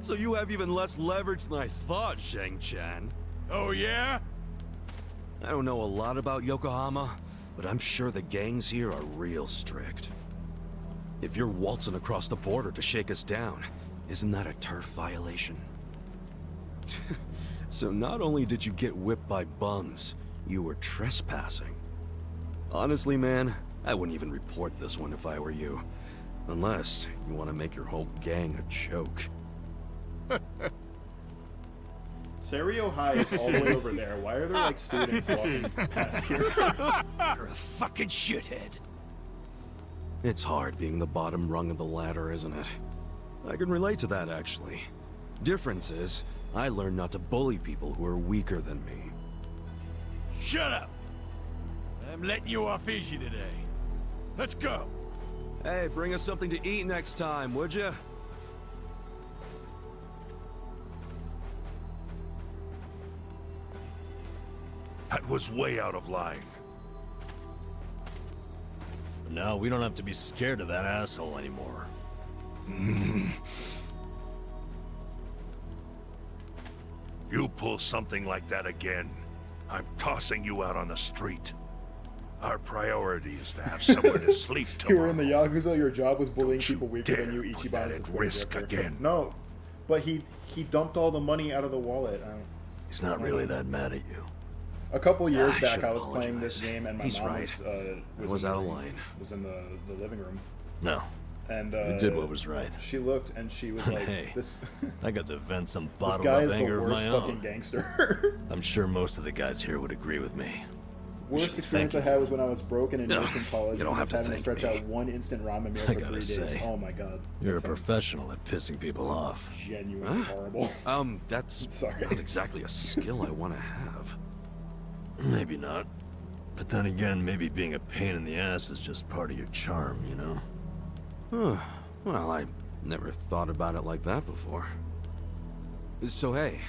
So you have even less leverage than I thought, Zhang-chan. Oh, yeah? I don't know a lot about Yokohama, but I'm sure the gangs here are real strict. If you're waltzing across the border to shake us down, isn't that a turf violation? So not only did you get whipped by bums, you were trespassing. Honestly, man, I wouldn't even report this one if I were you. Unless you want to make your whole gang a joke. Serio High is all the way over there. Why are there like students walking past here? You're a fucking shithead. It's hard being the bottom rung of the ladder, isn't it? I can relate to that, actually. Difference is, I learned not to bully people who are weaker than me. Shut up! I'm letting you off easy today. Let's go! Hey, bring us something to eat next time, would ya? That was way out of line. But now we don't have to be scared of that asshole anymore. You pull something like that again, I'm tossing you out on the street. Our priority is to have somewhere to sleep You were tomorrow. in the Yakuza, your job was bullying people weaker than you, Ichiban. at risk again. No, but he dumped all the money out of the wallet. He's not really that mad at you. A couple years I back, should I was playing this apologize. game, and my He's mom right. was I was in out the of room- line. Was in the living room. No. And You did what was right. She looked and she was And like, hey, "This, I got to vent some this bottled guy up is the anger of worst my fucking own. gangster." I'm sure most of the guys here would agree with me. Worst experience I had was when I was broken in No, nursing college. you don't and have was to having to thank stretch me. out one instant ramen meal I for gotta 3 days. say, Oh my god. You're a That sounds professional at pissing people off. genuinely horrible. That's Sorry. not exactly a skill I want to have. Maybe not. But then again, maybe being a pain in the ass is just part of your charm, you know? Well, I never thought about it like that before. So hey,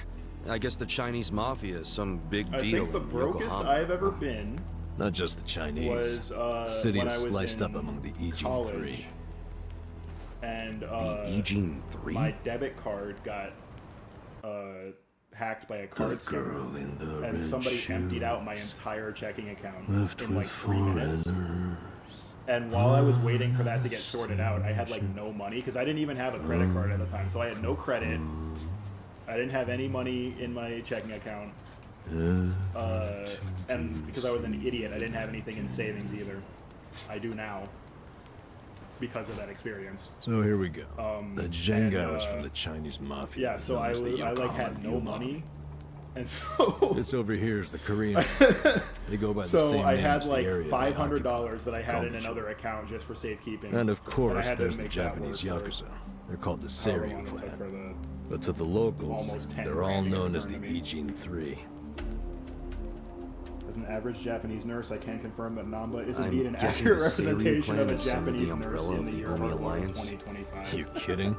I guess the Chinese mafia is some big I deal think the in brokest Yokohama. I've ever been Not just the Chinese. was the city when is I was sliced up in among the Ijin college. Three. And Ijin 3? my debit card got hacked by a card scammer, and somebody emptied out my entire checking account in like 3 minutes. And while I was waiting for that to get sorted out, I had like no money because I didn't even have a credit card at the time, so I had no credit. I didn't have any money in my checking account, and because I was an idiot, I didn't have anything in savings either. I do now because of that experience. So here we go. The Jenga and, is from the Chinese mafia. Yeah, so I known as the like Yokohama had no Yuma. money, and so This over here is the Korean. They go by the so same I name had as the like area they $500 that I had in Konnichiwa. another account just for safekeeping. And of I course, had to there's the make that Japanese work for Yakuza. They're called the however Seiryu long it took clan. for the But to the locals, almost 10 they're all grand to get known as the returned to me. Ijin Three. an average Japanese nurse, I can confirm that Namba is I'm indeed an guessing accurate the Seiryū representation of clan a is under the Japanese nurse umbrella in of the the year Omi of our Lord Alliance? 2025. You kidding?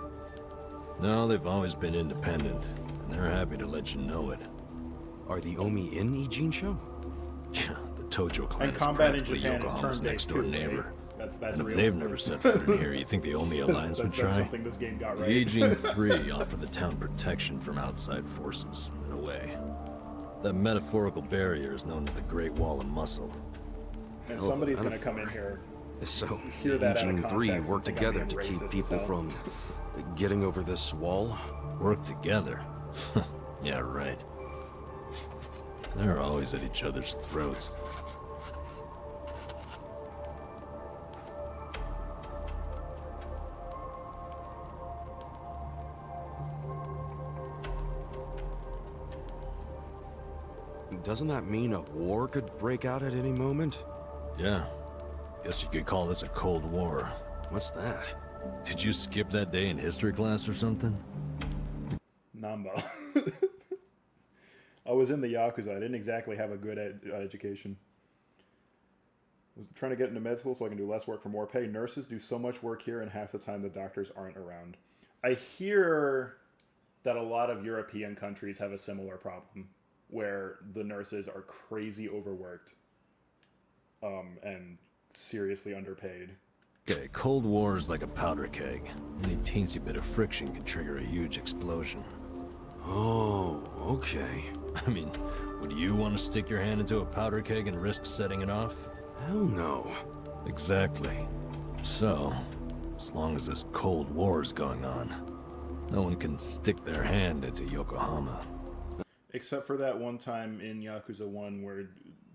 No, they've always been independent, and they're happy to let you know it. Are the Omi in Ijincho? Yeah, the Tojo clan And is combat in practically Japan is Yokohama's turn-based next-door too, right? neighbor. That's And if real. they've never set foot in here, you think the Omi Alliance would That's try? something this game got right. The Aging 3 offer the town protection from outside forces, in a way. That metaphorical barrier is known as the Great Wall of Muscle. And somebody's going to come in here. So, hear that out of Aging 3 context work and think together I'm to being keep racist as people hell. from getting over this wall? Work together? Yeah, right. They're always at each other's throats. Doesn't that mean a war could break out at any moment? Yeah. Guess you could call this a Cold War. What's that? Did you skip that day in history class or something? Namba. I was in the Yakuza. I didn't exactly have a good education. I was trying to get into med school so I can do less work for more pay. Nurses do so much work here, and half the time the doctors aren't around. I hear that a lot of European countries have a similar problem, where the nurses are crazy overworked and seriously underpaid. Okay, Cold War is like a powder keg. Any teensy bit of friction can trigger a huge explosion. Oh, okay. I mean, would you want to stick your hand into a powder keg and risk setting it off? Hell no. Exactly. So, as long as this Cold War is going on, no one can stick their hand into Yokohama. Except for that one time in Yakuza 1 where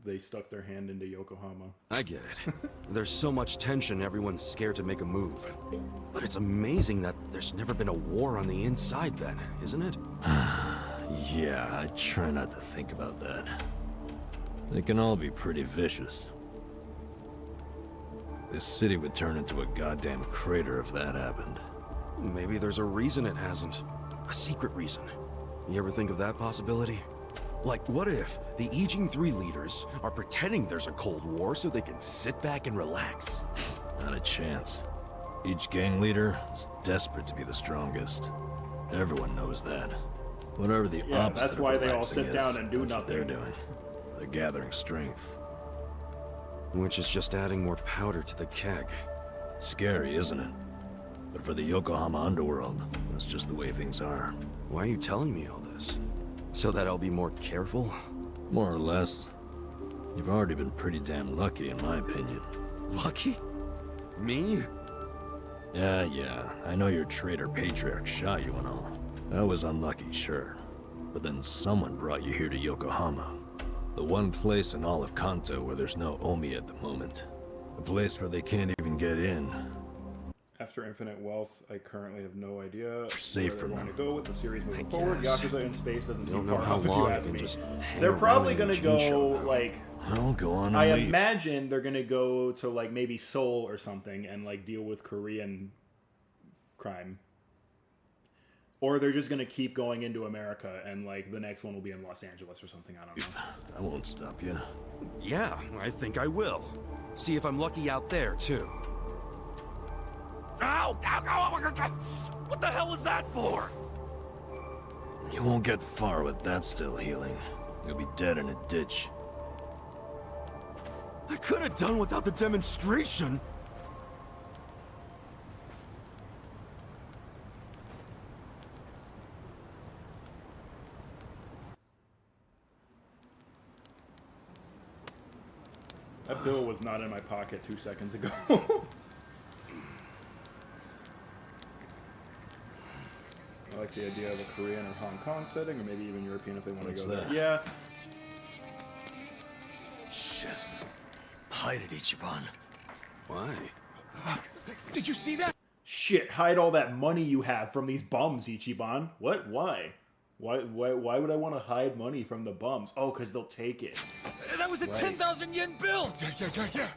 they stuck their hand into Yokohama. I get it. There's so much tension, everyone's scared to make a move. But it's amazing that there's never been a war on the inside then, isn't it? Yeah, I try not to think about that. They can all be pretty vicious. This city would turn into a goddamn crater if that happened. Maybe there's a reason it hasn't. A secret reason. You ever think of that possibility? Like, what if the Aging 3 leaders are pretending there's a Cold War so they can sit back and relax? Not a chance. Each gang leader is desperate to be the strongest. Everyone knows that. Whatever the Yeah, opposite that's why of they all relaxing sit down is, and do that's what nothing. they're doing. They're gathering strength. Which is just adding more powder to the keg. Scary, isn't it? But for the Yokohama underworld, that's just the way things are. Why are you telling me all this? So that I'll be more careful? More or less. You've already been pretty damn lucky, in my opinion. Lucky? Me? Yeah. I know your traitor patriarch shot you and all. That was unlucky, sure. But then someone brought you here to Yokohama. The one place in all of Kanto where there's no Omi at the moment. A place where they can't even get in. After Infinite Wealth, I currently have no idea safe where from they're going them. to go with the series moving forward. guess. Yakuza in space doesn't seem Don't know far how off if long you I ask can me. just hang They're around probably in going to Ijincho go, now. like... Well, go on and I leave. imagine they're going to go to, like, maybe Seoul or something and, like, deal with Korean crime. Or they're just going to keep going into America and, like, the next one will be in Los Angeles or something. I don't know. I won't stop you. Yeah, I think I will. See if I'm lucky out there, too. Ow! What the hell was that for? You won't get far with that still healing. You'll be dead in a ditch. I could have done without the demonstration. That bill was not in my pocket 2 seconds ago. I like the idea of a Korean or Hong Kong setting, or maybe even European if they want What's to go that? there. Yeah. Shit. Hide it, Ichiban. Why? Did you see that? Shit, hide all that money you have from these bums, Ichiban. What? Why? Why would I want to hide money from the bums? Oh, because they'll take it. That was a Right. 10,000 yen bill! Yeah.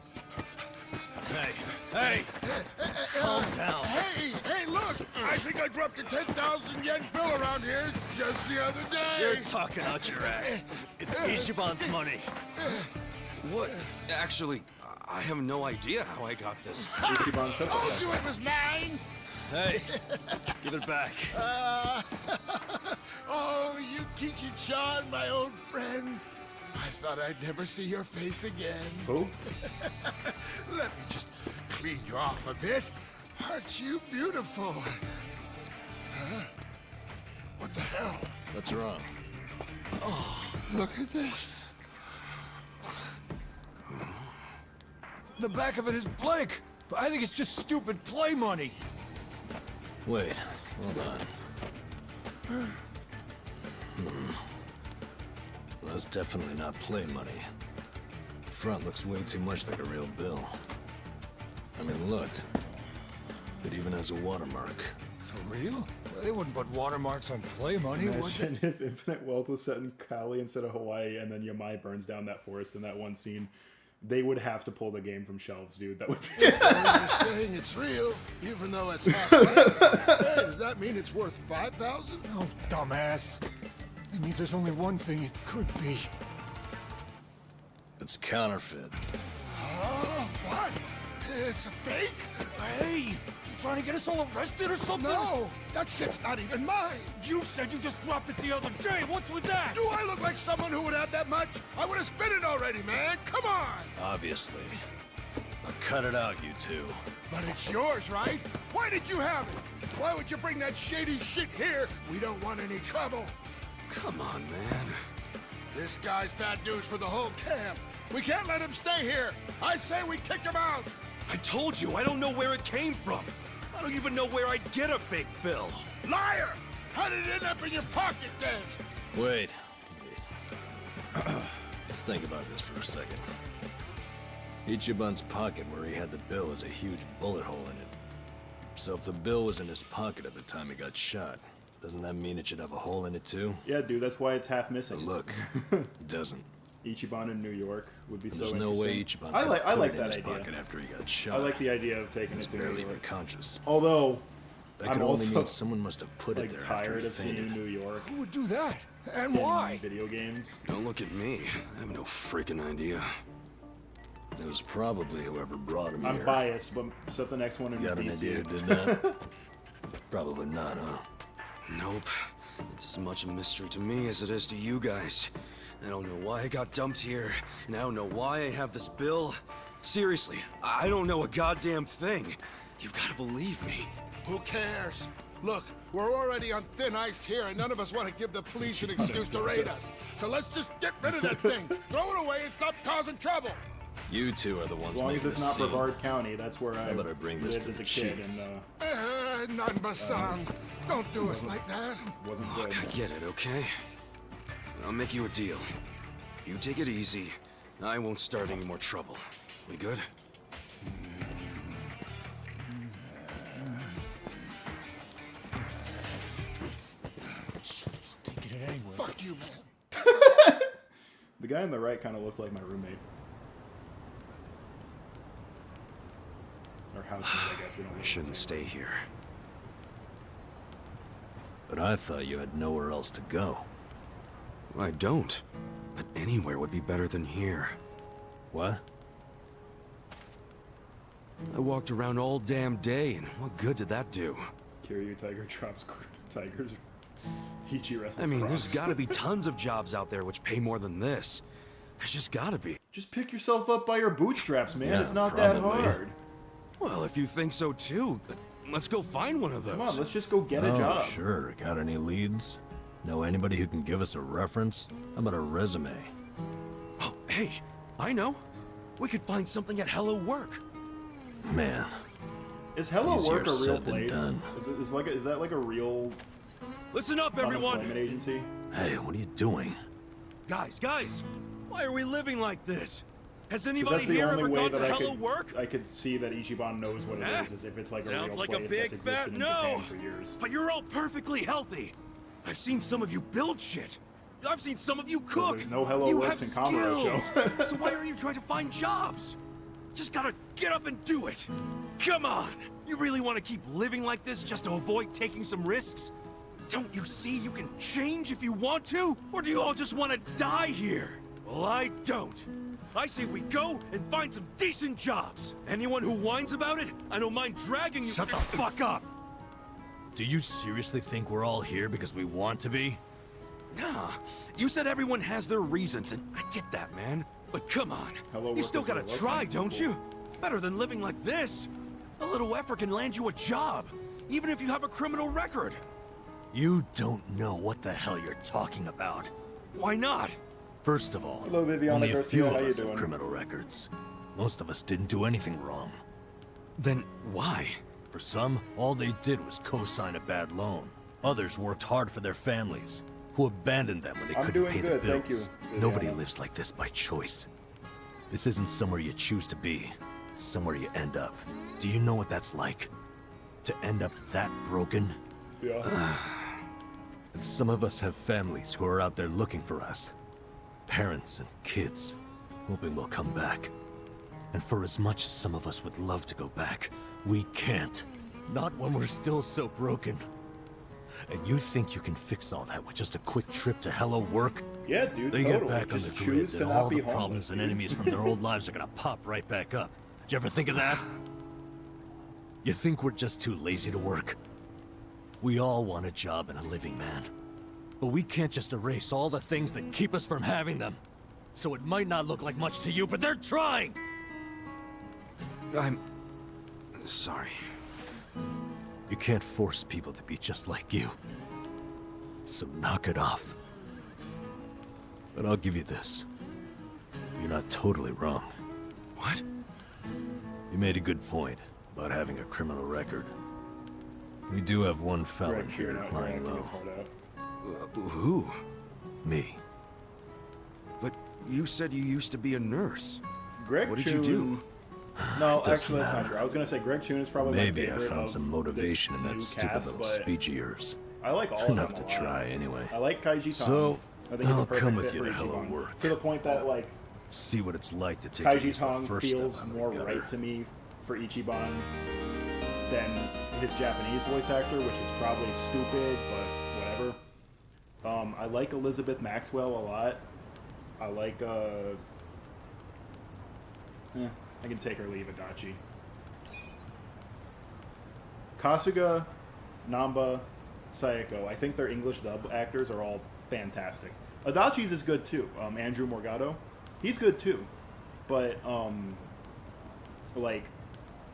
Hey! Calm down. Hey, look! I think I dropped a 10,000 yen bill around here just the other day. You're talking out your ass. It's Ichiban's money. What? Actually, I have no idea how I got this. Ichiban, shut the Told fuck you up. it was mine. Hey, give it back. Oh, Yukichi-chan, my old friend. I thought I'd never see your face again. Who? Let me just clean you off a bit. Aren't you beautiful? Huh? What the hell? What's wrong? Oh, look at this. The back of it is blank. But I think it's just stupid play money. Wait, hold on. That's definitely not play money. The front looks way too much like a real bill. I mean, look. It even has a watermark. For real? They wouldn't put watermarks on play money, would they? Imagine if Infinite Wealth was set in Cali instead of Hawaii, and then Yamai burns down that forest in that one scene. They would have to pull the game from shelves, dude. That would be. So you're saying it's real, even though it's half right? Hey, does that mean it's worth 5,000? Oh, dumbass. It means there's only one thing it could be. It's counterfeit. What? It's a fake? Hey, you trying to get us all arrested or something? No, that shit's not even mine. You said you just dropped it the other day. What's with that? Do I look like someone who would have that much? I would have spent it already, man. Come on. Obviously. Now cut it out, you two. But it's yours, right? Why did you have it? Why would you bring that shady shit here? We don't want any trouble. Come on, man. This guy's bad news for the whole camp. We can't let him stay here. I say we kick him out. I told you, I don't know where it came from. I don't even know where I'd get a fake bill. Liar! How did it end up in your pocket then? Wait. Let's think about this for a second. Ichiban's pocket where he had the bill is a huge bullet hole in it. So if the bill was in his pocket at the time he got shot, doesn't that mean it should have a hole in it too? Yeah, dude, that's why it's half missing. But look, it doesn't. Ichiban in New York would be so There's no way Ichiban I could like put it in that his idea. pocket after he got shot. I like the idea of taking He was it to New barely even York. conscious. Although, That I'm could only also mean someone must have put it there after tired he of seeing fainted. New York. Who would do that? And in why? Video games. Don't look at me. I have no freaking idea. It was probably whoever brought him I'm here. biased, but set the next one in You got an BC. idea who did that? Probably not, huh? Nope. It's as much a mystery to me as it is to you guys. I don't know why I got dumped here, and I don't know why I have this bill. Seriously, I don't know a goddamn thing. You've got to believe me. Who cares? Look, we're already on thin ice here, and none of us want to give the police an excuse to raid us. So let's just get rid of that thing. Throw it away and stop causing trouble. You two are the ones As long as making it's the not scene. Brevard County, that's where I better bring this lived to as the a kid. chief. And Nanba-san, don't do us like that. wasn't Look, good. I get it, okay? I'll make you a deal. You take it easy, I won't start any more trouble. We good? Just taking it anyway. Fuck you, man. The guy on the right kind of looked like my roommate. Or housemate, I guess. We don't I live shouldn't in the stay here. But I thought you had nowhere else to go. I don't. But anywhere would be better than here. What? I walked around all damn day, and what good did that do? Kiryu Tiger drops tigers. Ichi wrestles I mean, frogs. there's gotta be tons of jobs out there which pay more than this. There's just gotta be. Just pick yourself up by your bootstraps, man. Yeah, it's not probably. that hard. Well, if you think so too, let's go find one of those. Come on, let's just go get a job. Sure. Got any leads? Know anybody who can give us a reference? How about a resume? Oh, hey, I know. We could find something at Hello Work. Man. Is Hello Easier Work a real said than place? done. Is that like a real Listen up, everyone! unemployment agency? Hey, what are you doing? Guys, why are we living like this? Has 'Cause anybody that's the here only ever way gone to that Hello Work? I could see that Ichiban knows what Huh? it is if it's like a Sounds real like place a big that's fat existed in no. Japan for years. But you're all perfectly healthy. I've seen some of you build shit. I've seen some of you So cook. there's no Hello you Works have in Kamurocho. skills. So why are you trying to find jobs? Just gotta get up and do it. Come on! You really want to keep living like this just to avoid taking some risks? Don't you see you can change if you want to? Or do you all just want to die here? Well, I don't. I say we go and find some decent jobs. Anyone who whines about it, I don't mind dragging you— Shut the fuck up! Do you seriously think we're all here because we want to be? Nah, you said everyone has their reasons, and I get that, man. But come on, you still gotta try, don't you? Better than living like this. A little effort can land you a job, even if you have a criminal record. You don't know what the hell you're talking about. Why not? First of all, Hello, Viviana only a few Garcia, of how you us have doing? criminal records. Most of us didn't do anything wrong. Then why? For some, all they did was co-sign a bad loan. Others worked hard for their families, who abandoned them when they I'm couldn't doing pay good, the bills. thank you, Nobody Viviana. lives like this by choice. This isn't somewhere you choose to be. It's somewhere you end up. Do you know what that's like? To end up that broken? Yeah. And some of us have families who are out there looking for us. Parents and kids, hoping we'll come back. And for as much as some of us would love to go back, we can't. Not when we're still so broken. And you think you can fix all that with just a quick trip to Hello Work? Yeah, dude, They totally. get back on Just the grid, choose to and not all be the homeless, problems and dude. enemies from their old lives are gonna pop right back up. Did you ever think of that? You think we're just too lazy to work? We all want a job and a living, man. But we can't just erase all the things that keep us from having them. So it might not look like much to you, but they're trying! I'm sorry. You can't force people to be just like you. So knock it off. But I'll give you this. You're not totally wrong. What? You made a good point about having a criminal record. We do have one felon Greg here Sheeran out lying acting low. his heart out. Who? Me. But you said you used to be a nurse. Greg What did Chun- you do? No, Doesn't actually, that's not matter. true. I was gonna say Greg Chun is probably Maybe my I favorite found of some this motivation in new that stupid cast, little but speech of yours. I like all Enough of them to a lot. try, anyway. I like Kaiji Tong. So, I think he's a I'll perfect come fit with you for to Hello Ichiban. Work. To the point that, like, See what it's like to take Kaiji at least the Tong first feels step out of more the gutter. right to me for Ichiban than his Japanese voice actor, which is probably stupid, but whatever. I like Elizabeth Maxwell a lot. I like, I can take or leave Adachi. Kasuga, Namba, Sayako. I think their English dub actors are all fantastic. Adachi's is good too. Andrew Morgado, he's good too. But like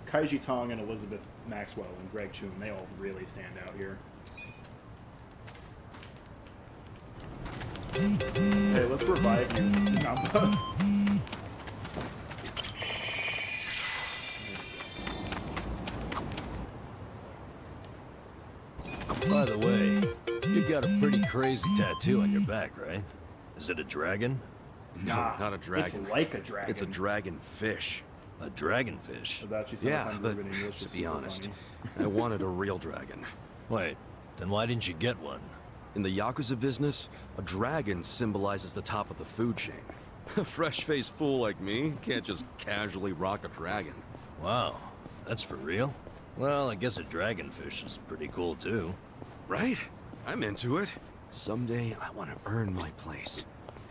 Kaiji Tong and Elizabeth Maxwell and Greg Chun, they all really stand out here. Hey, let's revive you, Namba. By the way, you got a pretty crazy tattoo on your back, right? Is it a dragon? Nah, not a dragon. It's like a dragon. It's a dragonfish. A dragonfish? Adachi said Yeah, if I'm but rude in English, to it's be super honest, funny. I wanted a real dragon. Wait, then why didn't you get one? In the YAKUZA business, a dragon symbolizes the top of the food chain. A fresh-faced fool like me can't just casually rock a dragon. Wow, that's for real? Well, I guess a dragonfish is pretty cool too. Right? I'm into it. Someday, I want to earn my place.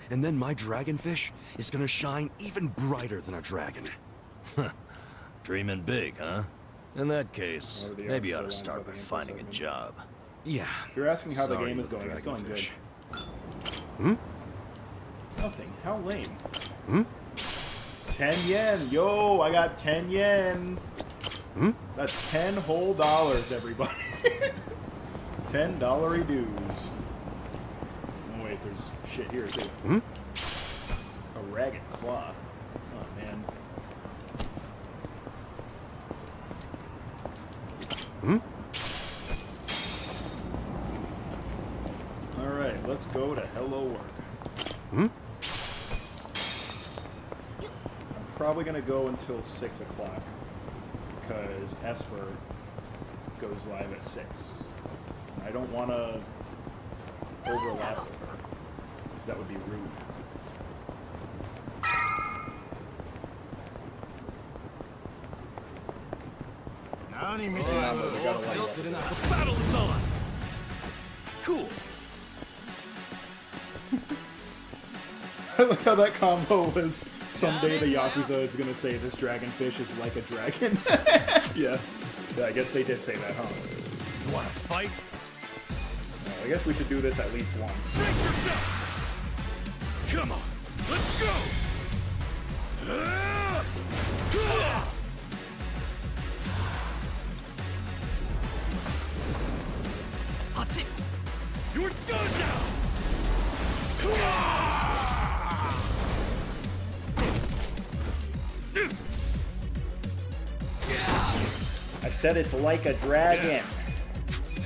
And then my dragonfish is gonna shine even brighter than a dragon. Dreaming big, huh? In that case, Or the maybe you ought to lines start about by the info finding a segment. job. Yeah. If you're asking how the Sorry, game is little going, it's going good. dragonfish. Hmm? Nothing. How lame. Hmm? 10 yen. Yo, I got 10 yen. Hmm? That's 10 whole dollars, everybody. $10 dues. Oh, wait, there's shit here, too. Hmm? A ragged cloth. Oh, man. Hmm? Alright, let's go to Hello Work. Hmm? I'm probably going to go until 6 o'clock. Because Esper goes live at 6. And I don't want to overlap with her. Because that would be rude. The battle is on! Cool. I like how that combo was, someday the Yakuza is gonna say this dragonfish is like a dragon. Yeah. Yeah, I guess they did say that, huh? You wanna fight? I guess we should do this at least once. Come on, let's go! You're done now! I said it's like a dragon.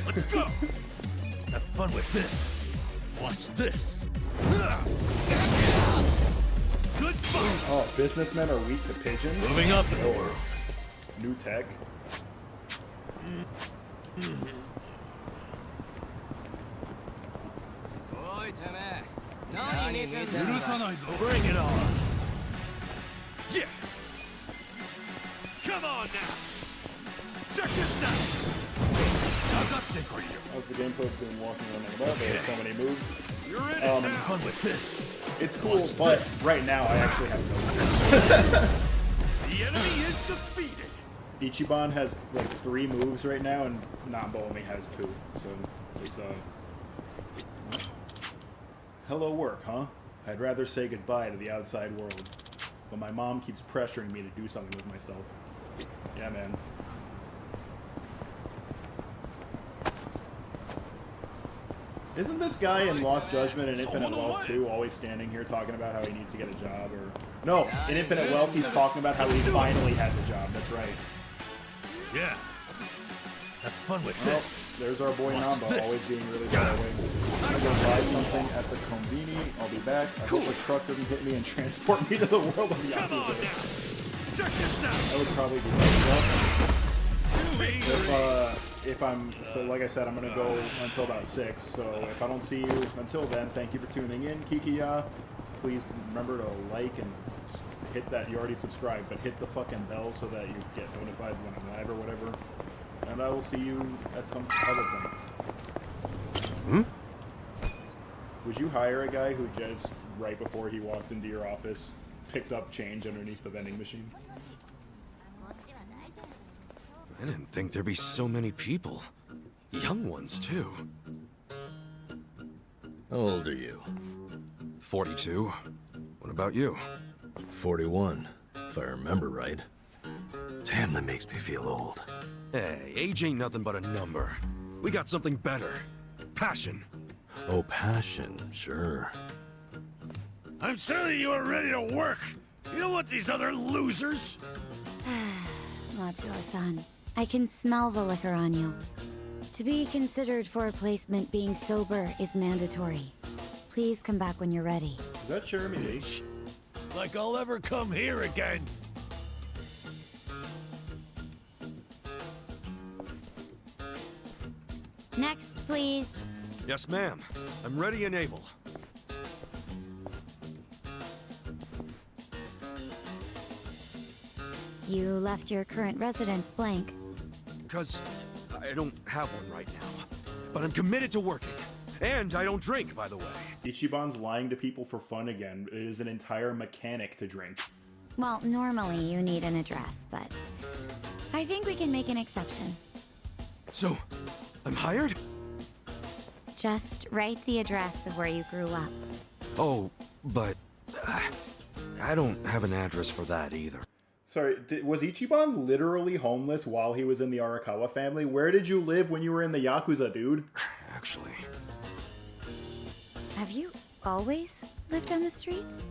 Let's go! Have fun with this. Watch this. Good fight! Oh, businessmen are weak to pigeons? Moving up in the world. New tech. Bring it on! Yeah! Come on now! Check this out! How's the gameplay been walking around about? There are so many moves. You're in it now. Fun with this. It's cool, but right now I actually have no moves. The enemy is defeated. Ichiban has like 3 moves right now, and Nambo only has 2. So it's hello work, huh? I'd rather say goodbye to the outside world, but my mom keeps pressuring me to do something with myself. Yeah, man. Isn't this guy in Lost Judgment and Infinite Wealth too always standing here talking about how he needs to get a job? Or no, in Infinite Wealth he's talking about how he finally had the job. That's right. Yeah. Have fun with Well, this. there's our boy Watch Namba, this. always being really far away. I'm gonna go buy something at the Conveni. I'll be back. I hope the truck doesn't hit me and transport me to the world of the Yakuza. Check this out. That would probably be better. If I'm, so like I said, I'm gonna go until about 6, so if I don't see you until then, thank you for tuning in, Kikiya. Please remember to like and hit that, you already subscribed, but hit the fucking bell so that you get notified when I'm live or whatever. And I will see you at some other point. Would you hire a guy who just, right before he walked into your office, picked up change underneath the vending machine? I didn't think there'd be so many people. Young ones, too. How old are you? 42. What about you? 41, if I remember right. Damn, that makes me feel old. Hey, age ain't nothing but a number. We got something better. Passion. Oh, passion, sure. I'm telling you, are ready to work. You don't want these other losers. Matsuo-san, I can smell the liquor on you. To be considered for a placement, being sober is mandatory. Please come back when you're ready. Is that Jeremy Lee? Like I'll ever come here again. Next, please. Yes, ma'am. I'm ready and able. You left your current residence blank. Because I don't have one right now. But I'm committed to working. And I don't drink, by the way. Ichiban's lying to people for fun again. It is an entire mechanic to drink. Well, normally you need an address, but I think we can make an exception. So, I'm hired? Just write the address of where you grew up. Oh, but I don't have an address for that either. Sorry, was Ichiban literally homeless while he was in the Arakawa family? Where did you live when you were in the Yakuza, dude? Actually. Have you always lived on the streets?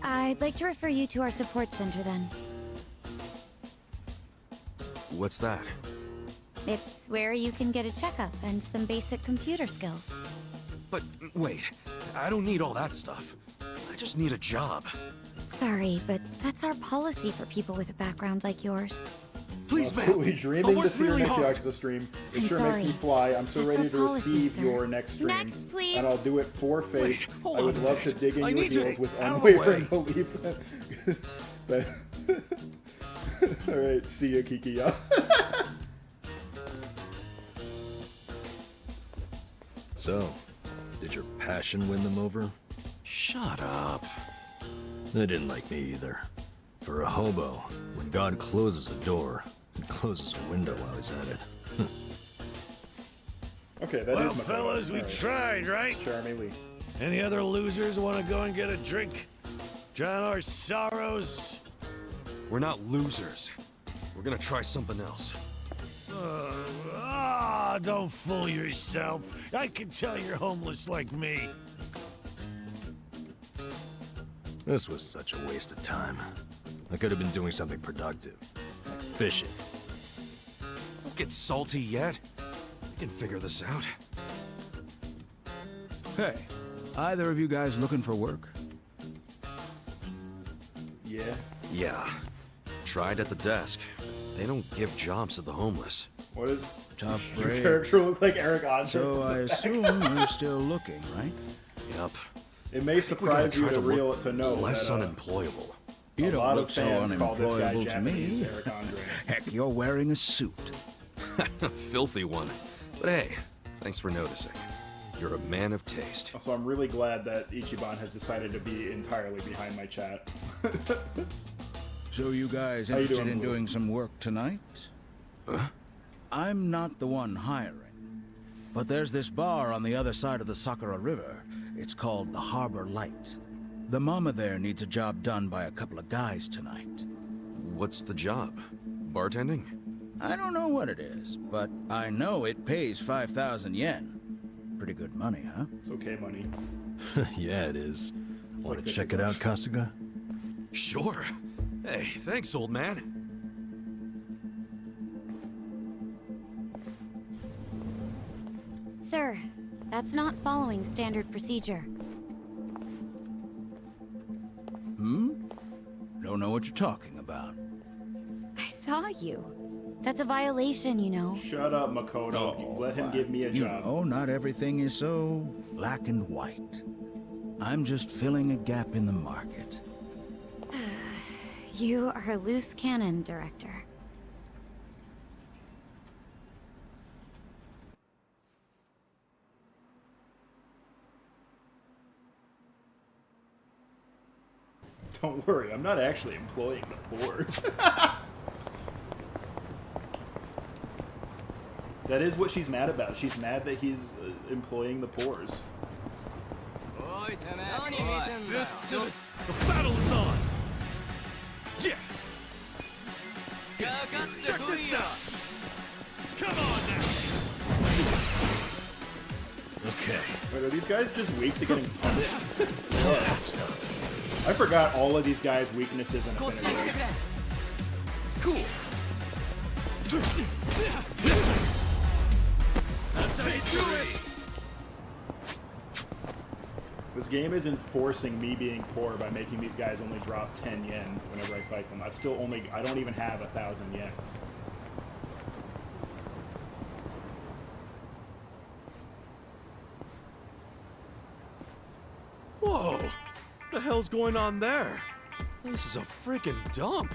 I'd like to refer you to our support center then. What's that? It's where you can get a checkup and some basic computer skills. But wait, I don't need all that stuff. I just need a job. Sorry, but that's our policy for people with a background like yours. Please, ma'am. Absolutely dreaming to see your next hard. Yakuza stream. It I'm sure sorry. makes me fly. I'm so That's ready our to policy, receive sir. your next stream. Next, please. And I'll do it for faith. hold I would on a love to minute. dig in I your need to- heels with out of the unwavering way. belief. But Alright, see ya, Kikiya. So, did your passion win them over? Shut up. They didn't like me either. For a hobo, when God closes a door, he closes a window while he's at it. Okay, that Well, is my fellas, we tried, right? Jeremy Lee. Any other losers want to go and get a drink? Drown our sorrows? We're not losers. We're gonna try something else. Don't fool yourself. I can tell you're homeless like me. This was such a waste of time. I could have been doing something productive. Like fishing. Don't get salty yet. We can figure this out. Hey, either of you guys looking for work? Yeah. Yeah. Tried at the desk. They don't give jobs to the homeless. What is Tough your break. character look like Eric Andre? So I assume you're still looking, right? Yep. It may surprise you to know less that, unemployable. You a don't lot look of so fans call this guy unemployable to Japanese me. Eric Andre. Heck, you're wearing a suit. A filthy one. But hey, thanks for noticing. You're a man of taste. Also, I'm really glad that Ichiban has decided to be entirely behind my chat. So you guys How you interested doing, in Blue? doing some work tonight? Huh? I'm not the one hiring. But there's this bar on the other side of the Sakura River. It's called the Harbor Light. The mama there needs a job done by a couple of guys tonight. What's the job? Bartending? I don't know what it is, but I know it pays 5,000 yen. Pretty good money, huh? It's okay money. Yeah, it is. Want like to check it out, Kasuga? Sure. Hey, thanks, old man. Sir, that's not following standard procedure. Don't know what you're talking about. I saw you. That's a violation, you know. Shut up, Makoto. Let him give me a You job. know, not everything is so black and white. I'm just filling a gap in the market. You are a loose cannon, Director. Don't worry, I'm not actually employing the poors. That is what she's mad about. She's mad that he's employing the poors. The battle is on! Yeah! Check this out! Come on now! Okay. Wait, are these guys just weak to getting punched? I forgot all of these guys' weaknesses and abilities. Cool! That's how you do it! This game is enforcing me being poor by making these guys only drop 10 yen whenever I fight them. I don't even have 1,000 yen. Whoa! The hell's going on there? This is a freaking dump.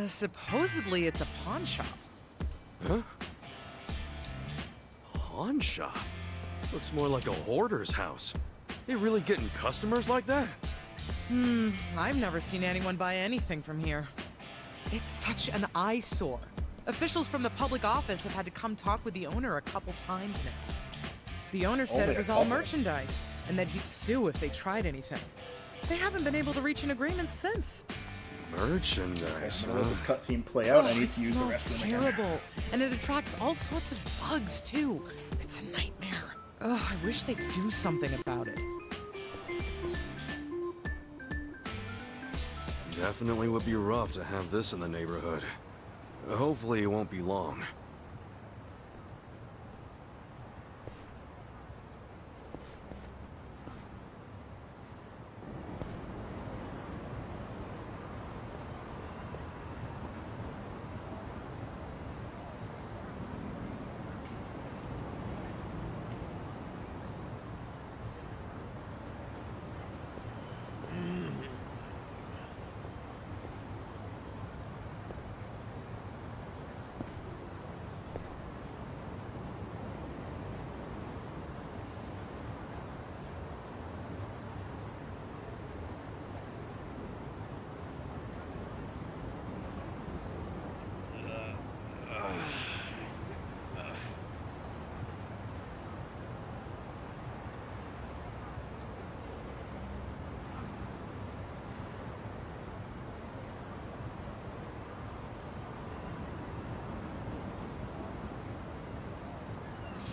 Supposedly it's a pawn shop. Huh? Pawn shop? Looks more like a hoarder's house. They really getting customers like that? I've never seen anyone buy anything from here. It's such an eyesore. Officials from the public office have had to come talk with the owner a couple times now. The owner said it was all merchandise, and that he'd sue if they tried anything. They haven't been able to reach an agreement since. Merchandise, I'm gonna let this cutscene play out. I need It to use the smells rest of them again. terrible, and it attracts all sorts of bugs too. It's a nightmare. Ugh, I wish they'd do something about it. Definitely would be rough to have this in the neighborhood. Hopefully it won't be long.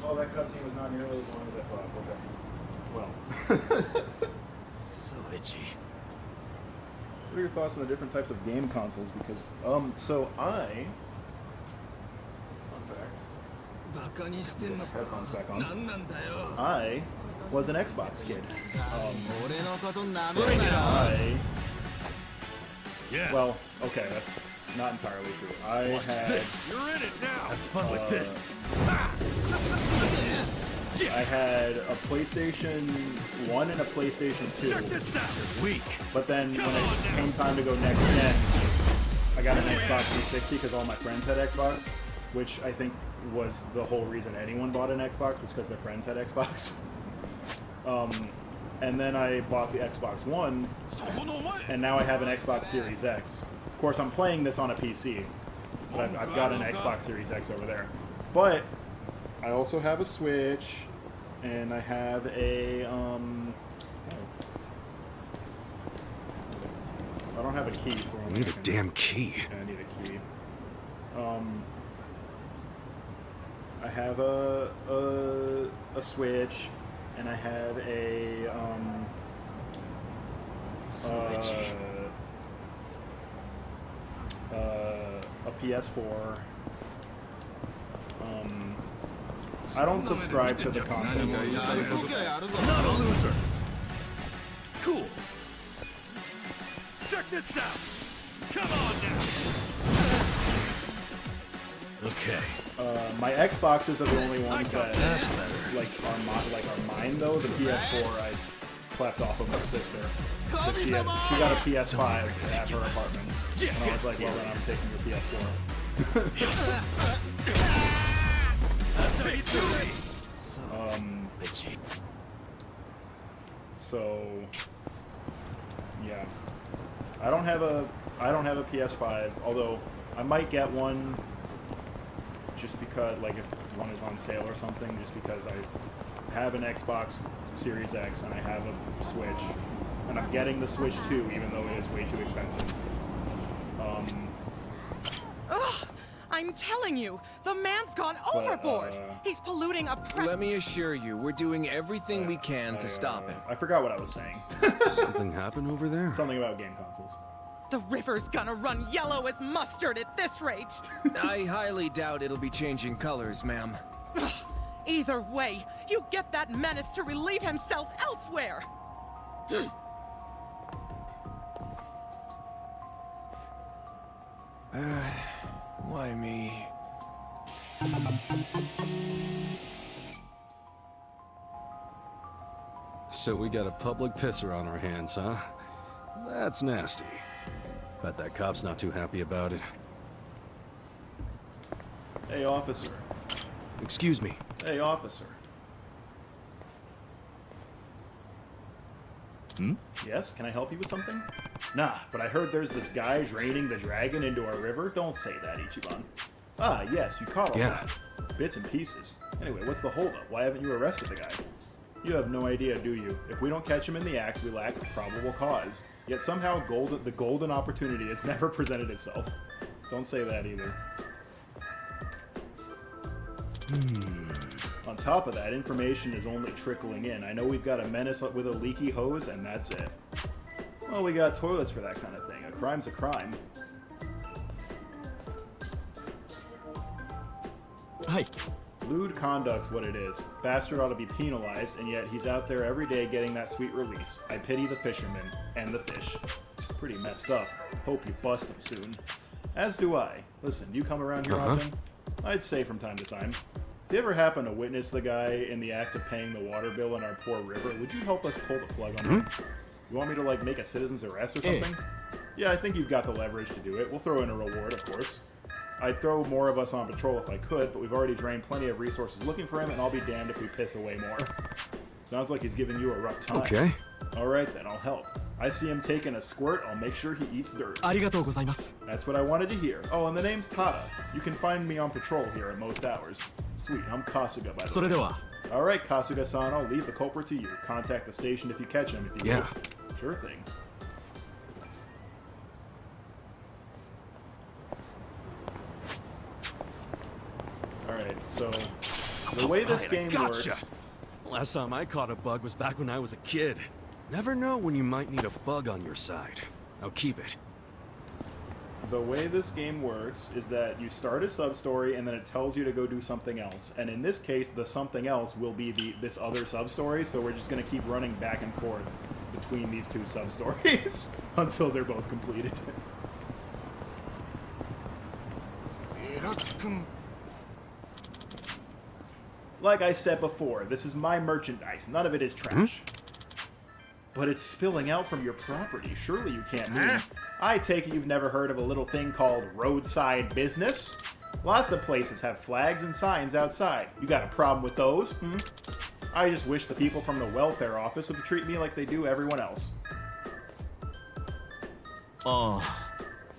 Oh, that cutscene was not nearly as long as I thought. Okay. Well. So itchy. What are your thoughts on the different types of game consoles? Because, so I... Fun fact. Get my headphones back on. I was an Xbox kid. Well, okay, that's not entirely true. I had... You're in it now! Have fun with this! I had a PlayStation 1 and a PlayStation 2. Check this out! Weak! But then when it came time to go next gen, I got an Xbox 360 because all my friends had Xbox, which I think was the whole reason anyone bought an Xbox, was because their friends had Xbox. And then I bought the Xbox One, and now I have an Xbox Series X. Of course, I'm playing this on a PC, but I've got an Xbox Series X over there. But I also have a Switch, and I have a, I don't have a key, so I need a damn key. Yeah, I need a key. I have a Switch, and I have a PS4. I don't subscribe to the console. Not a loser. Cool. Check this out. Come on now. Okay. My Xboxes are the only ones that are mine though. The PS4 I clapped off of my sister. She got a PS5 at her apartment, and I was like, well then I'm taking your PS4. So yeah, I don't have a PS5, although I might get one just because, like, if one is on sale or something, just because I have an Xbox Series X and I have a Switch, and I'm getting the Switch 2 even though it is way too expensive. Ugh! I'm telling you, the man's gone overboard. He's polluting a. Let me assure you, we're doing everything we can to stop him. I forgot what I was saying. Something happened over there? Something about game consoles. The river's gonna run yellow as mustard at this rate. I highly doubt it'll be changing colors, ma'am. Either way, you get that menace to relieve himself elsewhere. Why me? So we got a public pisser on our hands, huh? That's nasty. Bet that cop's not too happy about it. Hey, officer. Excuse me. Hey, officer. Yes, can I help you with something? Nah, but I heard there's this guy draining the dragon into our river. Don't say that, Ichiban. Ah, yes, you caught all that. Bits and pieces. Anyway, what's the holdup? Why haven't you arrested the guy? You have no idea, do you? If we don't catch him in the act, we lack probable cause. Yet somehow the golden opportunity has never presented itself. Don't say that either. On top of that, information is only trickling in. I know we've got a menace with a leaky hose, and that's it. Well, we got toilets for that kind of thing. A crime's a crime. Hi. Lewd conduct's what it is. Bastard ought to be penalized, and yet he's out there every day getting that sweet release. I pity the fishermen and the fish. Pretty messed up. Hope you bust him soon. As do I. Listen, do you come around here often? I'd say from time to time. If you ever happen to witness the guy in the act of paying the water bill in our poor river, would you help us pull the plug on him? You want me to, like, make a citizen's arrest or something? Yeah, I think you've got the leverage to do it. We'll throw in a reward, of course. I'd throw more of us on patrol if I could, but we've already drained plenty of resources looking for him, and I'll be damned if we piss away more. Sounds like he's giving you a rough time. Okay. Alright then, I'll help. I see him taking a squirt, I'll make sure he eats dirt. That's what I wanted to hear. Oh, and the name's Tada. You can find me on patrol here at most hours. Sweet, I'm Kasuga, by the way. Alright, Kasuga-san, I'll leave the culprit to you. Contact the station if you catch him, if you will. Sure thing. Alright, so The way this game works... Last time I caught a bug was back when I was a kid. Never know when you might need a bug on your side. Now keep it. The way this game works is that you start a sub-story and then it tells you to go do something else. And in this case, the something else will be this other sub-story, so we're just going to keep running back and forth between these two sub-stories until they're both completed. Like I said before, this is my merchandise. None of it is trash. But it's spilling out from your property. Surely you can't mean... I take it you've never heard of a little thing called roadside business? Lots of places have flags and signs outside. You got a problem with those? I just wish the people from the welfare office would treat me like they do everyone else. Oh.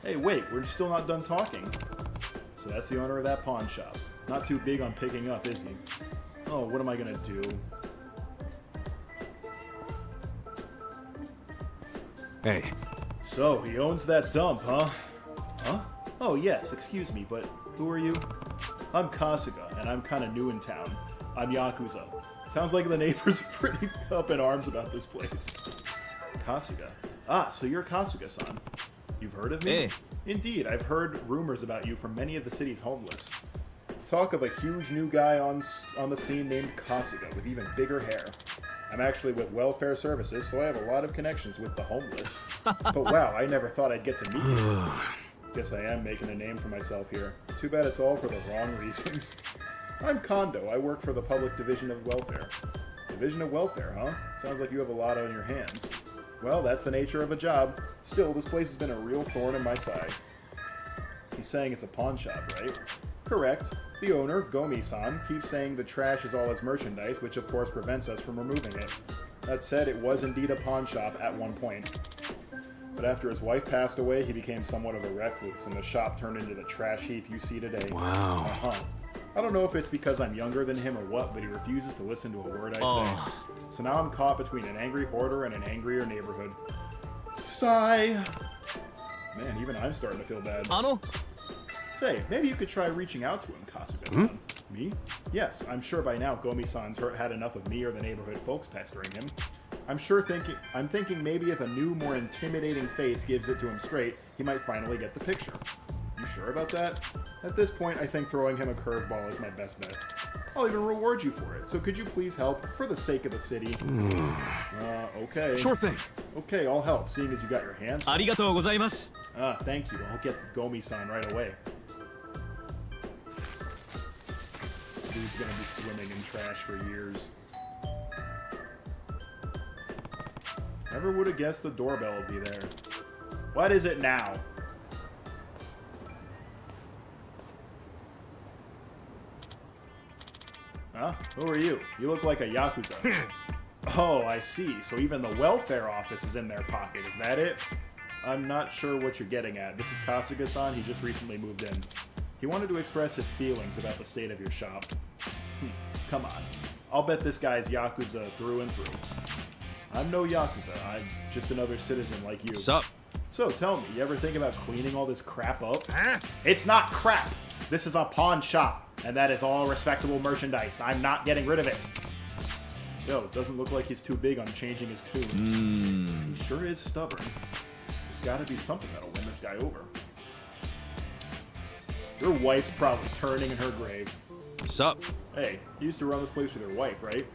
Hey, wait, we're still not done talking. So that's the owner of that pawn shop. Not too big on picking up, is he? Oh, what am I gonna do? Hey. So, he owns that dump, huh? Huh? Oh, yes, excuse me, but who are you? I'm Kasuga, and I'm kinda new in town. I'm Yakuza. Sounds like the neighbors are pretty up in arms about this place. Kasuga. Ah, so you're Kasuga-san. You've heard of me? Hey. Indeed, I've heard rumors about you from many of the city's homeless. Talk of a huge new guy on the scene named Kasuga with even bigger hair. I'm actually with welfare services, so I have a lot of connections with the homeless. But wow, I never thought I'd get to meet you. Guess I am making a name for myself here. Too bad it's all for the wrong reasons. I'm Kondo. I work for the Public Division of Welfare. Division of Welfare, huh? Sounds like you have a lot on your hands. Well, that's the nature of a job. Still, this place has been a real thorn in my side. He's saying it's a pawn shop, right? Correct. The owner, Gomi-san, keeps saying the trash is all his merchandise, which of course prevents us from removing it. That said, it was indeed a pawn shop at one point. But after his wife passed away, he became somewhat of a recluse, and the shop turned into the trash heap you see today. Wow. Uh-huh. I don't know if it's because I'm younger than him or what, but he refuses to listen to a word I say. So now I'm caught between an angry hoarder and an angrier neighborhood. Sigh! Man, even I'm starting to feel bad. Say, maybe you could try reaching out to him, Kasuga-san. Me? Yes, I'm sure by now Gomi-san's had enough of me or the neighborhood folks pestering him. I'm thinking maybe if a new, more intimidating face gives it to him straight, he might finally get the picture. You sure about that? At this point, I think throwing him a curveball is my best bet. I'll even reward you for it, so could you please help, for the sake of the city? Okay. Sure thing. Okay, I'll help, seeing as you got your hands full. Arigatou gozaimasu. Thank you. I'll get Gomi-san right away. Dude's gonna be swimming in trash for years. Never would have guessed the doorbell would be there. What is it now? Huh? Who are you? You look like a Yakuza. Oh, I see. So even the welfare office is in their pocket. Is that it? I'm not sure what you're getting at. This is Kasuga-san. He just recently moved in. He wanted to express his feelings about the state of your shop. Come on. I'll bet this guy's Yakuza through and through. I'm no Yakuza. I'm just another citizen like you. Sup? So tell me, you ever think about cleaning all this crap up? It's not crap! This is a pawn shop, and that is all respectable merchandise. I'm not getting rid of it. Yo, doesn't look like he's too big on changing his tune. He sure is stubborn. There's gotta be something that'll win this guy over. Your wife's probably turning in her grave. Sup? Hey, you used to run this place with your wife, right?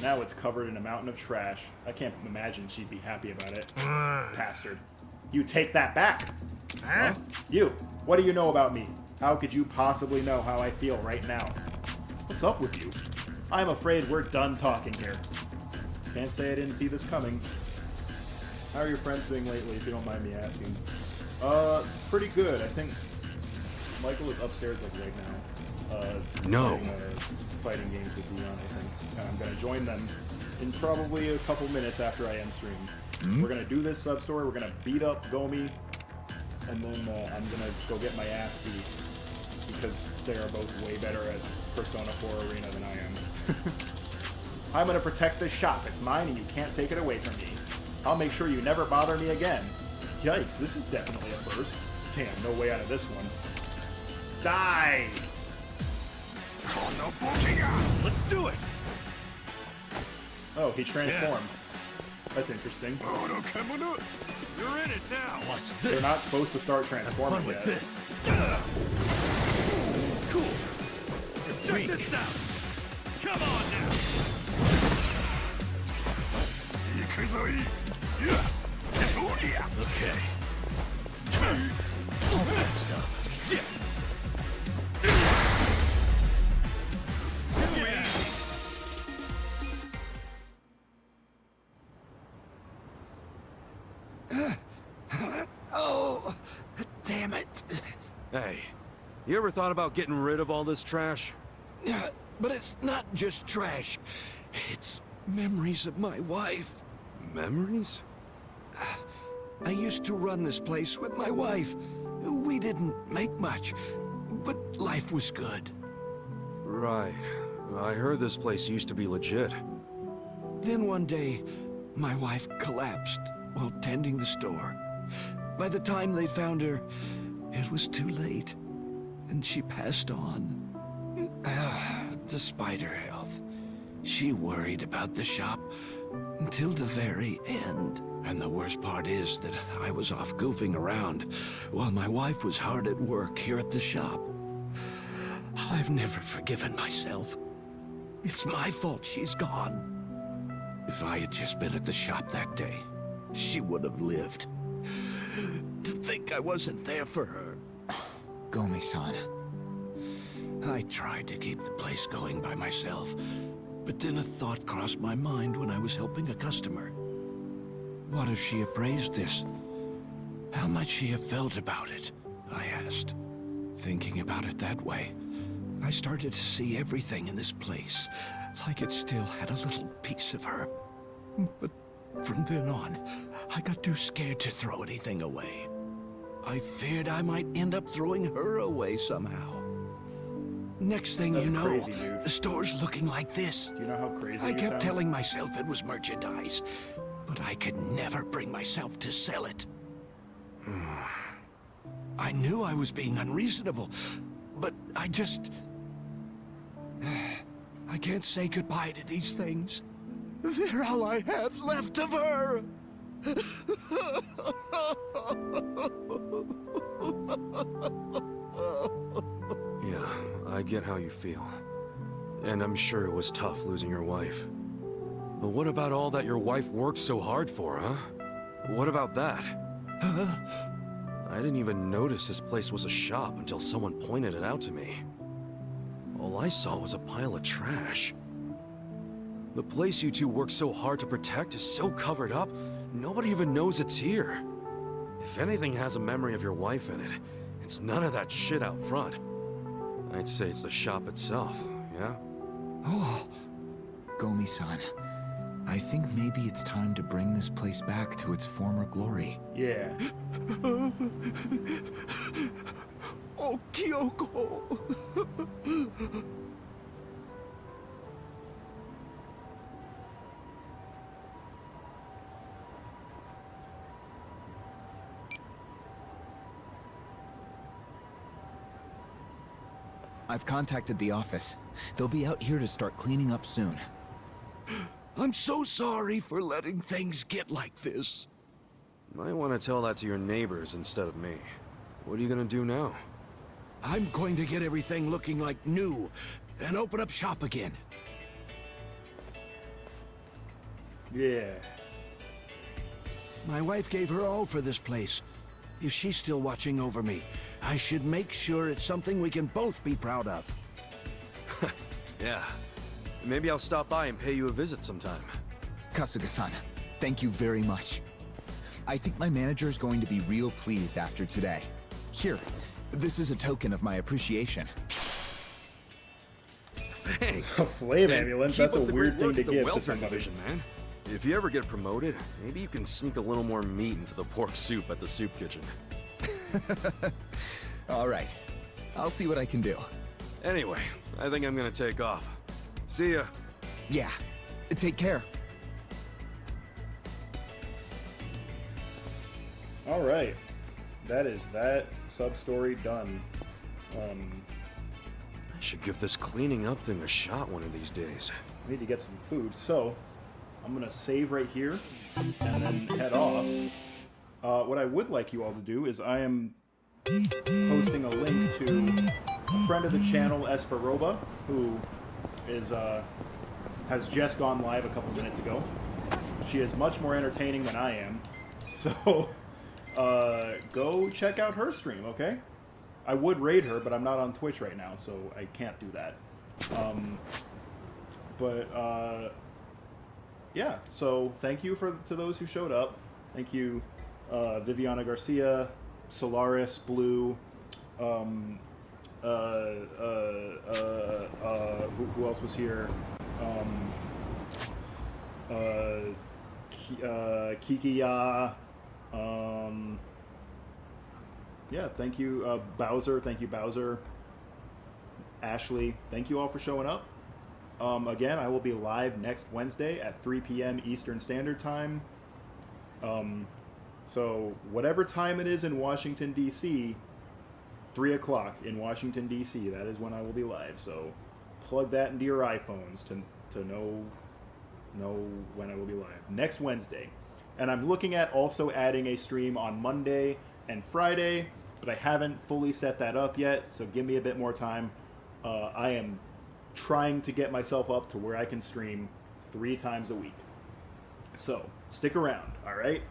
Now it's covered in a mountain of trash. I can't imagine she'd be happy about it. Bastard. You take that back! Huh? You, what do you know about me? How could you possibly know how I feel right now? What's up with you? I'm afraid we're done talking here. Can't say I didn't see this coming. How are your friends doing lately, if you don't mind me asking? Pretty good. I think Michael is upstairs like right now. No. Fighting games with Dion, I think. And I'm gonna join them in probably a couple minutes after I end stream. We're gonna do this sub-story, we're gonna beat up Gomi, and then I'm gonna go get my ass beat, because they are both way better at Persona 4 Arena than I am. I'm gonna protect this shop. It's mine and you can't take it away from me. I'll make sure you never bother me again. Yikes, this is definitely a first. Damn, no way out of this one. Die! Let's do it! Oh, he transformed. That's interesting. You're in it now! Watch this! They're not supposed to start transforming Have fun yet. with this! Cool! Check this out! Come on now! Okay. All that stuff. Oh, damn it. Hey, you ever thought about getting rid of all this trash? But it's not just trash. It's memories of my wife. Memories? I used to run this place with my wife. We didn't make much, but life was good. Right. I heard this place used to be legit. Then one day, my wife collapsed while tending the store. By the time they found her, it was too late, and she passed on. Despite her health, she worried about the shop until the very end. And the worst part is that I was off goofing around while my wife was hard at work here at the shop. I've never forgiven myself. It's my fault she's gone. If I had just been at the shop that day, she would have lived. To think I wasn't there for her. Gomi-san. I tried to keep the place going by myself, but then a thought crossed my mind when I was helping a customer. What if she appraised this? How might she have felt about it? I asked. Thinking about it that way, I started to see everything in this place like it still had a little piece of her. But from then on, I got too scared to throw anything away. I feared I might end up throwing her away somehow. Next thing you know, crazy, dude. the store's looking like this. Do you know how crazy I you kept sound? telling myself it was merchandise, but I could never bring myself to sell it. I knew I was being unreasonable, but I just... I can't say goodbye to these things. They're all I have left of her. Yeah, I get how you feel. And I'm sure it was tough losing your wife. But what about all that your wife worked so hard for, huh? What about that? I didn't even notice this place was a shop until someone pointed it out to me. All I saw was a pile of trash. The place you two worked so hard to protect is so covered up, nobody even knows it's here. If anything has a memory of your wife in it, it's none of that shit out front. I'd say it's the shop itself, yeah? Oh, Gomi-san. I think maybe it's time to bring this place back to its former glory. Yeah. Oh, Kyoko! I've contacted the office. They'll be out here to start cleaning up soon. I'm so sorry for letting things get like this. Might want to tell that to your neighbors instead of me. What are you gonna do now? I'm going to get everything looking like new and open up shop again. Yeah. My wife gave her all for this place. If she's still watching over me, I should make sure it's something we can both be proud of. Yeah. Maybe I'll stop by and pay you a visit sometime. Kasuga-san, thank you very much. I think my manager is going to be real pleased after today. Here, this is a token of my appreciation. Thanks. A flame And ambulance? keep That's a up the weird great thing work to at the give to welfare somebody. division, man. If you ever get promoted, maybe you can sneak a little more meat into the pork soup at the soup kitchen. All right. I'll see what I can do. Anyway, I think I'm gonna take off. See ya. Yeah. Take care. All right. That is that sub-story done. I Should give this cleaning up thing a shot one of these days. I need to get some food, so I'm gonna save right here and then head off. What I would like you all to do is I am posting a link to a friend of the channel, Esperoba, who is has just gone live a couple minutes ago. She is much more entertaining than I am, so go check out her stream, okay? I would raid her, but I'm not on Twitch right now, so I can't do that. Yeah, so thank you to those who showed up. Thank you, Viviana Garcia, Solaris, Blue, who else was here? Kikiya, yeah, thank you, Bowser. Thank you, Bowser. Ashley, thank you all for showing up. Again, I will be live next Wednesday at 3 p.m. Eastern Standard Time. So whatever time it is in Washington, D.C., 3 o'clock in Washington, D.C., that is when I will be live. So plug that into your iPhones to know when I will be live. Next Wednesday. And I'm looking at also adding a stream on Monday and Friday, but I haven't fully set that up yet, so give me a bit more time. I am trying to get myself up to where I can stream 3 times a week. So, stick around, alright?